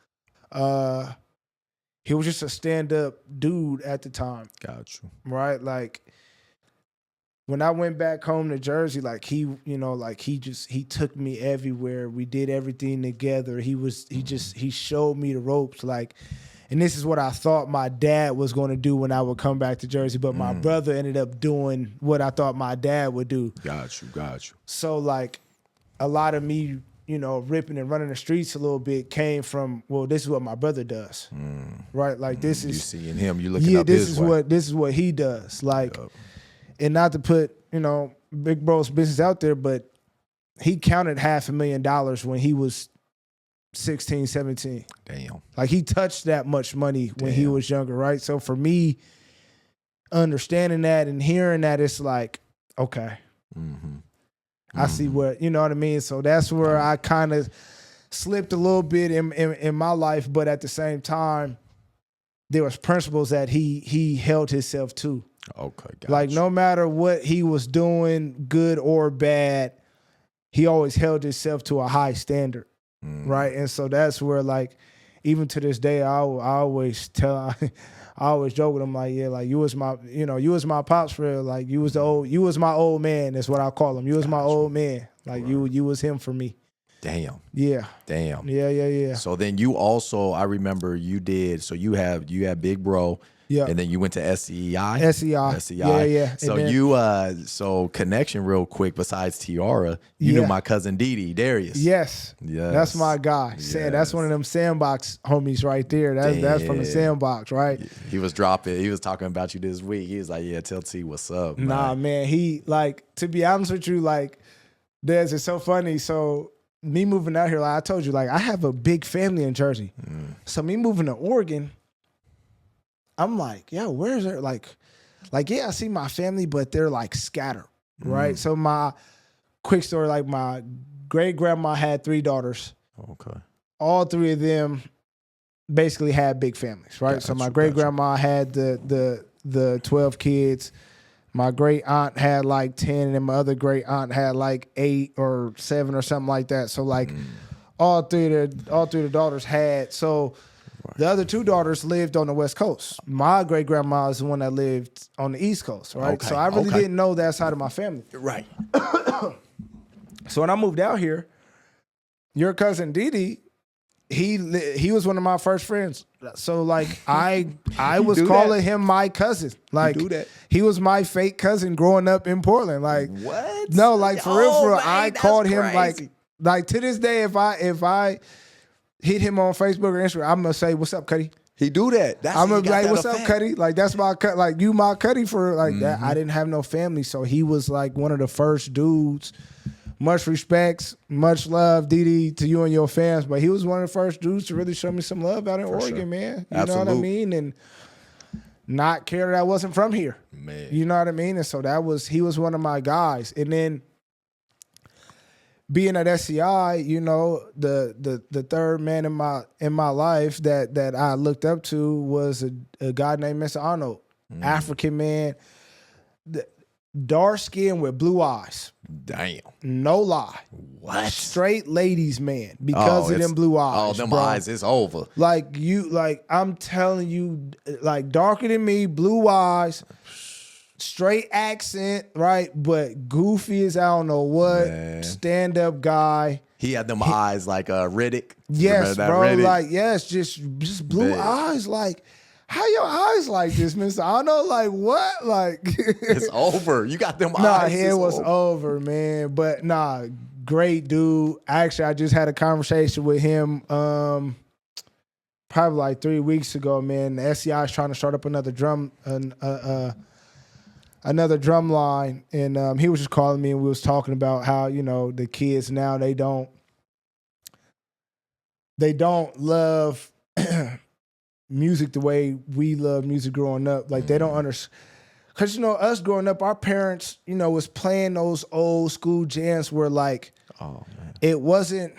He was just a stand-up dude at the time. Got you. Right? Like, when I went back home to Jersey, like, he took me everywhere. We did everything together. He showed me the ropes, like. And this is what I thought my dad was going to do when I would come back to Jersey, but my brother ended up doing what I thought my dad would do. Got you. So like a lot of me, you know, ripping and running the streets a little bit came from, well, this is what my brother does, right? Like this is, you seeing him, you looking up his way. This is what he does. Like, and not to put, you know, Big Bro's business out there, but he counted $500,000 when he was 16, 17. Damn. Like he touched that much money when he was younger, right? So for me, understanding that and hearing that, it's like, okay. I see what, you know what I mean? So that's where I kind of slipped a little bit in my life, but at the same time, there was principles that he held himself to. Okay, like no matter what he was doing, good or bad, he always held himself to a high standard, right? And so that's where, like, even to this day, I always tell, I always joke with him, like, yeah, like you was my pops for real. Like you was my old man. That's what I call him. You was my old man. Like you was him for me. Damn. Yeah. Damn. Yeah. So then you also, I remember you did. So you had Big Bro. Yeah. And then you went to SEI. SEI. Yeah. So then, so connection real quick. Besides Tiara, you knew my cousin Didi Darius. Yes. That's my guy. Yes. That's one of them Sandbox homies right there. That's from the Sandbox, right? He was talking about you this week. He was like, yeah, tell T what's up. Nah, man. He, like, to be honest with you, like, it's so funny. So me moving out here, like I told you, like I have a big family in Jersey. So me moving to Oregon, I'm like, yo, where's it? Like, yeah, I see my family, but they're like scattered, right? So my quick story, like my great grandma had 3 daughters. Okay. All 3 of them basically had big families, right? So my great grandma had the 12 kids. My great aunt had like 10, and then my other great aunt had like 8 or 7 or something like that. So like all three of the daughters had. So the other 2 daughters lived on the West Coast. My great grandma is the one that lived on the East Coast, right? Okay, so I really didn't know that side of my family. Right. So when I moved out here, your cousin Didi, he was one of my first friends. So like I was calling him my cousin. Like he was my fake cousin growing up in Portland. Like what? No, like for real, man, I called him like to this day. If I hit him on Facebook or Instagram, I'm gonna say, "What's up, Cuddy?" He do that. I'm gonna be like, "What's up, Cuddy?" Like that's my cut. Like you, my Cuddy for like that. I didn't have no family, so he was like one of the first dudes. Much respects, much love, Didi, to you and your fans. But he was one of the first dudes to really show me some love out in Oregon, man. You know what I mean? And not care that I wasn't from here. Man. You know what I mean? And so he was one of my guys. And then being at SEI, you know, the third man in my life that I looked up to was a guy named Mr. Arnold, African man, dark skin with blue eyes. Damn. No lie. What? Straight ladies man because of them blue eyes. Oh, them eyes, it's over. Like I'm telling you, like darker than me, blue eyes, straight accent, right? But goofy as I don't know what. Stand up guy. He had them eyes like Riddick. Yes, bro. Riddick? Like yes, just blue eyes. Like how your eyes like this, Mr. Arnold? Like what? Like it's over. You got them eyes. Nah, it was over, man. But nah, great dude. Actually, I just had a conversation with him probably like 3 weeks ago, man. The SEI is trying to start up another drum line, and he was just calling me, and we was talking about how, you know, the kids now they don't love music the way we love music growing up. Like they don't understand. Because, you know, us growing up, our parents, you know, was playing those old school jams where like it wasn't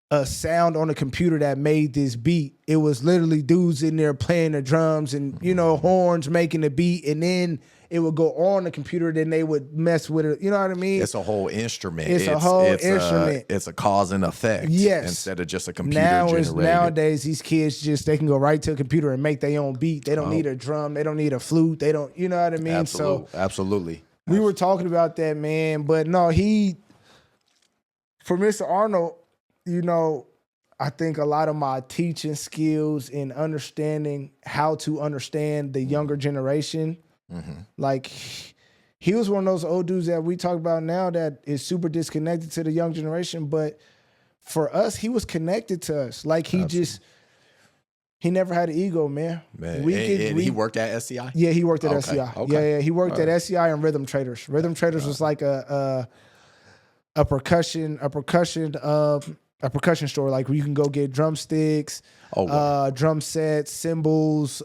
a sound on a computer that made this beat. It was literally dudes in there playing the drums and, you know, horns making the beat, and then it would go on the computer, then they would mess with it. You know what I mean? It's a whole instrument. It's a whole instrument. It's a cause and effect. Yes. Instead of just a computer generated. Nowadays, these kids they can go right to a computer and make their own beat. They don't need a drum. They don't need a flute. They don't, you know what I mean? Absolutely. We were talking about that, man. But no, for Mr. Arnold, you know, I think a lot of my teaching skills in understanding how to understand the younger generation, like he was one of those old dudes that we talk about now that is super disconnected to the young generation. But for us, he was connected to us. Like he never had an ego, man. He worked at SCI? Yeah, he worked at SCI. Okay. Yeah, he worked at SCI and Rhythm Traders. Rhythm Traders was like a percussion store, like where you can go get drumsticks, drum sets, cymbals.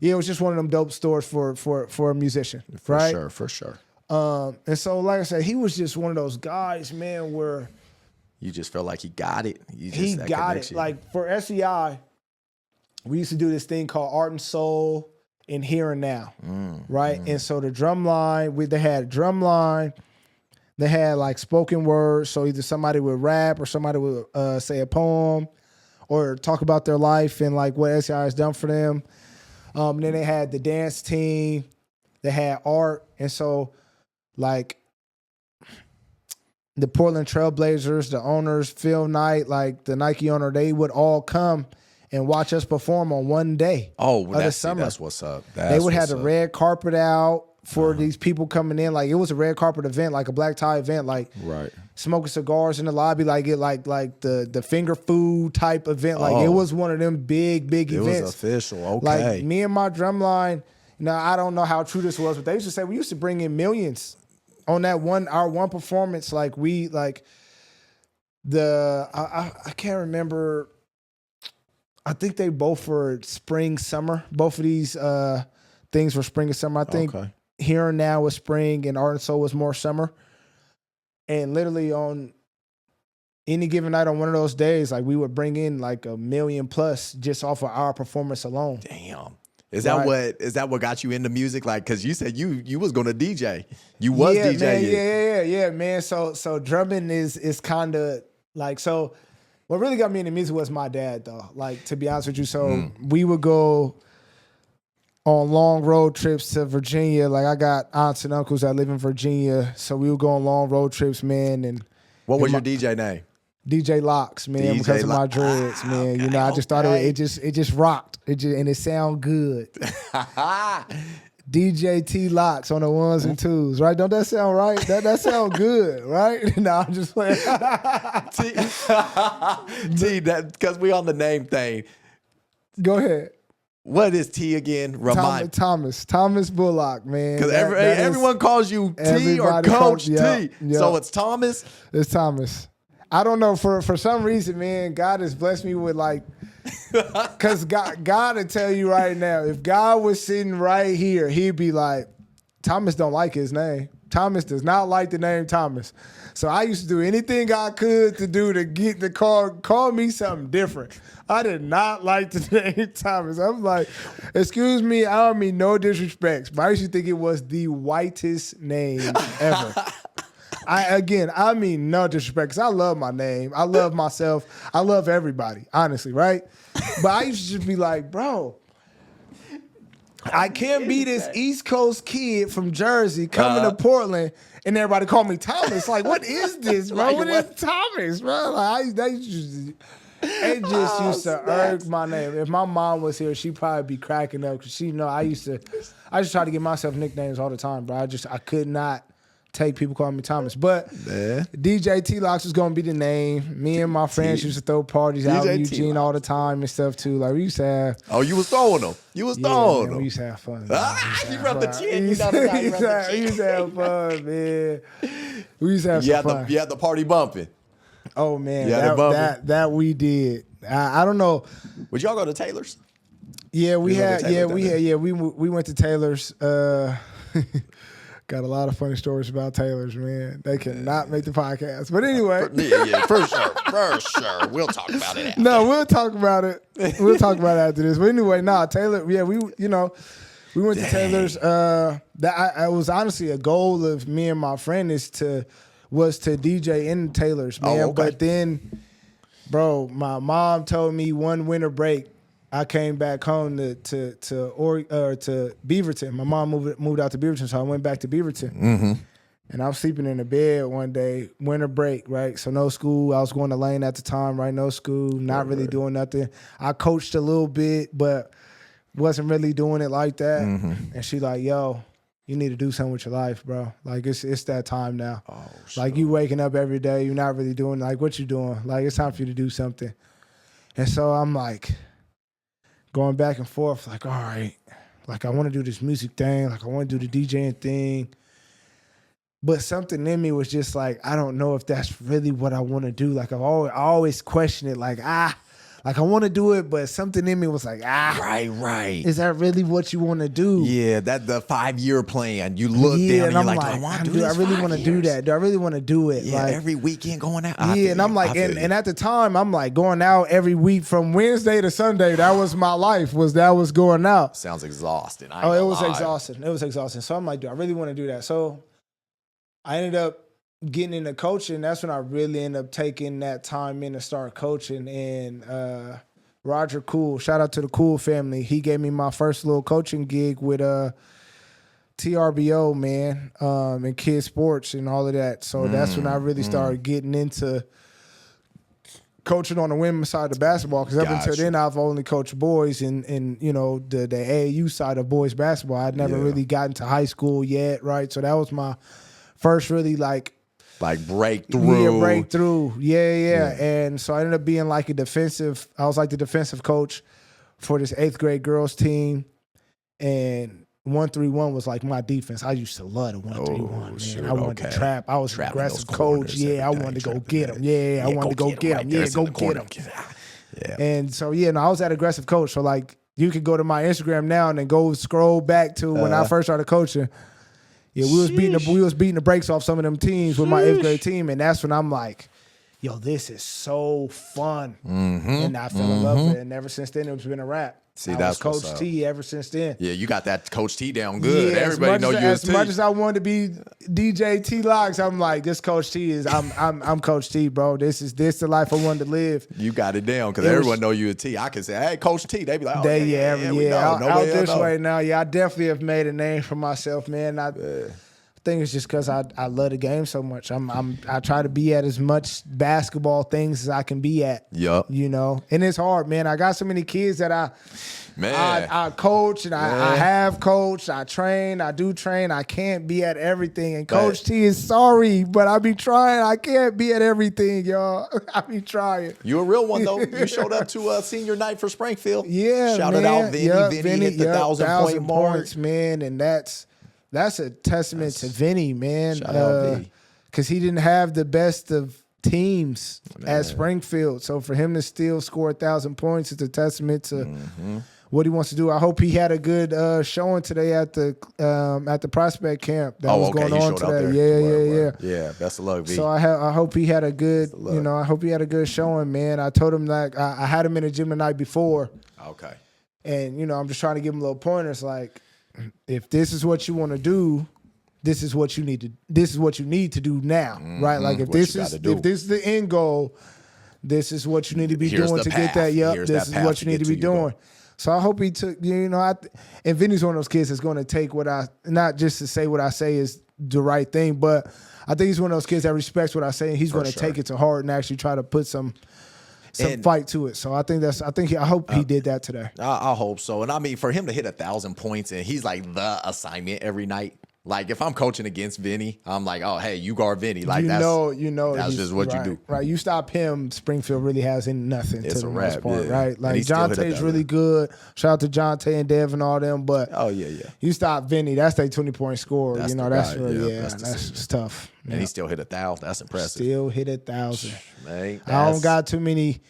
It was just one of them dope stores for a musician, right? For sure. And so, like I said, he was just one of those guys, man, where you just felt like he got it. He got it. Like for SEI, we used to do this thing called Art and Soul in Here and Now, right? And so the drum line, they had a drum line. They had like spoken word, so either somebody would rap or somebody would say a poem or talk about their life and like what SEI has done for them. Then they had the dance team, they had art, and so like the Portland Trailblazers, the owners, Phil Knight, like the Nike owner, they would all come and watch us perform on one day of the summer. That's what's up. They would have the red carpet out for these people coming in. Like it was a red carpet event, like a black tie event, like smoking cigars in the lobby, like the finger food type event. Like it was one of them big events. It was official. Okay. Like me and my drumline, now I don't know how true this was, but they used to say we used to bring in millions on that our one performance. Like I can't remember. I think they both were spring, summer. Both of these things were spring and summer. I think Here and Now was spring and Art and Soul was more summer. And literally on any given night on one of those days, like we would bring in like $1 million plus just off of our performance alone. Damn. Is that what got you into music? Like, cause you said you was gonna DJ. You was DJing. Yeah, man. So drumming is kind of like, so what really got me into music was my dad, though. Like, to be honest with you. So we would go on long road trips to Virginia. Like, I got aunts and uncles that live in Virginia. So we would go on long road trips, man. And what was your DJ name? DJ Locks, man, because of my dreads, man. You know, I just thought it just rocked. And it sound good. DJ T Locks on the ones and twos, right? Don't that sound right? That sound good, right? No, I'm just playing. T, that because we on the name thing. Go ahead. What is T again? Thomas Bullock, man. Because everyone calls you T or Coach T. Yep. So it's Thomas? It's Thomas. I don't know, for some reason, man, God has blessed me with like, because God will tell you right now, if God was sitting right here, he'd be like, Thomas don't like his name. Thomas does not like the name Thomas. So I used to do anything I could to do to get the call me something different. I did not like the name Thomas. I'm like, excuse me, I don't mean no disrespect, but I used to think it was the whitest name ever. I mean no disrespect, because I love my name. I love myself. I love everybody, honestly, right? But I used to just be like, bro, I can't be this East Coast kid from Jersey coming to Portland and everybody call me Thomas. Like, what is this, bro? What is Thomas, bro? Like, it just used to irk my name. If my mom was here, she'd probably be cracking up because she know I used to try to give myself nicknames all the time, bro. I could not take people calling me Thomas. But DJ T-Locks was going to be the name. Me and my friends used to throw parties out in Eugene all the time and stuff too. Like we used to have. Oh, you was throwing them. You was throwing them. We used to have fun. You rub the chin. We used to have fun, man. We used to have some fun. You had the party bumping. Oh man, that we did. I don't know. Would y'all go to Taylor's? Yeah, we went to Taylor's. Got a lot of funny stories about Taylor's, man. They cannot make the podcast. But anyway. For sure. We'll talk about it after. No, we'll talk about it. We'll talk about it after this. But anyway, Taylor, we went to Taylor's. That was honestly a goal of me and my friend was to DJ in Taylor's, man. Okay. But then, bro, my mom told me one winter break, I came back home to Beaverton. My mom moved out to Beaverton, so I went back to Beaverton. And I was sleeping in the bed one day, winter break, right? So no school. I was going to Lane at the time, right? No school, not really doing nothing. I coached a little bit, but wasn't really doing it like that. And she like, yo, you need to do something with your life, bro. Like, it's that time now. Oh, like, you waking up every day, you're not really doing, like, what you doing? Like, it's time for you to do something. And so I'm like going back and forth, like, all right, like, I want to do this music thing. Like, I want to do the DJing thing. But something in me was just like, I don't know if that's really what I want to do. Like, I always question it, like I want to do it, but something in me was like, right. Is that really what you want to do? Yeah, that the 5-year plan. You look down and you're like, do I want to do this? I really want to do that. Do I really want to do it? Yeah, like, every weekend going out. And I'm like, and at the time, I'm like going out every week from Wednesday to Sunday. That was my life. That was going out. Sounds exhausting. It was exhausting. It was exhausting. So I'm like, do I really want to do that? So I ended up getting into coaching. That's when I really ended up taking that time in to start coaching. And Roger Cool, shout out to the Cool family. He gave me my first little coaching gig with TRBO, man, and kids sports and all of that. So that's when I really started getting into coaching on the women's side of basketball. Because up until then, I've only coached boys and you know, the AAU side of boys basketball. I'd never really gotten to high school yet, right? So that was my first really like breakthrough. Yeah, breakthrough. Yeah. And so I ended up being like I was like the defensive coach for this 8th grade girls team. And 1-3-1 was like my defense. I used to love the 1-3-1, man. I wanted to trap. I was an aggressive coach. Yeah, I wanted to go get them. Yeah, I wanted to go get them. Yeah, go get them. Yeah. And so, I was that aggressive coach. So, like, you could go to my Instagram now and then go scroll back to when I first started coaching. Yeah, we was beating the brakes off some of them teams with my 8th grade team, and that's when I'm like, yo, this is so fun. And I fell in love with it, and ever since then, it's been a wrap. See, that's Coach T ever since then. Yeah, you got that Coach T down good. Everybody know you as T. As much as I wanted to be DJ T Locks, I'm like, this Coach T is I'm Coach T, bro. This the life I wanted to live. You got it down because everyone know you a T. I can say, hey, Coach T. They be like, out this way now. Yeah, I definitely have made a name for myself, man. I think it's just because I love the game so much. I try to be at as much basketball things as I can be at. Yep. You know, and it's hard, man. I got so many kids that I coach and I have coached. I train. I do train. I can't be at everything. And Coach T is sorry, but I be trying. I can't be at everything, y'all. I be trying. You a real one though. You showed up to senior night for Springfield. Yeah, Shouted out Vinny. Vinny hit the 1,000-point mark, points, man, and that's a testament to Vinny, man. Shout out V. Because he didn't have the best of teams at Springfield. So for him to still score 1,000 points is a testament to what he wants to do. I hope he had a good showing today at the prospect camp that was going on today. Yeah, best of luck, V. So I hope he had a good, I hope he had a good showing, man. I told him like I had him in the gym the night before. Okay. And I'm just trying to give him little pointers like, if this is what you want to do, this is what you need to do now, right? Like if this is the end goal, this is what you need to be doing to get that. Yep, this is what you need to be doing. So I hope he took, and Vinny's one of those kids that's going to take not just to say what I say is the right thing, but I think he's one of those kids that respects what I say, and he's going to take it to heart and actually try to put some fight to it. So I hope he did that today. I hope so. And I mean, for him to hit 1,000 points and he's like the assignment every night. Like if I'm coaching against Vinny, I'm like, oh, hey, you guard Vinny. Like that's just what you do. Right. You stop him, Springfield really has nothing to the most part, right? Like Jonte's really good. Shout out to Jonte and Dev and all them, but you stop Vinny, that's their 20-point score. That's tough. And he still hit 1,000. That's impressive. Still hit 1,000. Man, I don't got too many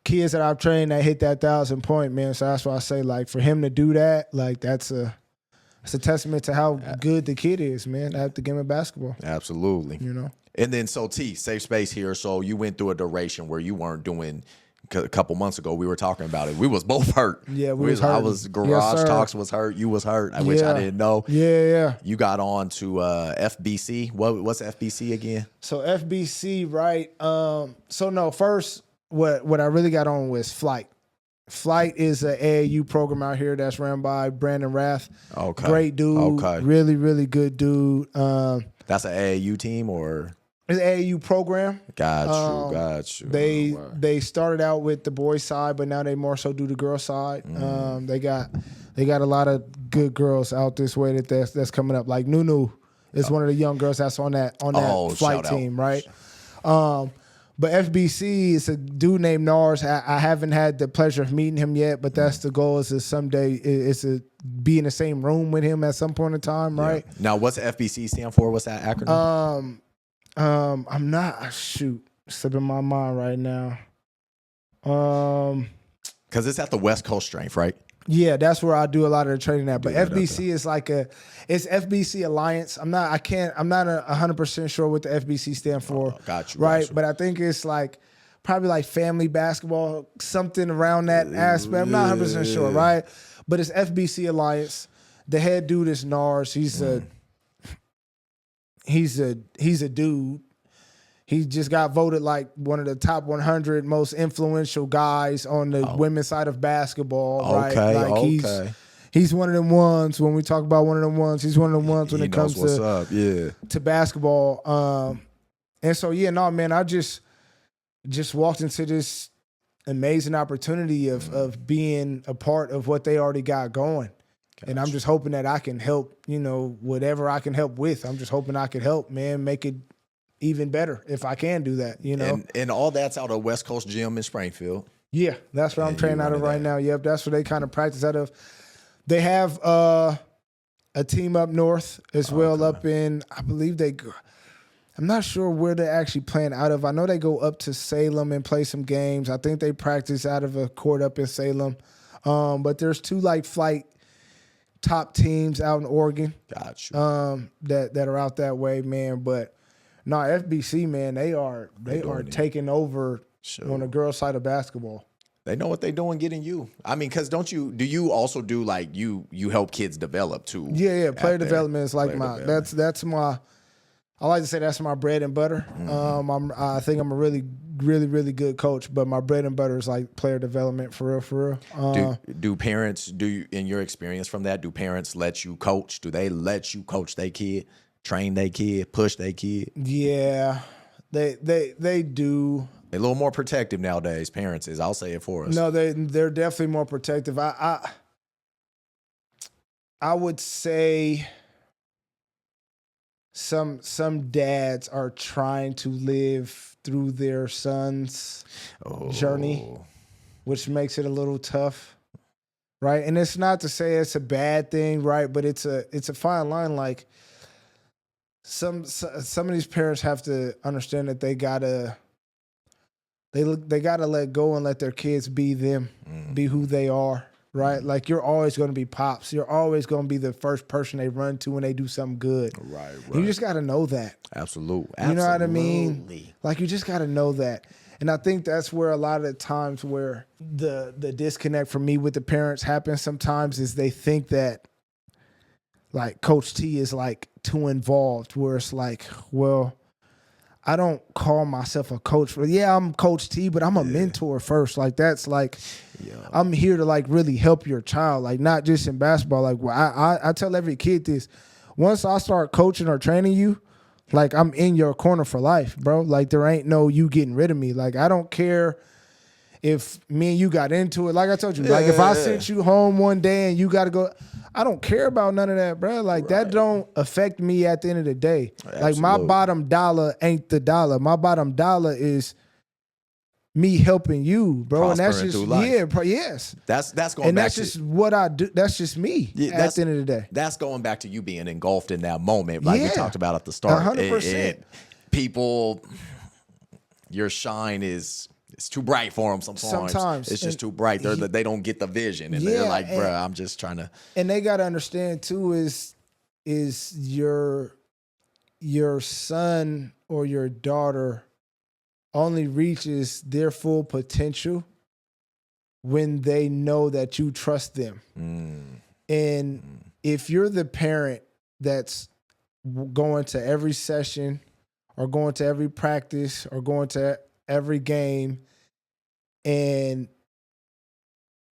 kids that I've trained that hit that 1,000-point, man. So that's why I say, like, for him to do that, like, that's a testament to how good the kid is, man, at the game of basketball. Absolutely. And then, so T, safe space here. So you went through a duration where you weren't doing. A couple months ago, we were talking about it. We was both hurt. Yeah, we was hurt. I was Garage Talks was hurt. You was hurt, which I didn't know. Yeah. You got on to FBC. What's FBC again? So FBC, right? First, what I really got on was flight. Flight is an AAU program out here that's ran by Brandon Rath. Okay. Great dude. Okay. Really, really good dude. That's an AAU team or? It's an AAU program. Got you. They started out with the boys side, but now they more so do the girl side. They got a lot of good girls out this way that's coming up. Like Nunu is one of the young girls that's on that flight team, right? But FBC is a dude named Nars. I haven't had the pleasure of meeting him yet, but that's the goal. Is to someday to be in the same room with him at some point in time, right? Now, what's FBC stand for? What's that acronym? I'm not slipping my mind right now. Because it's at the West Coast strength, right? Yeah, that's where I do a lot of the training at. But FBC is it's FBC Alliance. I'm not 100% sure what the FBC stand for. Got you. Right. But I think it's probably like family basketball, something around that aspect. I'm not 100% sure, right? But it's FBC Alliance. The head dude is Nars. He's a dude. He just got voted like one of the top 100 most influential guys on the women's side of basketball. Okay, right? Like he's one of them ones. When we talk about one of them ones, he's one of them ones when it comes to basketball. And so man, I just walked into this amazing opportunity of being a part of what they already got going. Gotcha. And I'm just hoping that I can help, whatever I can help with. I'm just hoping I can help, man, make it even better if I can do that, And all that's out of West Coast Gym in Springfield. Yeah, that's where I'm training out of right now. Yep, that's where they kind of practice out of. They have a team up north as well, up in, I believe I'm not sure where they're actually playing out of. I know they go up to Salem and play some games. I think they practice out of a court up in Salem. But there's two flight top teams out in Oregon. Gotcha. That are out that way, man. But no, FBC, man, they are taking over on the girls' side of basketball. They know what they're doing getting you. I mean, because do you also do you help kids develop too? Yeah. Player development is that's my, I like to say that's my bread and butter. I think I'm a really, really, really good coach, but my bread and butter is player development for real. Do parents, in your experience from that, do parents let you coach? Do they let you coach their kid? Train their kid, push their kid. Yeah, they do. They're a little more protective nowadays. Parents is, I'll say it for us. No, they're definitely more protective. I would say some dads are trying to live through their son's journey, which makes it a little tough, right? And it's not to say it's a bad thing, right? But it's a fine line, Some of these parents have to understand that they gotta let go and let their kids be them, be who they are, right? You're always going to be pops. You're always going to be the first person they run to when they do something good. Right. You just got to know that. Absolutely. You know what I mean? You just got to know that. And I think that's where a lot of the times where the disconnect for me with the parents happens sometimes is they think that Coach T is too involved, where it's well, I don't call myself a coach. I'm Coach T, but I'm a mentor first. I'm here to really help your child, not just in basketball. I tell every kid this. Once I start coaching or training you, I'm in your corner for life, bro. There ain't no you getting rid of me. I don't care if me and you got into it. Like I told you, if I sent you home one day and you got to go, I don't care about none of that, bro. That don't affect me at the end of the day. Absolutely. My bottom dollar ain't the dollar. My bottom dollar is me helping you, bro. And that's just yes. That's going and back that's just what I do. That's just me at the end of the day. That's going back to you being engulfed in that moment, we talked about at the start. 100%. People, your shine is. It's too bright for them sometimes. It's just too bright. They don't get the vision. And they're like, bro, I'm just trying to. And they got to understand, too, is your son or your daughter only reaches their full potential when they know that you trust them. And if you're the parent that's going to every session or going to every practice or going to every game, and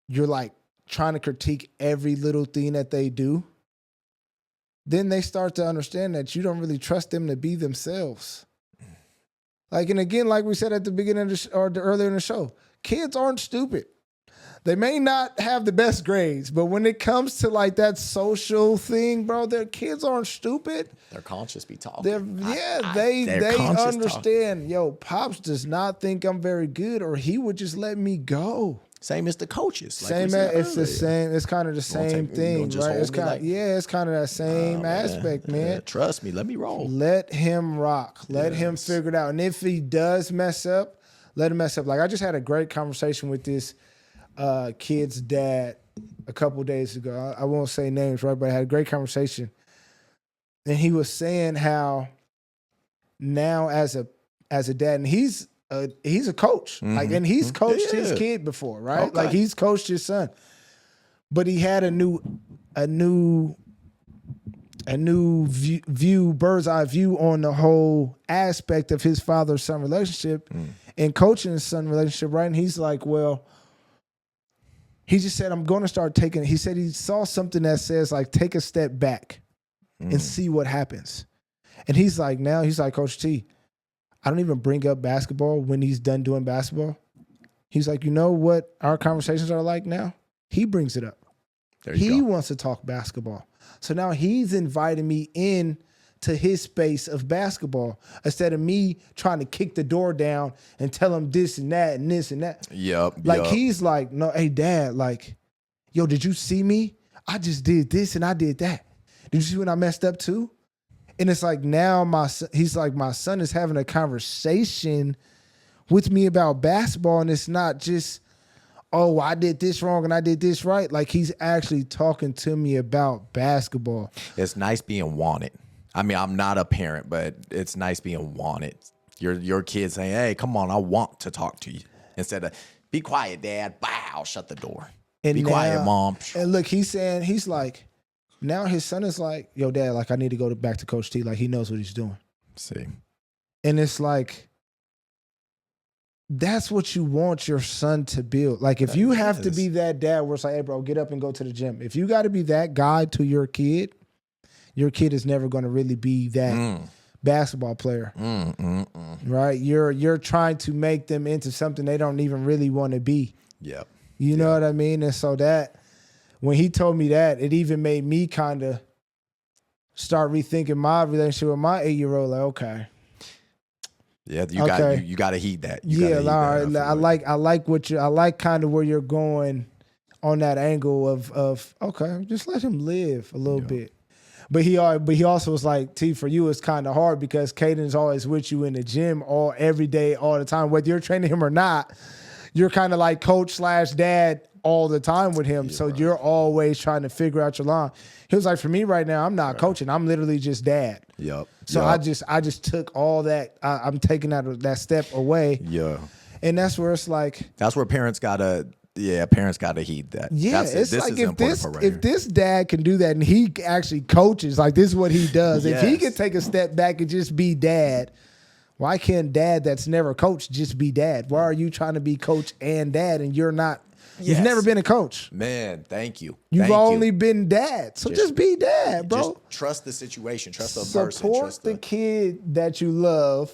you're like trying to critique every little thing that they do, then they start to understand that you don't really trust them to be themselves. Like, and again, like we said at the beginning of earlier in the show, kids aren't stupid. They may not have the best grades, but when it comes to like that social thing, bro, their kids aren't stupid. Their conscience be talking. They understand. Yo, Pops does not think I'm very good, or he would just let me go. Same as the coaches. Like it's the same. It's kind of the same thing, right? It's kind of it's kind of that same aspect, man. Yeah, trust me, let me roll. Let him rock. Let him figure it out. And if he does mess up, let him mess up. Like I just had a great conversation with this kid's dad a couple days ago. I won't say names, right? But I had a great conversation, and he was saying how now as a dad, and he's a coach, like, and he's coached his kid before, right? Okay. Like he's coached his son, but he had a new view, bird's eye view on the whole aspect of his father-son relationship and coaching his son relationship, right? And he's like, well, he just said, I'm going to start taking, he said he saw something that says like, take a step back and see what happens. And he's like, Coach T, I don't even bring up basketball when he's done doing basketball. He's like, you know what our conversations are like now? He brings it up. He wants to talk basketball. So now he's inviting me in to his space of basketball instead of me trying to kick the door down and tell him this and that and this and that. He's like, no, hey, Dad, like, yo, did you see me? I just did this and I did that. Did you see when I messed up too? And it's like now he's like, my son is having a conversation with me about basketball, and it's not just, oh, I did this wrong and I did this right. Like he's actually talking to me about basketball. It's nice being wanted. I mean, I'm not a parent, but it's nice being wanted. Your kid saying, hey, come on, I want to talk to you. Instead of, be quiet, Dad. Bow, shut the door. And be quiet, Mom. And look, he's like, now his son is like, yo, Dad, like I need to go back to Coach T. Like he knows what he's doing. See. And it's like, that's what you want your son to build. Like if you have to be that dad where it's like, hey, bro, get up and go to the gym. If you got to be that guy to your kid is never going to really be that basketball player, right? You're trying to make them into something they don't even really want to be. Yep. You know what I mean? And so that, when he told me that, it even made me kind of start rethinking my relationship with my 8-year-old. Like, okay. Yeah, you got to heed that. I like kind of where you're going on that angle of okay, just let him live a little bit. But he also was like, T, for you it's kind of hard because Caden's always with you in the gym every day, all the time, whether you're training him or not. You're kind of like coach/dad all the time with him, so you're always trying to figure out your line. He was like, for me right now, I'm not coaching. I'm literally just dad. Yep. So I just took all that. I'm taking that step away. Yeah. And that's where it's like. That's where parents gotta heed that. Yeah, it's like if this dad can do that and he actually coaches, like this is what he does. Yes. If he can take a step back and just be dad, why can't dad that's never coached just be dad? Why are you trying to be coach and dad and you're not? You've never been a coach. Man, thank you. You've only been dad. So just be dad, bro. Just trust the situation. Trust the person. Support the kid that you love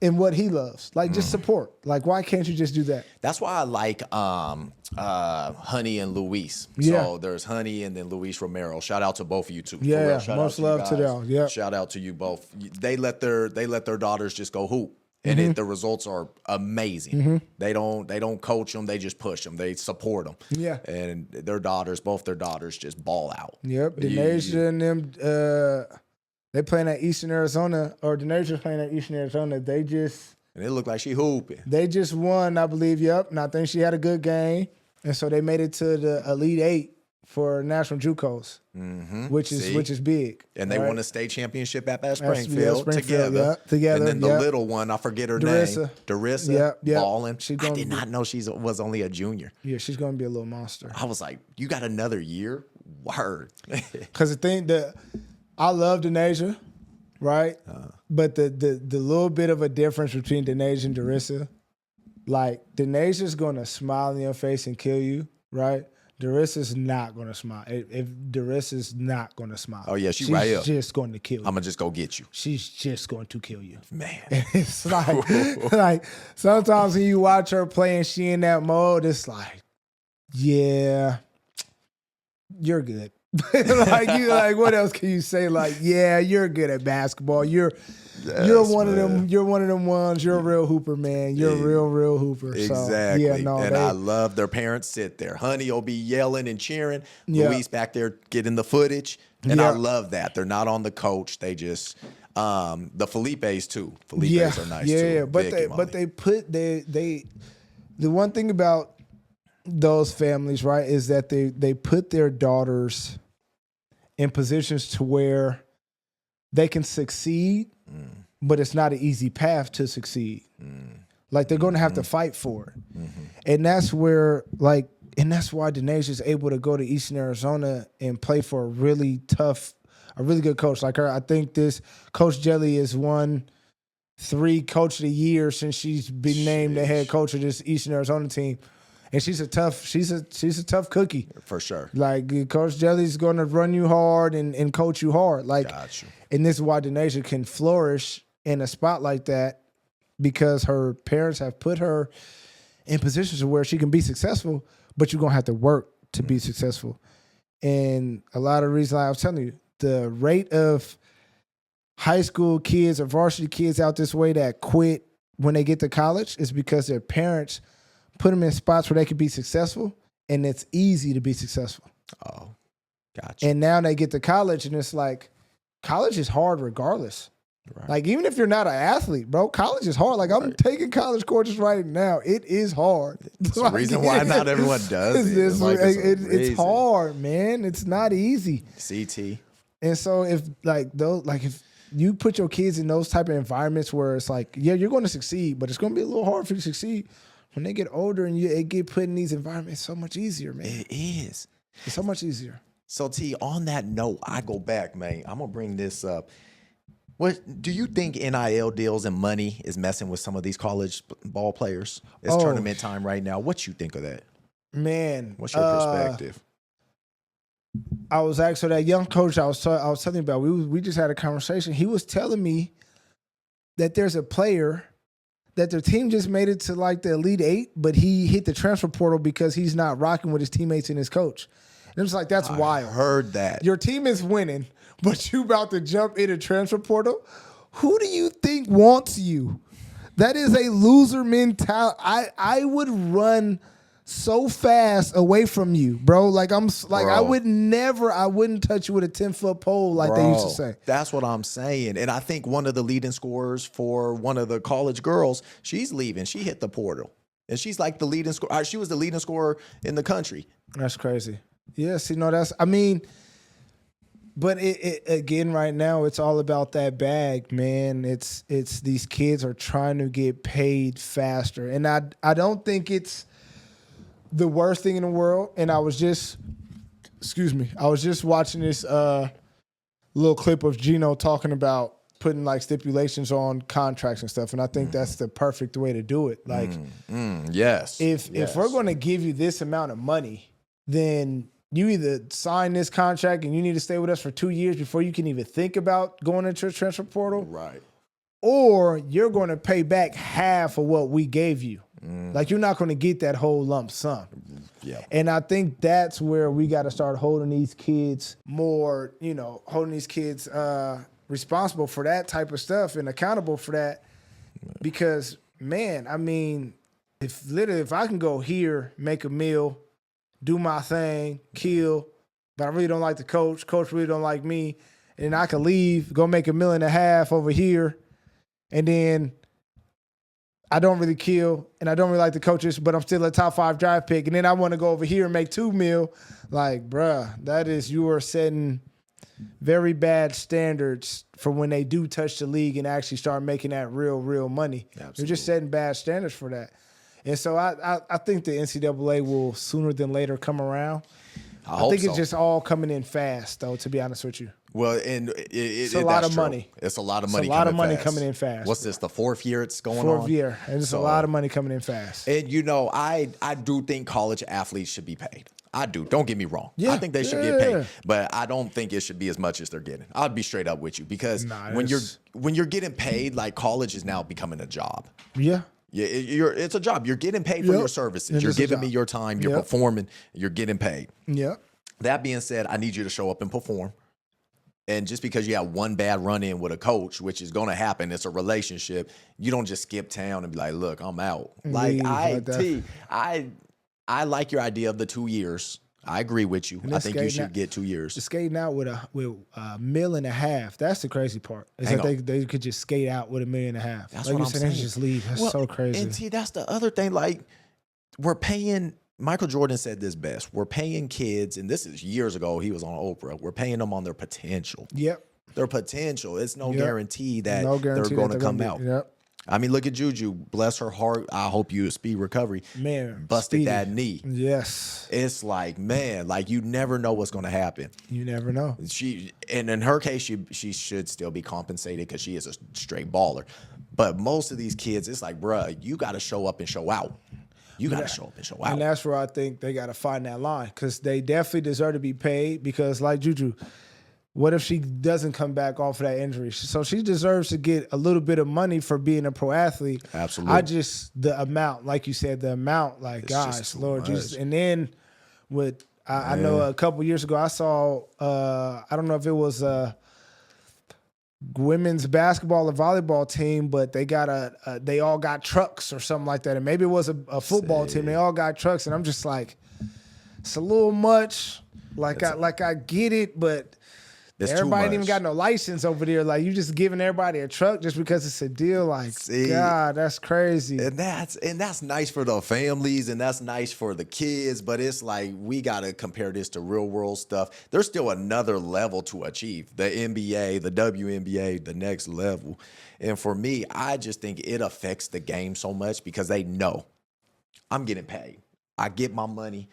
and what he loves. Like, just support. Like, why can't you just do that? That's why I like Honey and Luis. Yeah. So there's Honey and then Luis Romero. Shout out to both of you two. Yeah, much love to them. Yeah. Shout out to you both. They let their daughters just go hoop. And the results are amazing. They don't coach them. They just push them. They support them. Yeah. And both their daughters just ball out. Yep. Denasia and them, they playing at Eastern Arizona, or Denasia's playing at Eastern Arizona. And it looked like she hooping. They just won, I believe. Yep. And I think she had a good game. And so they made it to the Elite Eight for National JUCOs, which is big. And they won a state championship at that Springfield together. Together. And then the little one, I forget her name. Darissa. Yep. Balling. I did not know she was only a junior. Yeah, she's going to be a little monster. I was like, you got another year? Word. Because the thing that I love Denasia, right? But the little bit of a difference between Denasia and Darissa, like Denasia's going to smile in your face and kill you. right? Darissa's not going to smile. If Darissa's not going to smile. Oh, yeah, she's right up. She's just going to kill you. I'm going to just go get you. She's just going to kill you. Man. It's like sometimes when you watch her play and she in that mode, it's like, yeah, you're good. Like what else can you say? Like, yeah, you're good at basketball. You're one of them. You're one of them ones. You're a real hooper, man. You're a real hooper. Exactly. So, yeah, no, and I love their parents sit there. Honey will be yelling and cheering. Yeah. Luis back there getting the footage. And I love that. They're not on the coach. They just the Felipes too. Felipes are nice too. Yeah, but they put the one thing about those families, right, is that they put their daughters in positions to where they can succeed, but it's not an easy path to succeed. Like they're going to have to fight for it. And that's where and that's why Denasia is able to go to Eastern Arizona and play for a really good coach like her. I think this Coach Jelly has won 3 Coach of the Year since she's been named the head coach of this Eastern Arizona team. And she's a tough cookie. For sure. Like Coach Jelly's going to run you hard and coach you hard. Like, gotcha. And this is why Denasia can flourish in a spot like that, because her parents have put her in positions where she can be successful, but you're going to have to work to be successful. And a lot of reasons, like I was telling you, the rate of high school kids or varsity kids out this way that quit when they get to college is because their parents put them in spots where they can be successful, and it's easy to be successful. Oh, gotcha. And now they get to college, and it's like, college is hard regardless. Right. Like, even if you're not an athlete, bro, college is hard. Like, I'm taking college courses right now. It is hard. There's a reason why not everyone does it. It's hard, man. It's not easy. CT. And so if you put your kids in those type of environments where it's like, yeah, you're going to succeed, but it's going to be a little hard for you to succeed. When they get older and they get put in these environments, it's so much easier, man. It is. It's so much easier. So, T, on that note, I go back, man. I'm going to bring this up. What do you think NIL deals and money is messing with some of these college ball players? It's tournament time right now. What you think of that? Man. What's your perspective? I was actually that young coach I was telling you about. We just had a conversation. He was telling me that there's a player that their team just made it to like the Elite 8, but he hit the transfer portal because he's not rocking with his teammates and his coach. And it was like, that's wild. I heard that. Your team is winning, but you about to jump in a transfer portal? Who do you think wants you? That is a loser mentality. I would run so fast away from you, bro. Like I wouldn't touch you with a 10-foot pole like they used to say. That's what I'm saying. And I think one of the leading scorers for one of the college girls, she's leaving. She hit the portal. And she's like the leading scorer. She was the leading scorer in the country. That's crazy. Yes, but it again right now it's all about that bag, man. It's these kids are trying to get paid faster. And I don't think it's the worst thing in the world. And I was just watching this little clip of Gino talking about putting like stipulations on contracts and stuff. And I think that's the perfect way to do it. Like, yes. If we're going to give you this amount of money, then you either sign this contract and you need to stay with us for 2 years before you can even think about going into a transfer portal. Right. Or you're going to pay back half of what we gave you. Like, you're not going to get that whole lump sum. Yeah. And I think that's where we got to start holding these kids responsible for that type of stuff and accountable for that. Because, man, I mean, if I can go here, make a meal, do my thing, kill, but I really don't like the coach really don't like me, and then I can leave, go make $1.5 million over here, and then I don't really kill, and I don't really like the coaches, but I'm still a top 5 draft pick, and then I want to go over here and make $2 million. Like, bruh, you are setting very bad standards for when they do touch the league and actually start making that real money. Absolutely. You're just setting bad standards for that. And so I think the NCAA will sooner than later come around. I think it's just all coming in fast, though, to be honest with you. Well, and it's a lot of money. It's a lot of money. It's a lot of money coming in fast. What's this? The fourth year it's going on. Fourth year, and it's a lot of money coming in fast. And I do think college athletes should be paid. I do. Don't get me wrong. Yeah, I think they should get paid, but I don't think it should be as much as they're getting. I'll be straight up with you because when you're getting paid, like college is now becoming a job. Yeah. Yeah, it's a job. You're getting paid for your services. You're giving me your time. You're performing. You're getting paid. Yeah. That being said, I need you to show up and perform. And just because you have one bad run-in with a coach, which is going to happen, it's a relationship, you don't just skip town and be like, look, I'm out. Like, I like your idea of the 2 years. I agree with you. I think you should get 2 years. Skating out with $1.5 million. That's the crazy part. Is that they could just skate out with $1.5 million. That's like what I'm saying. They just leave. That's so crazy. And see, that's the other thing. Like, we're paying. Michael Jordan said this best. We're paying kids, and this is years ago. He was on Oprah. We're paying them on their potential. Yep. Their potential. It's no guarantee that they're going to come out. Yep. I mean, look at Juju. Bless her heart. I hope you speed recovery. Man, busted that knee. Yes. It's like, man, like you never know what's going to happen. You never know. And in her case, she should still be compensated because she is a straight baller. But most of these kids, it's like, bruh, you got to show up and show out. You got to show up and show out. And that's where I think they got to find that line because they definitely deserve to be paid because, like Juju, what if she doesn't come back off of that injury? So she deserves to get a little bit of money for being a pro athlete. Absolutely. The amount, like you said, like, gosh, Lord Jesus. And then I know a couple years ago, I saw, I don't know if it was women's basketball or volleyball team, but they all got trucks or something like that. And maybe it was a football team. They all got trucks. And I'm just like, it's a little much. I get it, but everybody ain't even got no license over there. Like, you just giving everybody a truck just because it's a deal. Like, God, that's crazy. And that's nice for the families and that's nice for the kids. But it's like, we got to compare this to real world stuff. There's still another level to achieve. The NBA, the WNBA, the next level. And for me, I just think it affects the game so much because they know I'm getting paid. I get my money.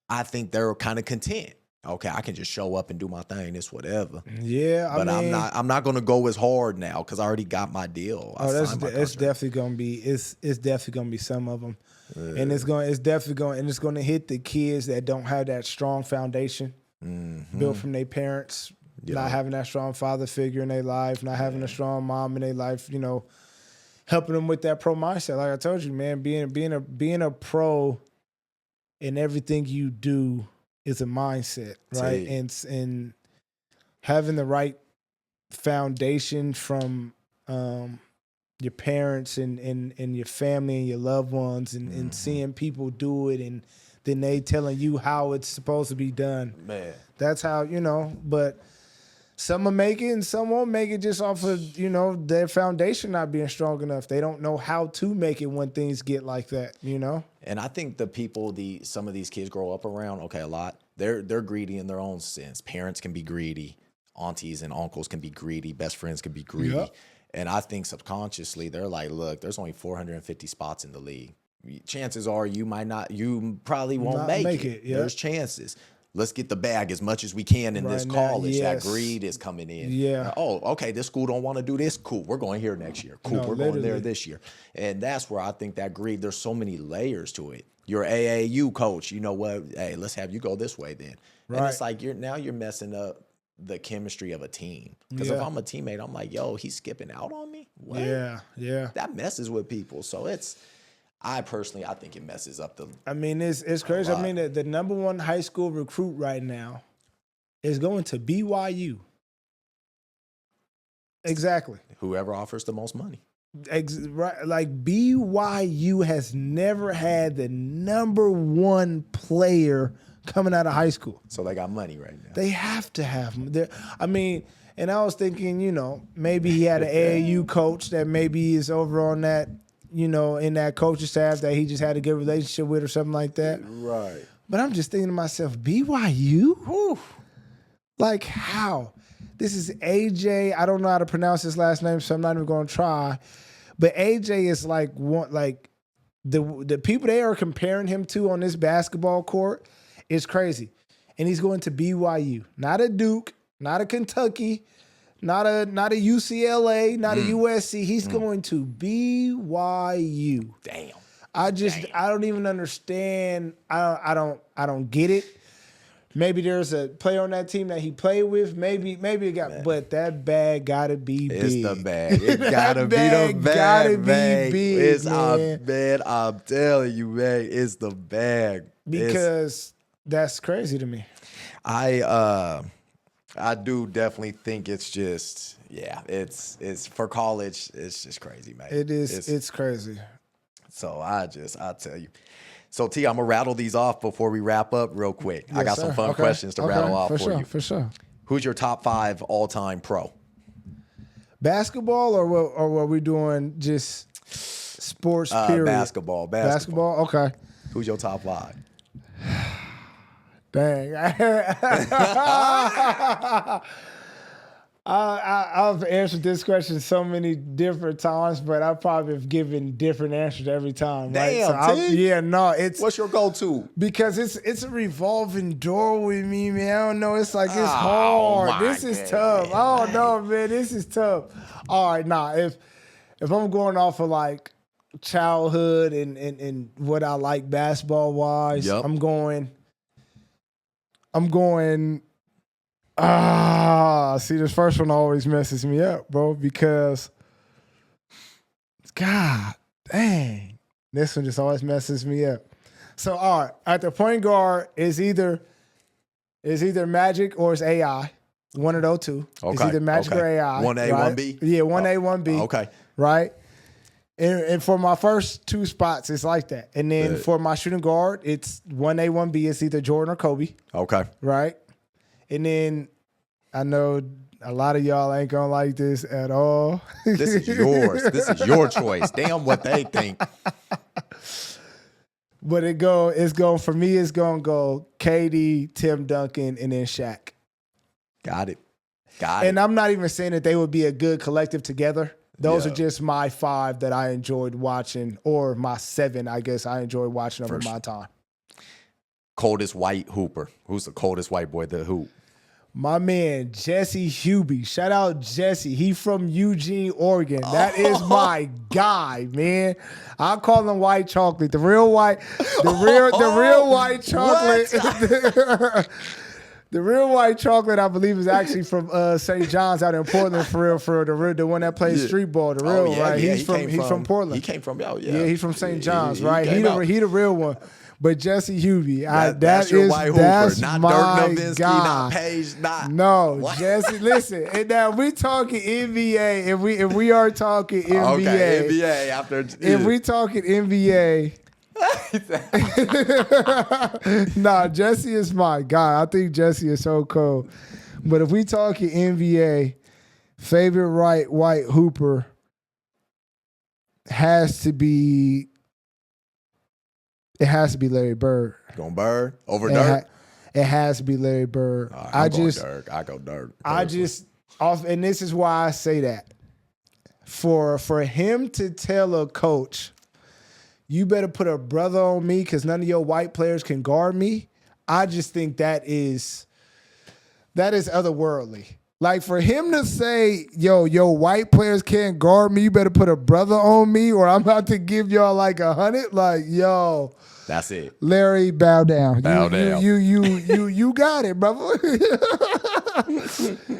I think they're kind of content. Okay, I can just show up and do my thing. It's whatever. Yeah, but I'm not going to go as hard now because I already got my deal. It's definitely going to be it's definitely going to be some of them, and it's going to hit the kids that don't have that strong foundation built from their parents, not having that strong father figure in their life, not having a strong mom in their life. You know, helping them with that pro mindset. Like I told you, man, being a pro in everything you do is a mindset, right? And having the right foundation from your parents and your family and your loved ones and seeing people do it and then they telling you how it's supposed to be done. Man. That's how, but some will make it and some won't make it just off of, their foundation not being strong enough. They don't know how to make it when things get like that, And I think the people some of these kids grow up around, a lot, they're greedy in their own sense. Parents can be greedy. Aunties and uncles can be greedy. Best friends can be greedy. Yep. And I think subconsciously they're like, look, there's only 450 spots in the league. Chances are you probably won't make it. Yep. There's chances. Let's get the bag as much as we can in this college. Yes. That greed is coming in. Yeah. Oh, okay, this school don't want to do this. Cool, we're going here next year. Cool, we're going there this year. And that's where I think that greed, there's so many layers to it. You're AAU coach. You know what? Hey, let's have you go this way then. Right. And it's like you're messing up the chemistry of a team. Because if I'm a teammate, I'm like, yo, he's skipping out on me? What? Yeah. That messes with people. So I think it messes up it's crazy. I mean, the number one high school recruit right now is going to BYU. Exactly. Whoever offers the most money. Right, like BYU has never had the number one player coming out of high school. So they got money right now. They have to have them. And I was thinking, maybe he had an AAU coach that maybe is over on that, in that coaching staff that he just had a good relationship with or something like that. Right. But I'm just thinking to myself, BYU? Whew. Like how? This is AJ. I don't know how to pronounce his last name, so I'm not even going to try. But AJ is like the people they are comparing him to on this basketball court is crazy. and he's going to BYU, not a Duke, not a Kentucky, not a UCLA, not a USC. He's going to BYU. Damn. I don't even understand. I don't get it. Maybe there's a player on that team that he played with. Maybe it got, but that bag gotta be big. It's the bag. It gotta be the bag. Gotta be big. It's man. I'm telling you, man, it's the bag. Because that's crazy to me. I do definitely think it's just, it's for college. It's just crazy, man. It is. It's crazy. So I tell you. So T, I'm gonna rattle these off before we wrap up real quick. Yes, I got some fun questions to rattle off for you. For sure. Who's your top 5 all-time pro? Basketball or what we doing? Just sports. Period. Basketball. Okay. Who's your top 5? Dang. I've answered this question so many different times, but I probably have given different answers every time. Damn, right? So what's your go-to? Because it's a revolving door with me, man. I don't know. It's like it's hard. This is tough. I don't know, man. This is tough. All right, if I'm going off of like childhood and what I like basketball wise, yep. I'm going. See, this first one always messes me up, bro, because God dang, this one just always messes me up. So, all right, at the point guard is either Magic or it's AI. One of those two. Okay. It's either Magic or AI. 1A, right? 1B? Yeah, 1A, 1B. Okay. Right? And for my first 2 spots, it's like that. And then for my shooting guard, it's 1A, 1B. It's either Jordan or Kobe. Okay. Right? And then I know a lot of y'all ain't going to like this at all. This is yours. This is your choice. Damn what they think. But it's going to go KD, Tim Duncan, and then Shaq. Got it. And I'm not even saying that they would be a good collective together. Those are just my 5 that I enjoyed watching, or my 7, I guess, I enjoyed watching over my time. Coldest white hooper. Who's the coldest white boy that hoop? My man, Jesse Hubie. Shout out Jesse. He from Eugene, Oregon. That is my guy, man. I call him white chocolate. The real white chocolate. The real white chocolate, I believe, is actually from St. John's out in Portland, for real. The one that plays street ball, the real one, right? He's from Portland. He came from Yeah, he's from St. John's, right? He the real one. But Jesse Hubie, that's your white hooper, not Dirk Nowitzki, guy. not Page, not no Jesse. Listen, and now we talking NBA. If we are talking NBA, okay, NBA after. If we talking NBA. Nah, Jesse is my guy. I think Jesse is so cool. But if we talking NBA, favorite white hooper has to be Larry Bird. Going Bird over Dirk? It has to be Larry Bird. I go Dirk. And this is why I say that. For him to tell a coach, you better put a brother on me because none of your white players can guard me. I just think that is otherworldly. Like for him to say, yo, white players can't guard me, you better put a brother on me or I'm about to give y'all like 100. Like, yo. That's it. Larry, bow down. Bow down. You got it, brother.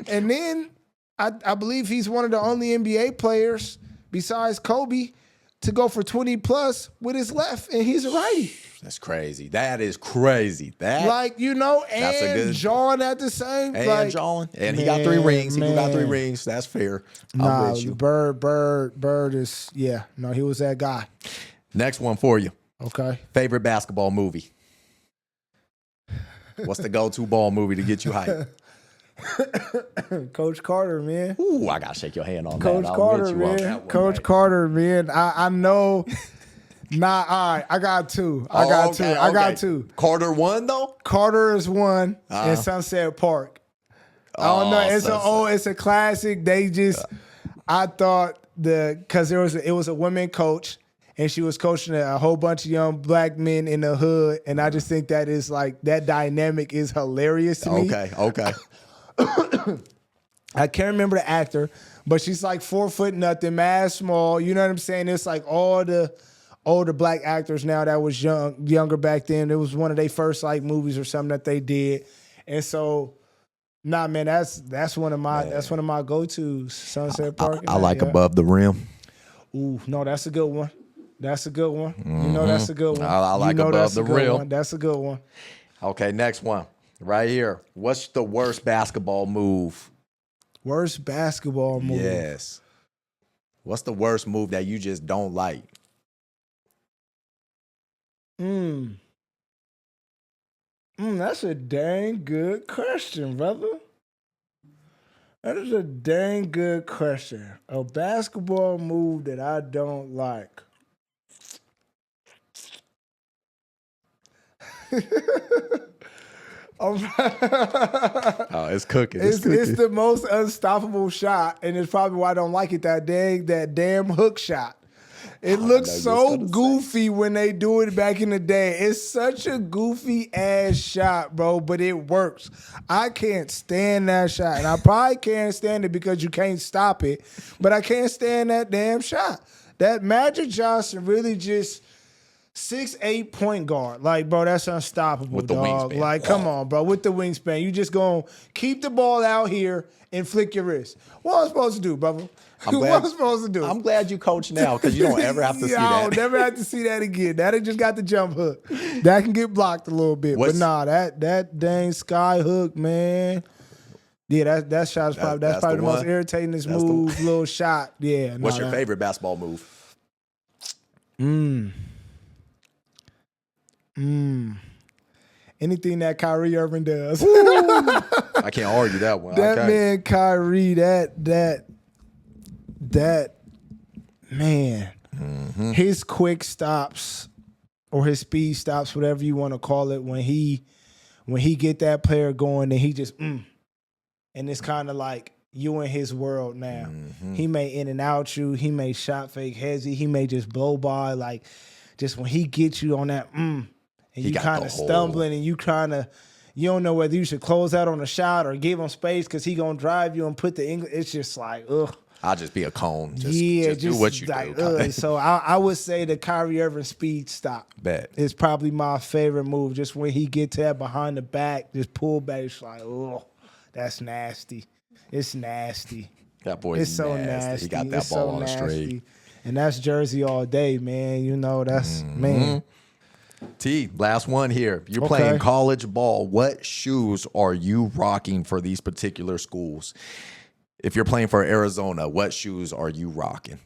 And then I believe he's one of the only NBA players besides Kobe to go for 20 plus with his left, and he's a righty. That's crazy. That is crazy. And John at the same. And John. And he got 3 rings. He got 3 rings. That's fair. I'm with you. Bird is, he was that guy. Next one for you. Okay. Favorite basketball movie? What's the go-to ball movie to get you hyped? Coach Carter, man. Ooh, I gotta shake your hand on Coach that. Carter, man. Coach Carter, man. I know. Nah, all right. I got 2. I got 2. Carter 1 though. Carter is 1 in Sunset Park. I don't know. It's a classic. They just, I thought because it was a women coach. and she was coaching a whole bunch of young black men in the hood. And I just think that is like, that dynamic is hilarious to me. Okay. I can't remember the actor, but she's like 4 foot nothing, mad small. You know what I'm saying? It's like all the older black actors now that was younger back then. It was one of their first like movies or something that they did. And so, nah, man, that's one of my go-tos. Sunset Park. I like Above the Rim. Ooh, no, that's a good one. That's a good one. You know that's a good one. I like Above the Rim. That's a good one. Okay, next one. Right here. What's the worst basketball move? Worst basketball move? Yes. What's the worst move that you just don't like? That's a dang good question, brother. That is a dang good question. A basketball move that I don't like. Oh, it's cooking. It's the most unstoppable shot, and it's probably why I don't like it. That damn hook shot. It looks so goofy when they do it back in the day. It's such a goofy ass shot, bro, but it works. I can't stand that shot, and I probably can't stand it because you can't stop it, but I can't stand that damn shot. That Magic Johnson really just 6'8" point guard. Like, bro, that's unstoppable, with the dog. Wingspan. Like, come on, bro. With the wingspan. You just gonna keep the ball out here and flick your wrist. What am I supposed to do, brother? What am I supposed to do? I'm glad you coach now because you don't ever have to see that. I'll never have to see that again. That just got the jump hook. That can get blocked a little bit. But nah, that dang sky hook, man. Yeah, that shot is probably the most irritatingest move, little shot. Yeah. What's your favorite basketball move? Anything that Kyrie Irving does. I can't argue that one. That man Kyrie, that man, his quick stops or his speed stops, whatever you want to call it, when he get that player going, then he just and it's kind of like you in his world now. He may in and out you, he may shot fake hezzy, he may just blow by, like just when he gets you on that and you kind of stumbling and you don't know whether you should close out on a shot or give him space because he gonna drive you and put the English. It's just like, ugh. I'll just be a cone. Just do what you like, do. So I would say the Kyrie Irving speed stop is probably my favorite move. Just when he get to that behind the back, just pull back. It's like, oh, that's nasty. It's nasty. That boy's it's so nasty. He got that ball on straight. And that's Jersey all day, man. You know, that's, man. T, last one here. You're playing college ball. What shoes are you rocking for these particular schools? If you're playing for Arizona, what shoes are you rocking?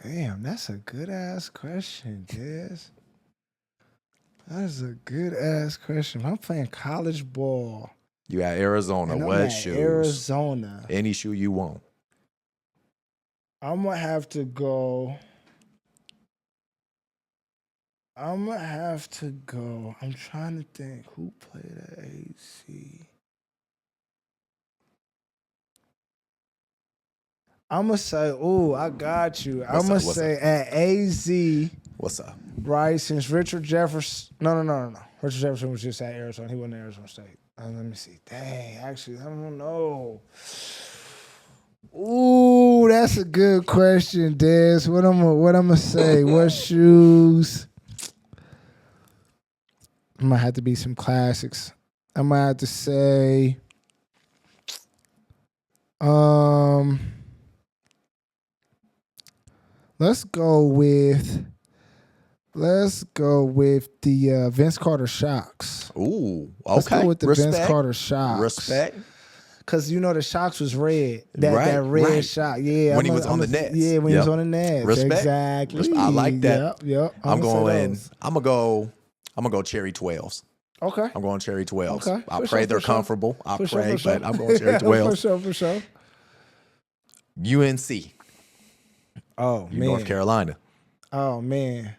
Damn, that's a good-ass question, Des. That's a good-ass question. I'm playing college ball. You at Arizona. What shoes? Arizona. Any shoe you want. I'm going to have to go. I'm trying to think who played at AC. I'm going to say, I got you. I'm going to say at AZ. What's up? Right, since Richard Jefferson. No. Richard Jefferson was just at Arizona. He wasn't at Arizona State. Let me see. Dang, actually, I don't know. Ooh, that's a good question, Des. What I'm gonna say? What shoes? I might have to be some classics. I might have to say, let's go with the Vince Carter Shocks. Ooh, okay. Let's go with the Vince Carter Shocks. Respect. Because, the Shocks was red. That red shock. Yeah. When he was on the Nets. Yeah, when he was on the Nets. Respect. Exactly. I like that. Yep. I'm gonna go cherry 12s. Okay. I'm going cherry 12s. Okay. I pray they're comfortable. I pray, sure. but I'm going cherry 12s. For sure. UNC. Oh, man. North Carolina. Oh, man.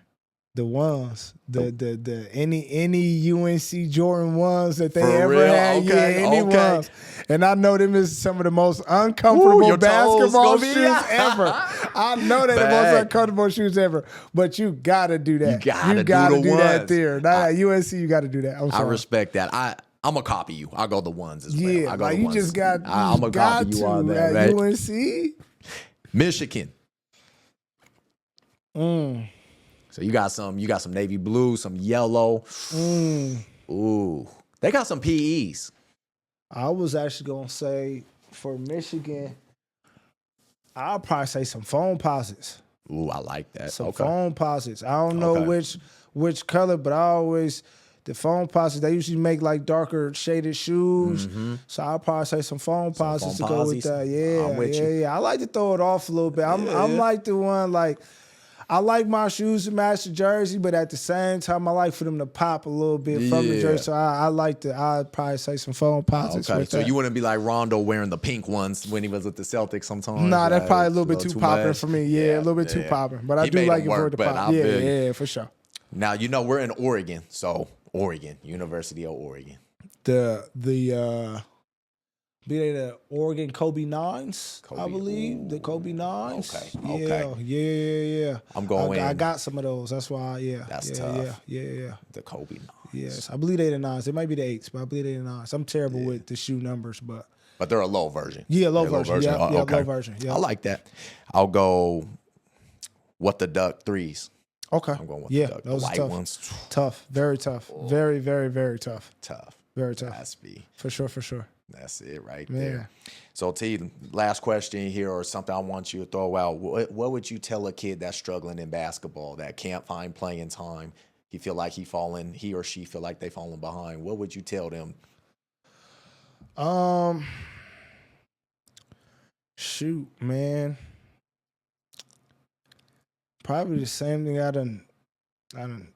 The ones, the any UNC Jordan ones that they For ever real? had, Okay, yeah, any okay. ones. And I know them is some of the most uncomfortable your toes basketball gonna be- shoes ever. I know they're the most Bad. uncomfortable shoes ever, but you gotta do that. You gotta do the that ones. there. Not at UNC, you gotta do that. I'm I sorry. respect that. I'm gonna copy you. I'll go the ones as well. Yeah, I go like the you ones. just got. I'm gonna copy you on that, at right? UNC. Michigan. Mm. So you got some navy blue, some yellow. Mm. Ooh, they got some PEs. I was actually gonna say for Michigan, I'll probably say some foam posits. Ooh, I like that. Some Okay. foam posits. I don't know which color, but the foam posits, they usually make like darker shaded shoes. Mm-hmm. So I'll probably say some foam posits to foam go with posies. that. Yeah, I'm with you. yeah. I like to throw it off a little bit. I'm like the one like I like my shoes to match the jersey, but at the same time, I like for them to pop a little bit from the jersey. So I'd probably say some foam posits. Okay, with so that. you wouldn't be like Rondo wearing the pink ones when he was with the Celtics sometimes? Nah, that's Like, probably a little bit too popping much? for me. Yeah, a little bit too popping. But I He do made like them it for work, it to but pop. I feel you. Yeah, for sure. Now, we're in Oregon. So, Oregon, University of Oregon. Be they the Oregon Kobe Nines, I believe. Ooh. The Kobe Nines. Okay. Yeah. I'm going. I got some of those. That's why, That's tough. tough. Yeah. The Kobe Nines. Yes. I believe they the nines. It might be the eights, but I believe they the nines. I'm terrible with the shoe numbers, but they're a low version. yeah, low They're a version. Yeah, okay. low version. Yeah. I like that. I'll go what the Duck threes. Okay. I'm going with the Duck. The those are white tough. ones. Tough. Very tough. Very, very, very tough. Tough. Very tough. That's be. For sure. That's it right Man. there. So, T, last question here, or something I want you to throw out. What would you tell a kid that's struggling in basketball, that can't find playing time? He or she feel like they falling behind. What would you tell them? Shoot, man. Probably the same thing I done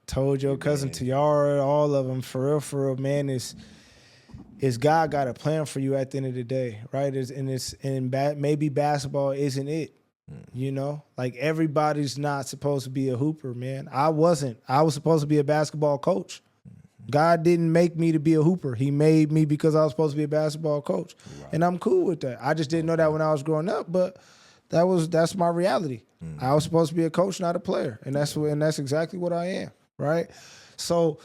told your cousin Tiara, all of them, for real, man, is God got a plan for you at the end of the day, right? Maybe basketball isn't it, you know? Like, everybody's not supposed to be a hooper, man. I wasn't. I was supposed to be a basketball coach. God didn't make me to be a hooper. He made me because I was supposed to be a basketball coach. Right. And I'm cool with that. I just didn't know that when I was growing up, but that's my reality. I was supposed to be a coach, not a player. And that's exactly what I am, right? So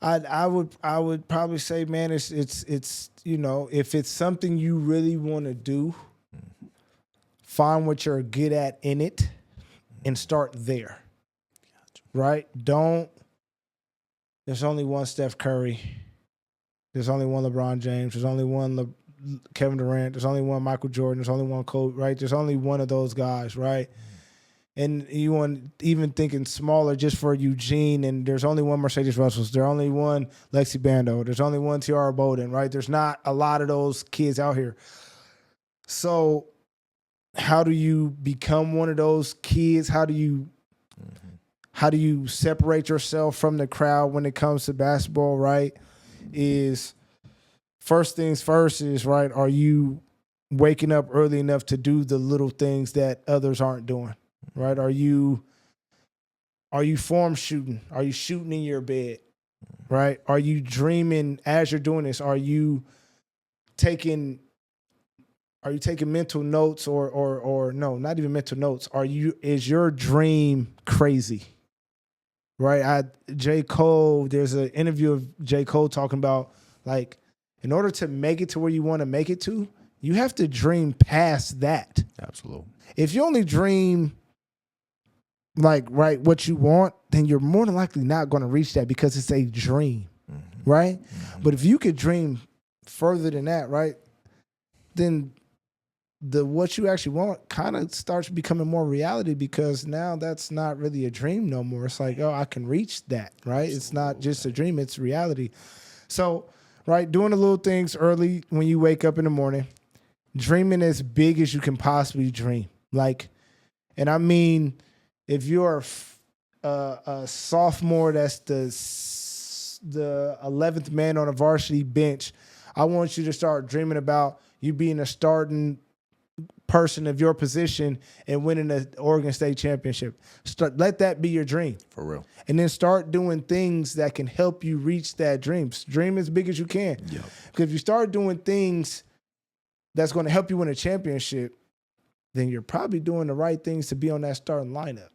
I would probably say, man, it's you know, if it's something you really want to do, find what you're good at in it and start there. Right? There's only one Steph Curry. There's only one LeBron James. There's only one Kevin Durant. There's only one Michael Jordan. There's only one Kobe, right? There's only one of those guys, right? And you want even thinking smaller just for Eugene, and there's only one Mercedes Russell. There's only one Lexi Bando. There's only one Tiara Bowden, right? There's not a lot of those kids out here. So how do you become one of those kids? How do you separate yourself from the crowd when it comes to basketball, right? Is first things first is, right, are you waking up early enough to do the little things that others aren't doing, right? Are you form shooting? Are you shooting in your bed, right? Are you dreaming as you're doing this? Are you taking mental notes or no, not even mental notes? Is your dream crazy? Right? J. Cole, there's an interview of J. Cole talking about, like, in order to make it to where you want to make it to, you have to dream past that. Absolutely. If you only dream, like, right, what you want, then you're more than likely not going to reach that because it's a dream, right? But if you could dream further than that, right, then what you actually want kind of starts becoming more reality, because now that's not really a dream no more. It's like, oh, I can reach that, right? It's not just a dream, it's reality. So, right, doing the little things early when you wake up in the morning, dreaming as big as you can possibly dream. Like, and I mean, if you're a sophomore that's the 11th man on a varsity bench, I want you to start dreaming about you being a starting person of your position and winning an Oregon State championship. Let that be your dream. For real. And then start doing things that can help you reach that dream. Dream as big as you can. Yep. Because if you start doing things that's going to help you win a championship, then you're probably doing the right things to be on that starting lineup.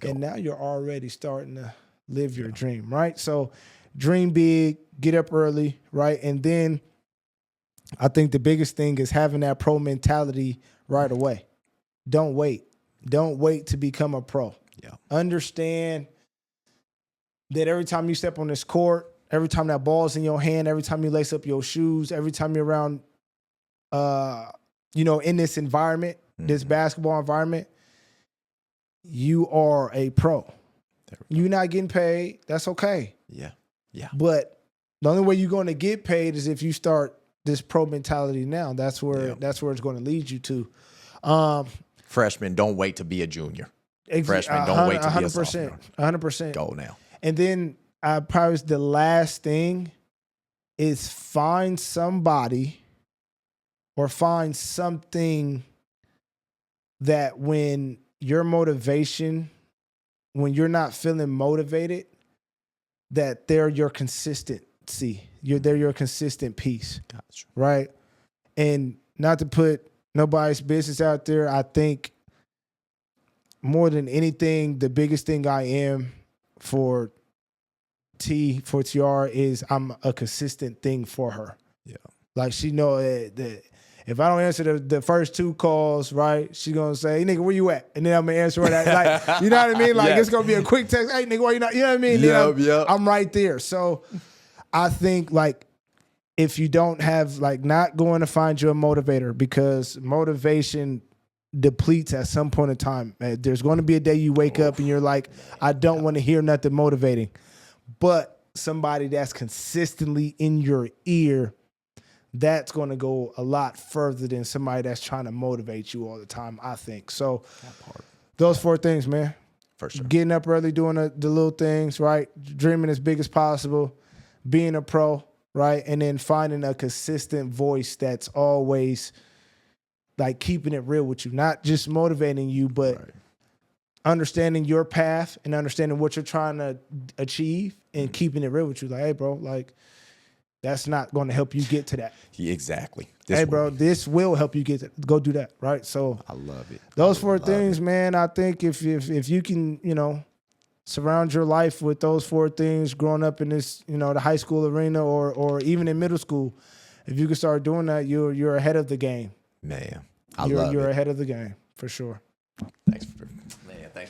And now you're already starting to live your dream, right? So dream big, get up early, right? And then I think the biggest thing is having that pro mentality right away. Don't wait. Don't wait to become a pro. Yeah. Understand that every time you step on this court, every time that ball's in your hand, every time you lace up your shoes, every time you're around, in this environment, this basketball environment, you are a pro. You're not getting paid. That's okay. Yeah. Yeah. But the only way you're going to get paid is if you start this pro mentality now. That's where it's going to lead you to. Freshmen, don't wait to be a junior. Freshmen, don't wait to be a sophomore. 100%. Go now. And then probably the last thing is find somebody or find something that when your motivation, when you're not feeling motivated, that they're your consistency. They're your consistent piece. Gotcha. Right? And not to put nobody's business out there, I think more than anything, the biggest thing I am for TR is I'm a consistent thing for her. Yeah. Like she know that if I don't answer the first two calls, right, she's going to say, hey, nigga, where you at? And then I'm going to answer that. Like, you know what I mean? Like, It's going to be a quick text. Hey, nigga, why you not? You know what I mean? Yep. I'm right there. So I think, like, if you don't have, like, not going to find you a motivator, because motivation depletes at some point in time. There's going to be a day you wake up and you're like, I don't want to hear nothing motivating. But somebody that's consistently in your ear, that's going to go a lot further than somebody that's trying to motivate you all the time, I think. So those 4 things, man. For sure. Getting up early, doing the little things, right? Dreaming as big as possible, being a pro, right? And then finding a consistent voice that's always like keeping it real with you, not just motivating you, but understanding your path and understanding what you're trying to achieve and keeping it real with you. Like, hey, bro, like, that's not going to help you get to that. Yeah, exactly. This will help you get to, go do that, right? So I love it. Those 4 things, man, I think if you can, surround your life with those 4 things growing up in this, the high school arena or even in middle school, if you can start doing that, you're ahead of the game. Man, you're ahead of the game for sure. Thanks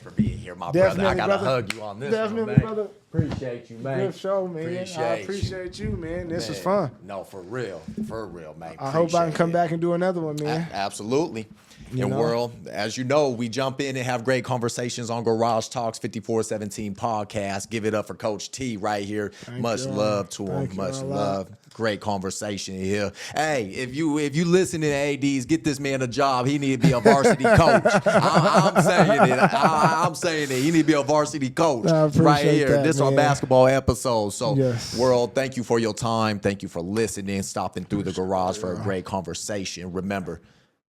for being here, my brother. I gotta hug you on this one, man. Brother. Appreciate you, man. Good show, man. I appreciate you, man. This was fun. No, for real, man. I hope I can come back and do another one, man. Absolutely. World, as you know, we jump in and have great conversations on Garage Talks 5417 podcast. Give it up for Coach T right here. Much love to him. Much love. Great conversation here. Hey, if you listen to ADs, get this man a job. He need to be a varsity coach. I'm saying it. I'm saying it. He need to be a varsity coach right here. This is our basketball episode. So, World, thank you for your time. Thank you for listening, stopping through the garage for a great conversation. Remember,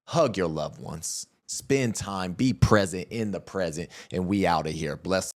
hug your loved ones. Spend time. Be present in the present. And we out of here. Bless.